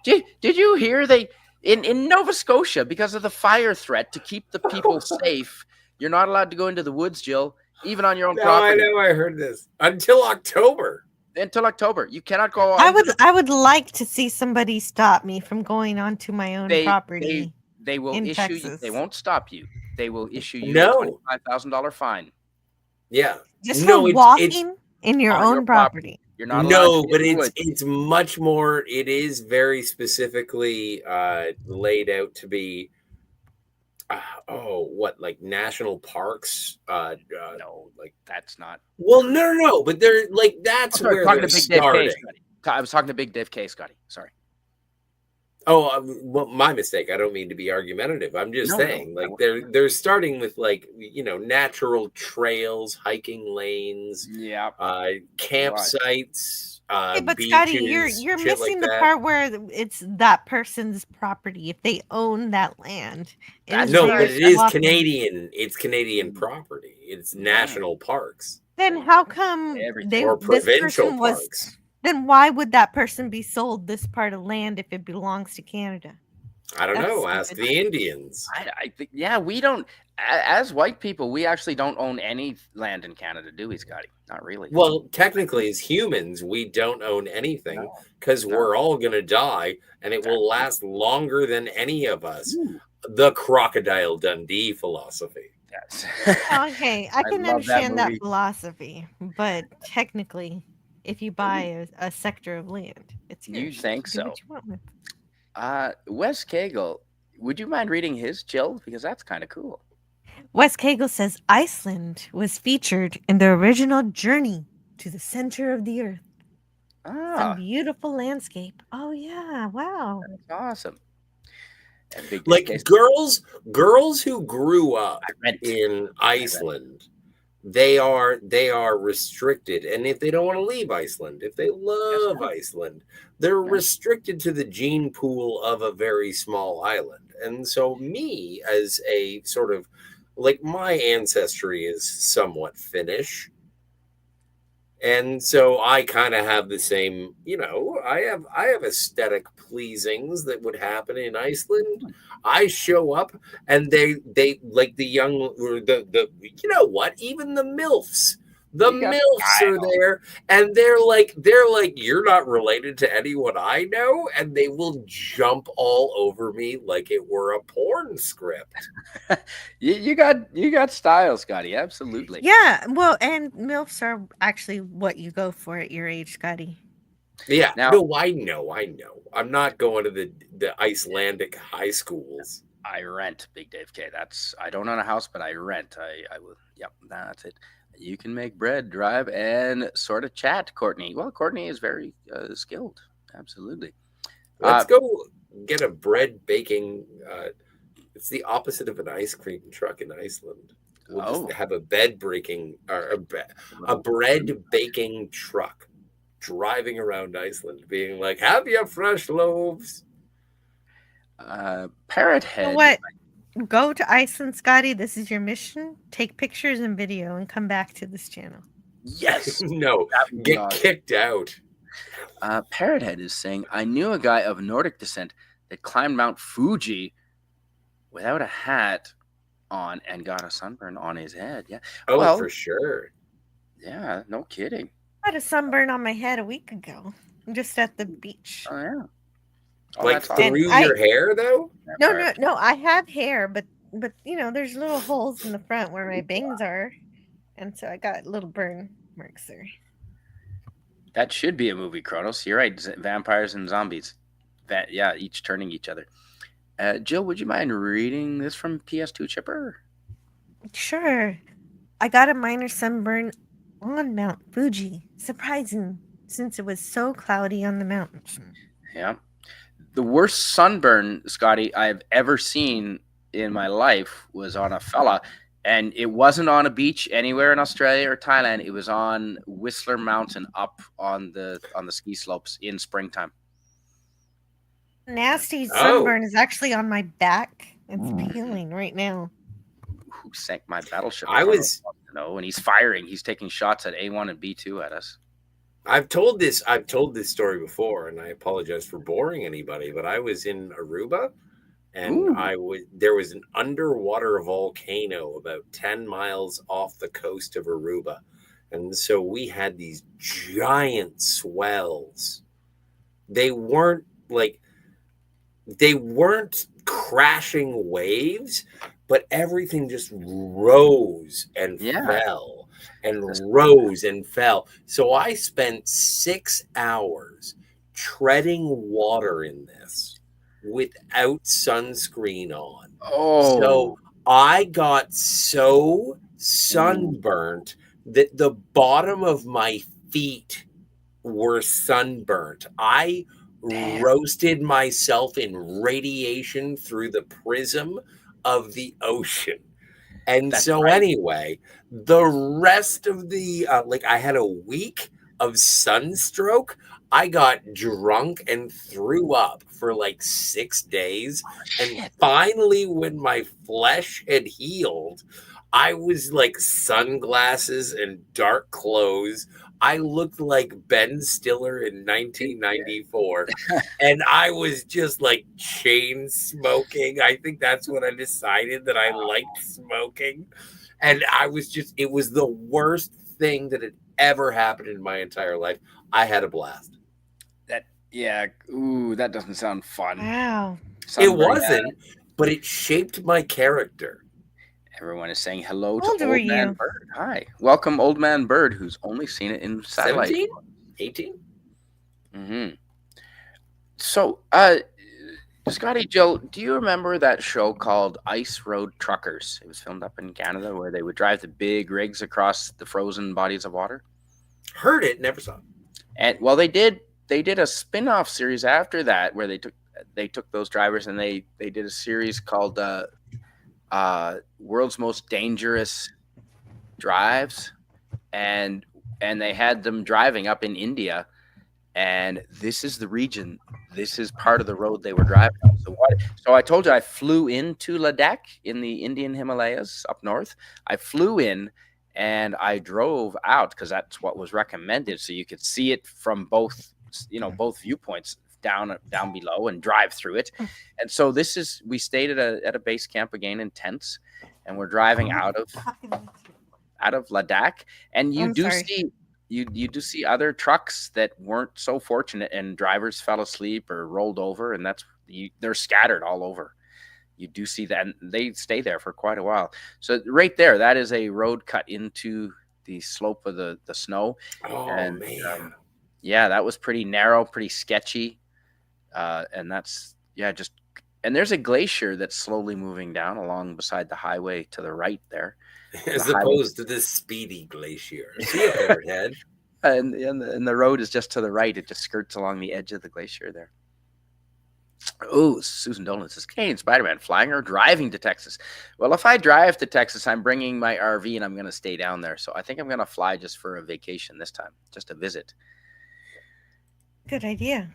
Did you hear they in Nova Scotia, because of the fire threat to keep the people safe, you're not allowed to go into the woods, Jill, even on your own property. I know, I heard this. Until October. Until October. You cannot go on. I would like to see somebody stop me from going onto my own property. They will issue Texas. you. They won't stop you. They will issue you No. a $25,000 fine. Yeah. Just for walking in your own property. You're not no, but it's much more. It is very specifically laid out to be. Like national parks? No, like that's not. Well, no, but they're like that's where they're starting. I was talking to Big Dave K, Scotty. Sorry. Oh, well, my mistake. I don't mean to be argumentative. I'm just saying, like they're starting with like natural trails, hiking lanes, campsites. But beaches, Scotty, you're missing the part where it's that person's property if they own that land. But it is Canadian. It's Canadian property. It's national parks. Then how come or provincial parks? Then why would that person be sold this part of land if it belongs to Canada? I don't know. Ask the Indians. I think, we don't, as white people, we actually don't own any land in Canada, do we, Scotty? Not really. Well, technically, as humans, we don't own anything because we're all going to die and it will last longer than any of us. Ooh. The Crocodile Dundee philosophy. Yes. Okay, I can understand that philosophy, but technically, if you buy a sector of land, it's yours. You think so? Wes Cagle, would you mind reading his, Jill? Because that's kind of cool. Wes Cagle says Iceland was featured in the original Journey to the Center of the Earth. Some beautiful landscape. Oh yeah, wow. That's awesome. Like girls who grew up in Iceland, they are restricted, and if they don't want to leave Iceland, if they love Iceland, they're restricted to the gene pool of a very small island. And so me, as a sort of like, my ancestry is somewhat Finnish, and so I kind of have the same, I have aesthetic pleasings that would happen in Iceland. I show up and they like the young, the even the MILFs, The You got MILFs are style. there, and they're like, you're not related to anyone I know, and they will jump all over me like it were a porn script. You got style, Scotty. Absolutely. Yeah, well, and MILFs are actually what you go for at your age, Scotty. Yeah, Now no, I know. I'm not going to the Icelandic high schools. I rent, Big Dave K. I don't own a house, but I rent. I will. Yep, that's it. You can make bread, drive, and sort of chat, Courtney. Well, Courtney is very skilled. Absolutely. Let's Uh, go get a bread baking. It's the opposite of an ice cream truck in Iceland. We'll just oh, have a bed breaking or a bread baking truck driving around Iceland, being like, "Have you fresh loaves?" Parrot You know Head. what? Go to Iceland, Scotty. This is your mission. Take pictures and video and come back to this channel. Yes, No, that would be get awesome. kicked out. Parrot Head is saying, I knew a guy of Nordic descent that climbed Mount Fuji without a hat on and got a sunburn on his head. Yeah. Oh, Well, for sure. yeah, no kidding. I had a sunburn on my head a week ago, just at the beach. Oh, yeah. Oh, Like that's awesome. And through I your hair, though. no, I have hair, but there's little holes in the front where my bangs are, and so I got little burn marks there. That should be a movie, Kronos. You're right. Vampires and zombies. Yeah, each turning each other. Jill, would you mind reading this from PS2 Chipper? Sure. I got a minor sunburn on Mount Fuji. Surprising, since it was so cloudy on the mountain. Yeah. The worst sunburn, Scotty, I've ever seen in my life was on a fella, and it wasn't on a beach anywhere in Australia or Thailand. It was on Whistler Mountain, up on the ski slopes in springtime. Nasty Oh, sunburn is actually on my back. It's peeling right now. Who sank my battleship? I Kronos was. wants to know, and he's firing. He's taking shots at A1 and B2 at us. I've told this story before, and I apologize for boring anybody, but I was in Aruba, and Ooh. there was an underwater volcano about 10 miles off the coast of Aruba, and so we had these giant swells. They weren't like they weren't crashing waves, but everything just rose and Yeah. fell and This- rose and fell. So I spent 6 hours treading water in this without sunscreen on. So Oh. I got so sunburnt that the bottom of my feet were sunburnt. I Damn. roasted myself in radiation through the prism of the ocean. And That's so, right. anyway, the rest of the I had a week of sunstroke. I got drunk and threw up for like 6 days. And Shit. finally, when my flesh had healed, I was like sunglasses and dark clothes. I looked like Ben Stiller in 1994. And I was just like chain smoking. I think that's when I decided that I liked smoking. And it was the worst thing that had ever happened in my entire life. I had a blast. Yeah. Ooh, that doesn't sound fun. Wow. It Sunburn, yeah. wasn't, but it shaped my character. Everyone is saying hello How old to were Old Man you? Bird. Hi. Welcome, Old Man Bird, who's only seen it in satellite. 17? 18? Mm-hmm. So, Scotty, Jill, do you remember that show called Ice Road Truckers? It was filmed up in Canada where they would drive the big rigs across the frozen bodies of water. Heard it, never saw it. And well, they did a spin-off series after that where they took those drivers and they did a series called World's Most Dangerous Drives, and they had them driving up in India, and this is the region. This is part of the road they were driving on. So I told you I flew into Ladakh in the Indian Himalayas up north. I flew in and I drove out because that's what was recommended, so you could see it from both viewpoints, down below, and drive through it. And so we stayed at a base camp again in tents, and we're driving out out of Ladakh, and you I'm do sorry. see you do see other trucks that weren't so fortunate, and drivers fell asleep or rolled over, and they're scattered all over. You do see that, and they stay there for quite a while. So right there, that is a road cut into the slope of the snow, Oh and man. yeah, that was pretty narrow, pretty sketchy, and that's yeah, just and there's a glacier that's slowly moving down along beside the highway to the right there. The As highway, opposed to this Speedy Glacier. See you, Parrothead. and the road is just to the right. It just skirts along the edge of the glacier there. Oh, Susan Dolan says, Kane, Spider Man, flying or driving to Texas? Well, if I drive to Texas, I'm bringing my RV and I'm going to stay down there. So I think I'm going to fly just for a vacation this time, just a visit. Good idea.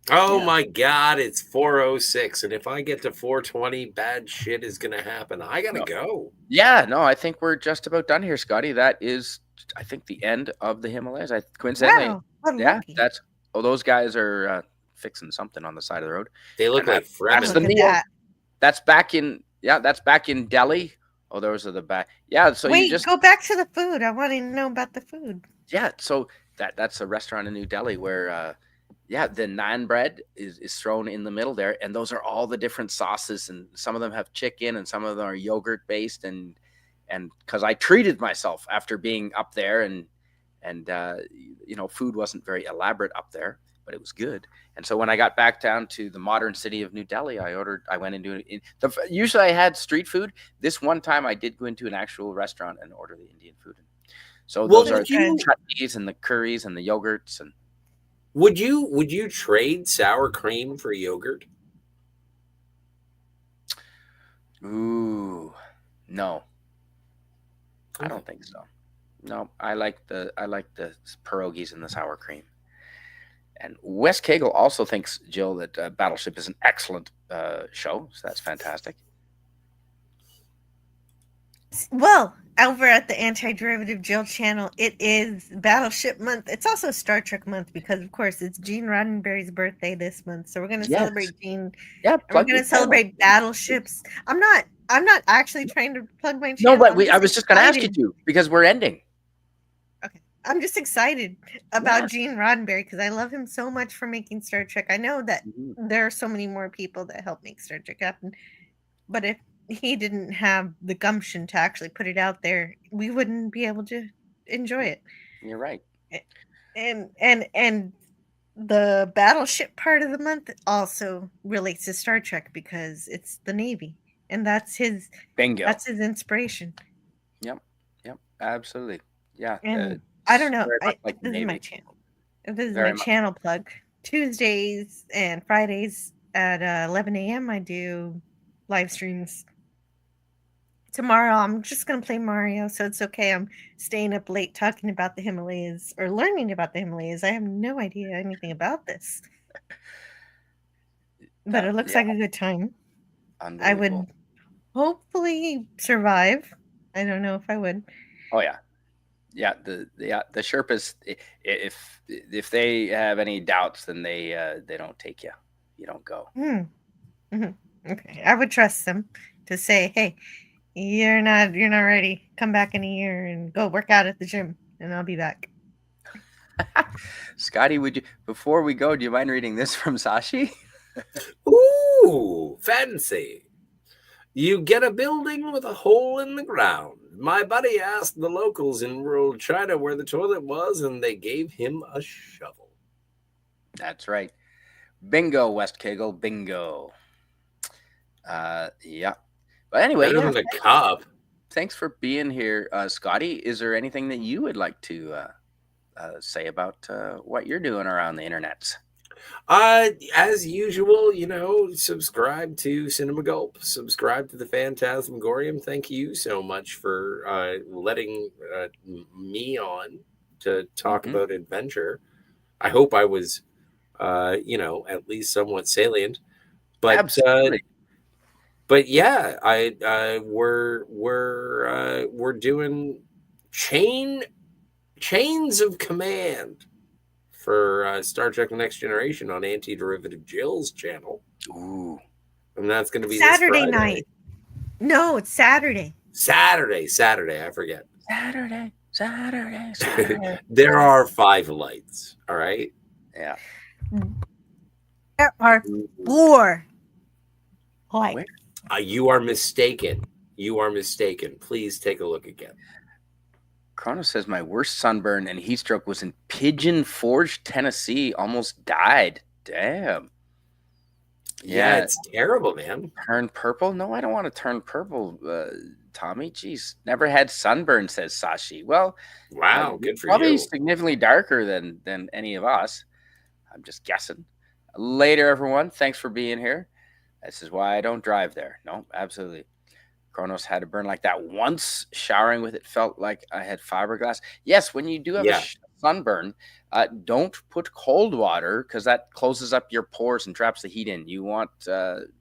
Oh Yeah. my God, it's 4:06, and if I get to 4:20, bad shit is gonna happen. I gotta No. go. Yeah, no, I think we're just about done here, Scotty. That is, I think, the end of the Himalayas. Coincidentally, Wow, what yeah, lucky. those guys are fixing something on the side of the road. They look And like Oh, that's the look at Fremen. meal. that. That's back in, yeah, that's back in Delhi. Oh, those are the back. Yeah, so you Wait, just, go back to the food. I want to know about the food. yeah, so that's a restaurant in New Delhi where, yeah, the naan bread is thrown in the middle there, and those are all the different sauces, and some of them have chicken, and some of them are yogurt based, and because I treated myself after being up there, and food wasn't very elaborate up there, but it was good. And so when I got back down to the modern city of New Delhi, I went into usually I had street food. This one time I did go into an actual restaurant and order the Indian food. So Well, those are would That's good. you chutneys and the curries and the yogurts and would you trade sour cream for yogurt? ooh, no, I don't think so. No, I like the pierogies and the sour cream. And Wes Cagle also thinks, Jill, that Battleship is an excellent show. So that's fantastic. Well, over at the Anti-Derivative Jill channel, it is Battleship month. It's also Star Trek month because, of course, it's Gene Roddenberry's birthday this month. So we're going to Yes. celebrate Gene, Yeah, and we're plug going your to channel. celebrate battleships. I'm not actually trying to plug my No, channel. but I'm I was just going to ask you excited. to because we're ending. Okay. I'm just excited about Yes. Gene Roddenberry because I love him so much for making Star Trek. I know that Mhm. there are so many more people that help make Star Trek happen, but if he didn't have the gumption to actually put it out there, we wouldn't be able to enjoy it. You're right. And the battleship part of the month also relates to Star Trek because it's the Navy, and Bingo. that's his inspiration. Yep. Yep. Absolutely. Yeah. And I don't It's know. very much like the This is my Navy. channel. This is my Very much. channel plug. Tuesdays and Fridays at 11 a.m. I do live streams. Tomorrow I'm just gonna play Mario, so it's okay. I'm staying up late talking about the Himalayas or learning about the Himalayas. I have no idea anything about this, but it looks Yeah. like a good time. I Unbelievable. would hopefully survive. I don't know if I would. Oh yeah. Yeah. The Sherpas, if they have any doubts, then they don't take you. You don't go. Mhm. Okay, I would trust them to say, "Hey, you're not ready. Come back in a year and go work out at the gym, and I'll be back." Scotty, before we go, do you mind reading this from Sashi? Ooh, fancy. You get a building with a hole in the ground. My buddy asked the locals in rural China where the toilet was, and they gave him a shovel. That's right. Bingo, West Kegel. Bingo. Yeah. But anyway, Better yeah. than a cup. Thanks for being here, Scotty. Is there anything that you would like to say about what you're doing around the internet? As usual, subscribe to Cinema Gulp, subscribe to the Phantasmagorium. Thank you so much for letting me on to talk Mhm. about adventure. I hope I was, at least somewhat salient. But Absolutely. but yeah, we're doing chains of command for Star Trek: The Next Generation on Anti-Derivative Jill's channel, Ooh. and that's going to be this Saturday Friday. night. No, it's Saturday. Saturday. I forget. Saturday. There are 5 lights. All right. Yeah. There are 4 lights. Where? You are mistaken. You are mistaken. Please take a look again. Chrono says my worst sunburn and heat stroke was in Pigeon Forge, Tennessee. Almost died. Damn. Yeah, Yeah. it's terrible, man. Turn purple? No, I don't want to turn purple, Tommy. Jeez, never had sunburn, says Sashi. Well, Wow, good for probably you. significantly darker than any of us. I'm just guessing. Later, everyone. Thanks for being here. This is why I don't drive there. No, absolutely. Kronos had to burn like that once. Showering with it felt like I had fiberglass. Yes, when you do have a Yeah. sunburn, don't put cold water because that closes up your pores and traps the heat in. You want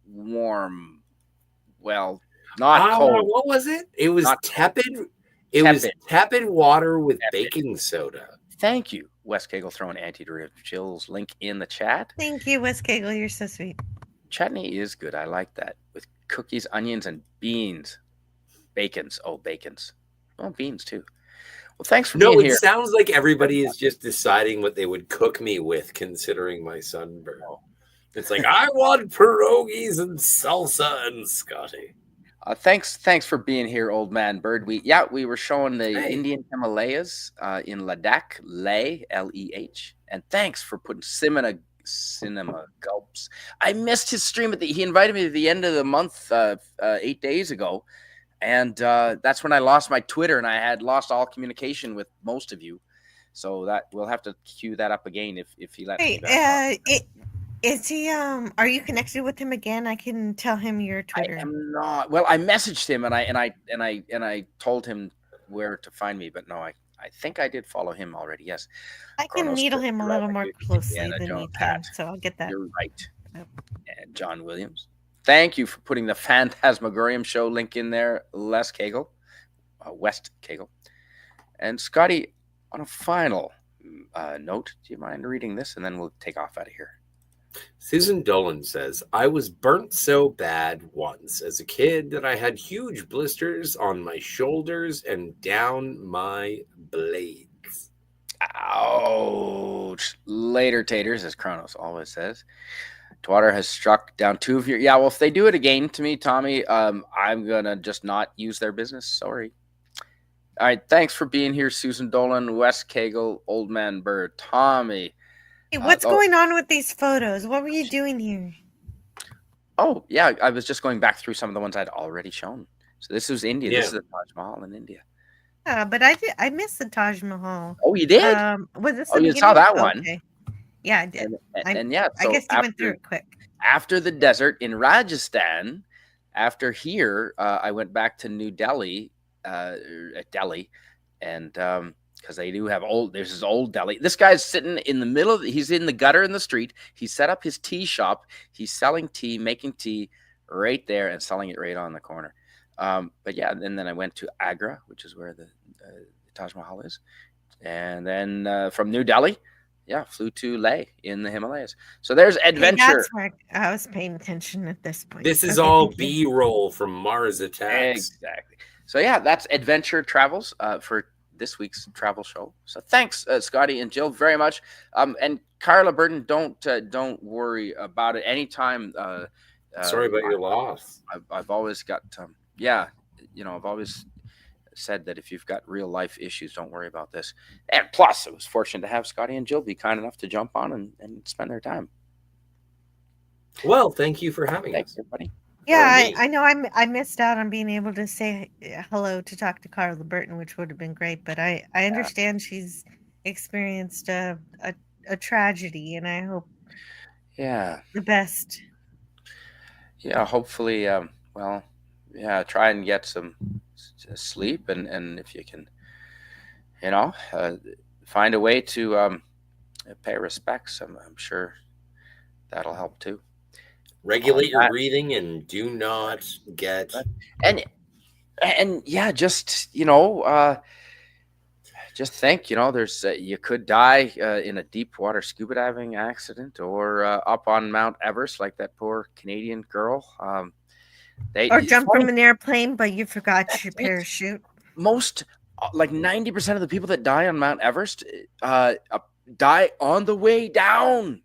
warm, well, not cold, What was it? It was not tepid. It was tepid water with tepid. baking soda. Thank you, Wes Cagle, throwing anti-derivative chills link in the chat. Thank you, Wes Cagle. You're so sweet. Chutney is good. I like that with cookies, onions, and beans. Bacons. Oh, bacons. Oh, beans too. Well, thanks for being No, it here. sounds like everybody is just deciding what they would cook me with, considering my sunburn. Oh. It's like, I want pierogies and salsa and Scotty. Thanks for being here, old man bird. We were showing the Indian Himalayas in Ladakh, Leh, Leh, and thanks for putting cinema gulps. I missed his stream he invited me at the end of the month 8 days ago, and that's when I lost my Twitter and I had lost all communication with most of you. So that we'll have to cue that up again if he lets me back. Is he are you connected with him again? I can tell him your Twitter. I am not. Well, I messaged him and I told him where to find me, but no, I think I did follow him already. Yes. I can needle him a little more closely than you can, so I'll get that. You're right. And John Williams. Thank you for putting the Phantasmagorium show link in there, Les Cagle, West Cagle. And Scotty, on a final note, do you mind reading this and then we'll take off out of here? Susan Dolan says, I was burnt so bad once as a kid that I had huge blisters on my shoulders and down my blades. Ouch. Later, taters, as Kronos always says. Twatter has struck down 2 of your... Yeah, well, if they do it again to me, Tommy, I'm going to just not use their business. Sorry. All right, thanks for being here, Susan Dolan, Wes Cagle, Old Man Bird, Tommy. Hey, what's going on with these photos? What were you doing here? Oh, yeah, I was just going back through some of the ones I'd already shown. So this was India. Yeah. This is the Taj Mahal in India. But I missed the Taj Mahal. Oh, you did? Was this you saw that one? Okay. Yeah, I did. And yeah, so I guess you went through it quick. After the desert in Rajasthan, after here, I went back to New Delhi, Delhi, and because they do have there's this old Delhi. This guy's sitting in the middle he's in the gutter in the street. He set up his tea shop. He's selling tea, making tea right there and selling it right on the corner. But yeah, and then I went to Agra, which is where the Taj Mahal is. And then from New Delhi, flew to Leh in the Himalayas. So there's adventure. Hey, that's where I was paying attention at this point. This is all B-roll from Mars Attacks. Exactly. So yeah, that's adventure travels for this week's travel show. So thanks, Scotty and Jill, very much. And Carla Burton, don't worry about it. Anytime. Sorry about your loss. I've always got I've always said that if you've got real life issues, don't worry about this. And plus, it was fortunate to have Scotty and Jill be kind enough to jump on and spend their time. Well, thank you for having us, everybody. Yeah, I know I missed out on being able to say hello to talk to Carla Burton, which would have been great. But I understand she's experienced a tragedy, and I hope the best. Yeah, hopefully, try and get some sleep, and if you can, find a way to pay respects. I'm sure that'll help too. Regulate your breathing and do not get just just think, there's you could die in a deep water scuba diving accident or up on Mount Everest like that poor Canadian girl. Or jump from an airplane, but you forgot your That's it. parachute. Most, like 90% of the people that die on Mount Everest die on the way down.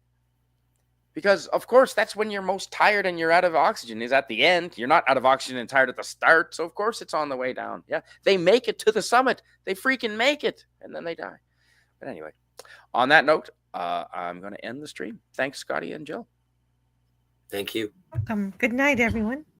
Because, of course, that's when you're most tired and you're out of oxygen, is at the end. You're not out of oxygen and tired at the start. So, of course, it's on the way down. Yeah. They make it to the summit. They freaking make it. And then they die. But anyway, on that note, I'm going to end the stream. Thanks, Scotty and Jill. Thank you. Welcome. Good night, everyone.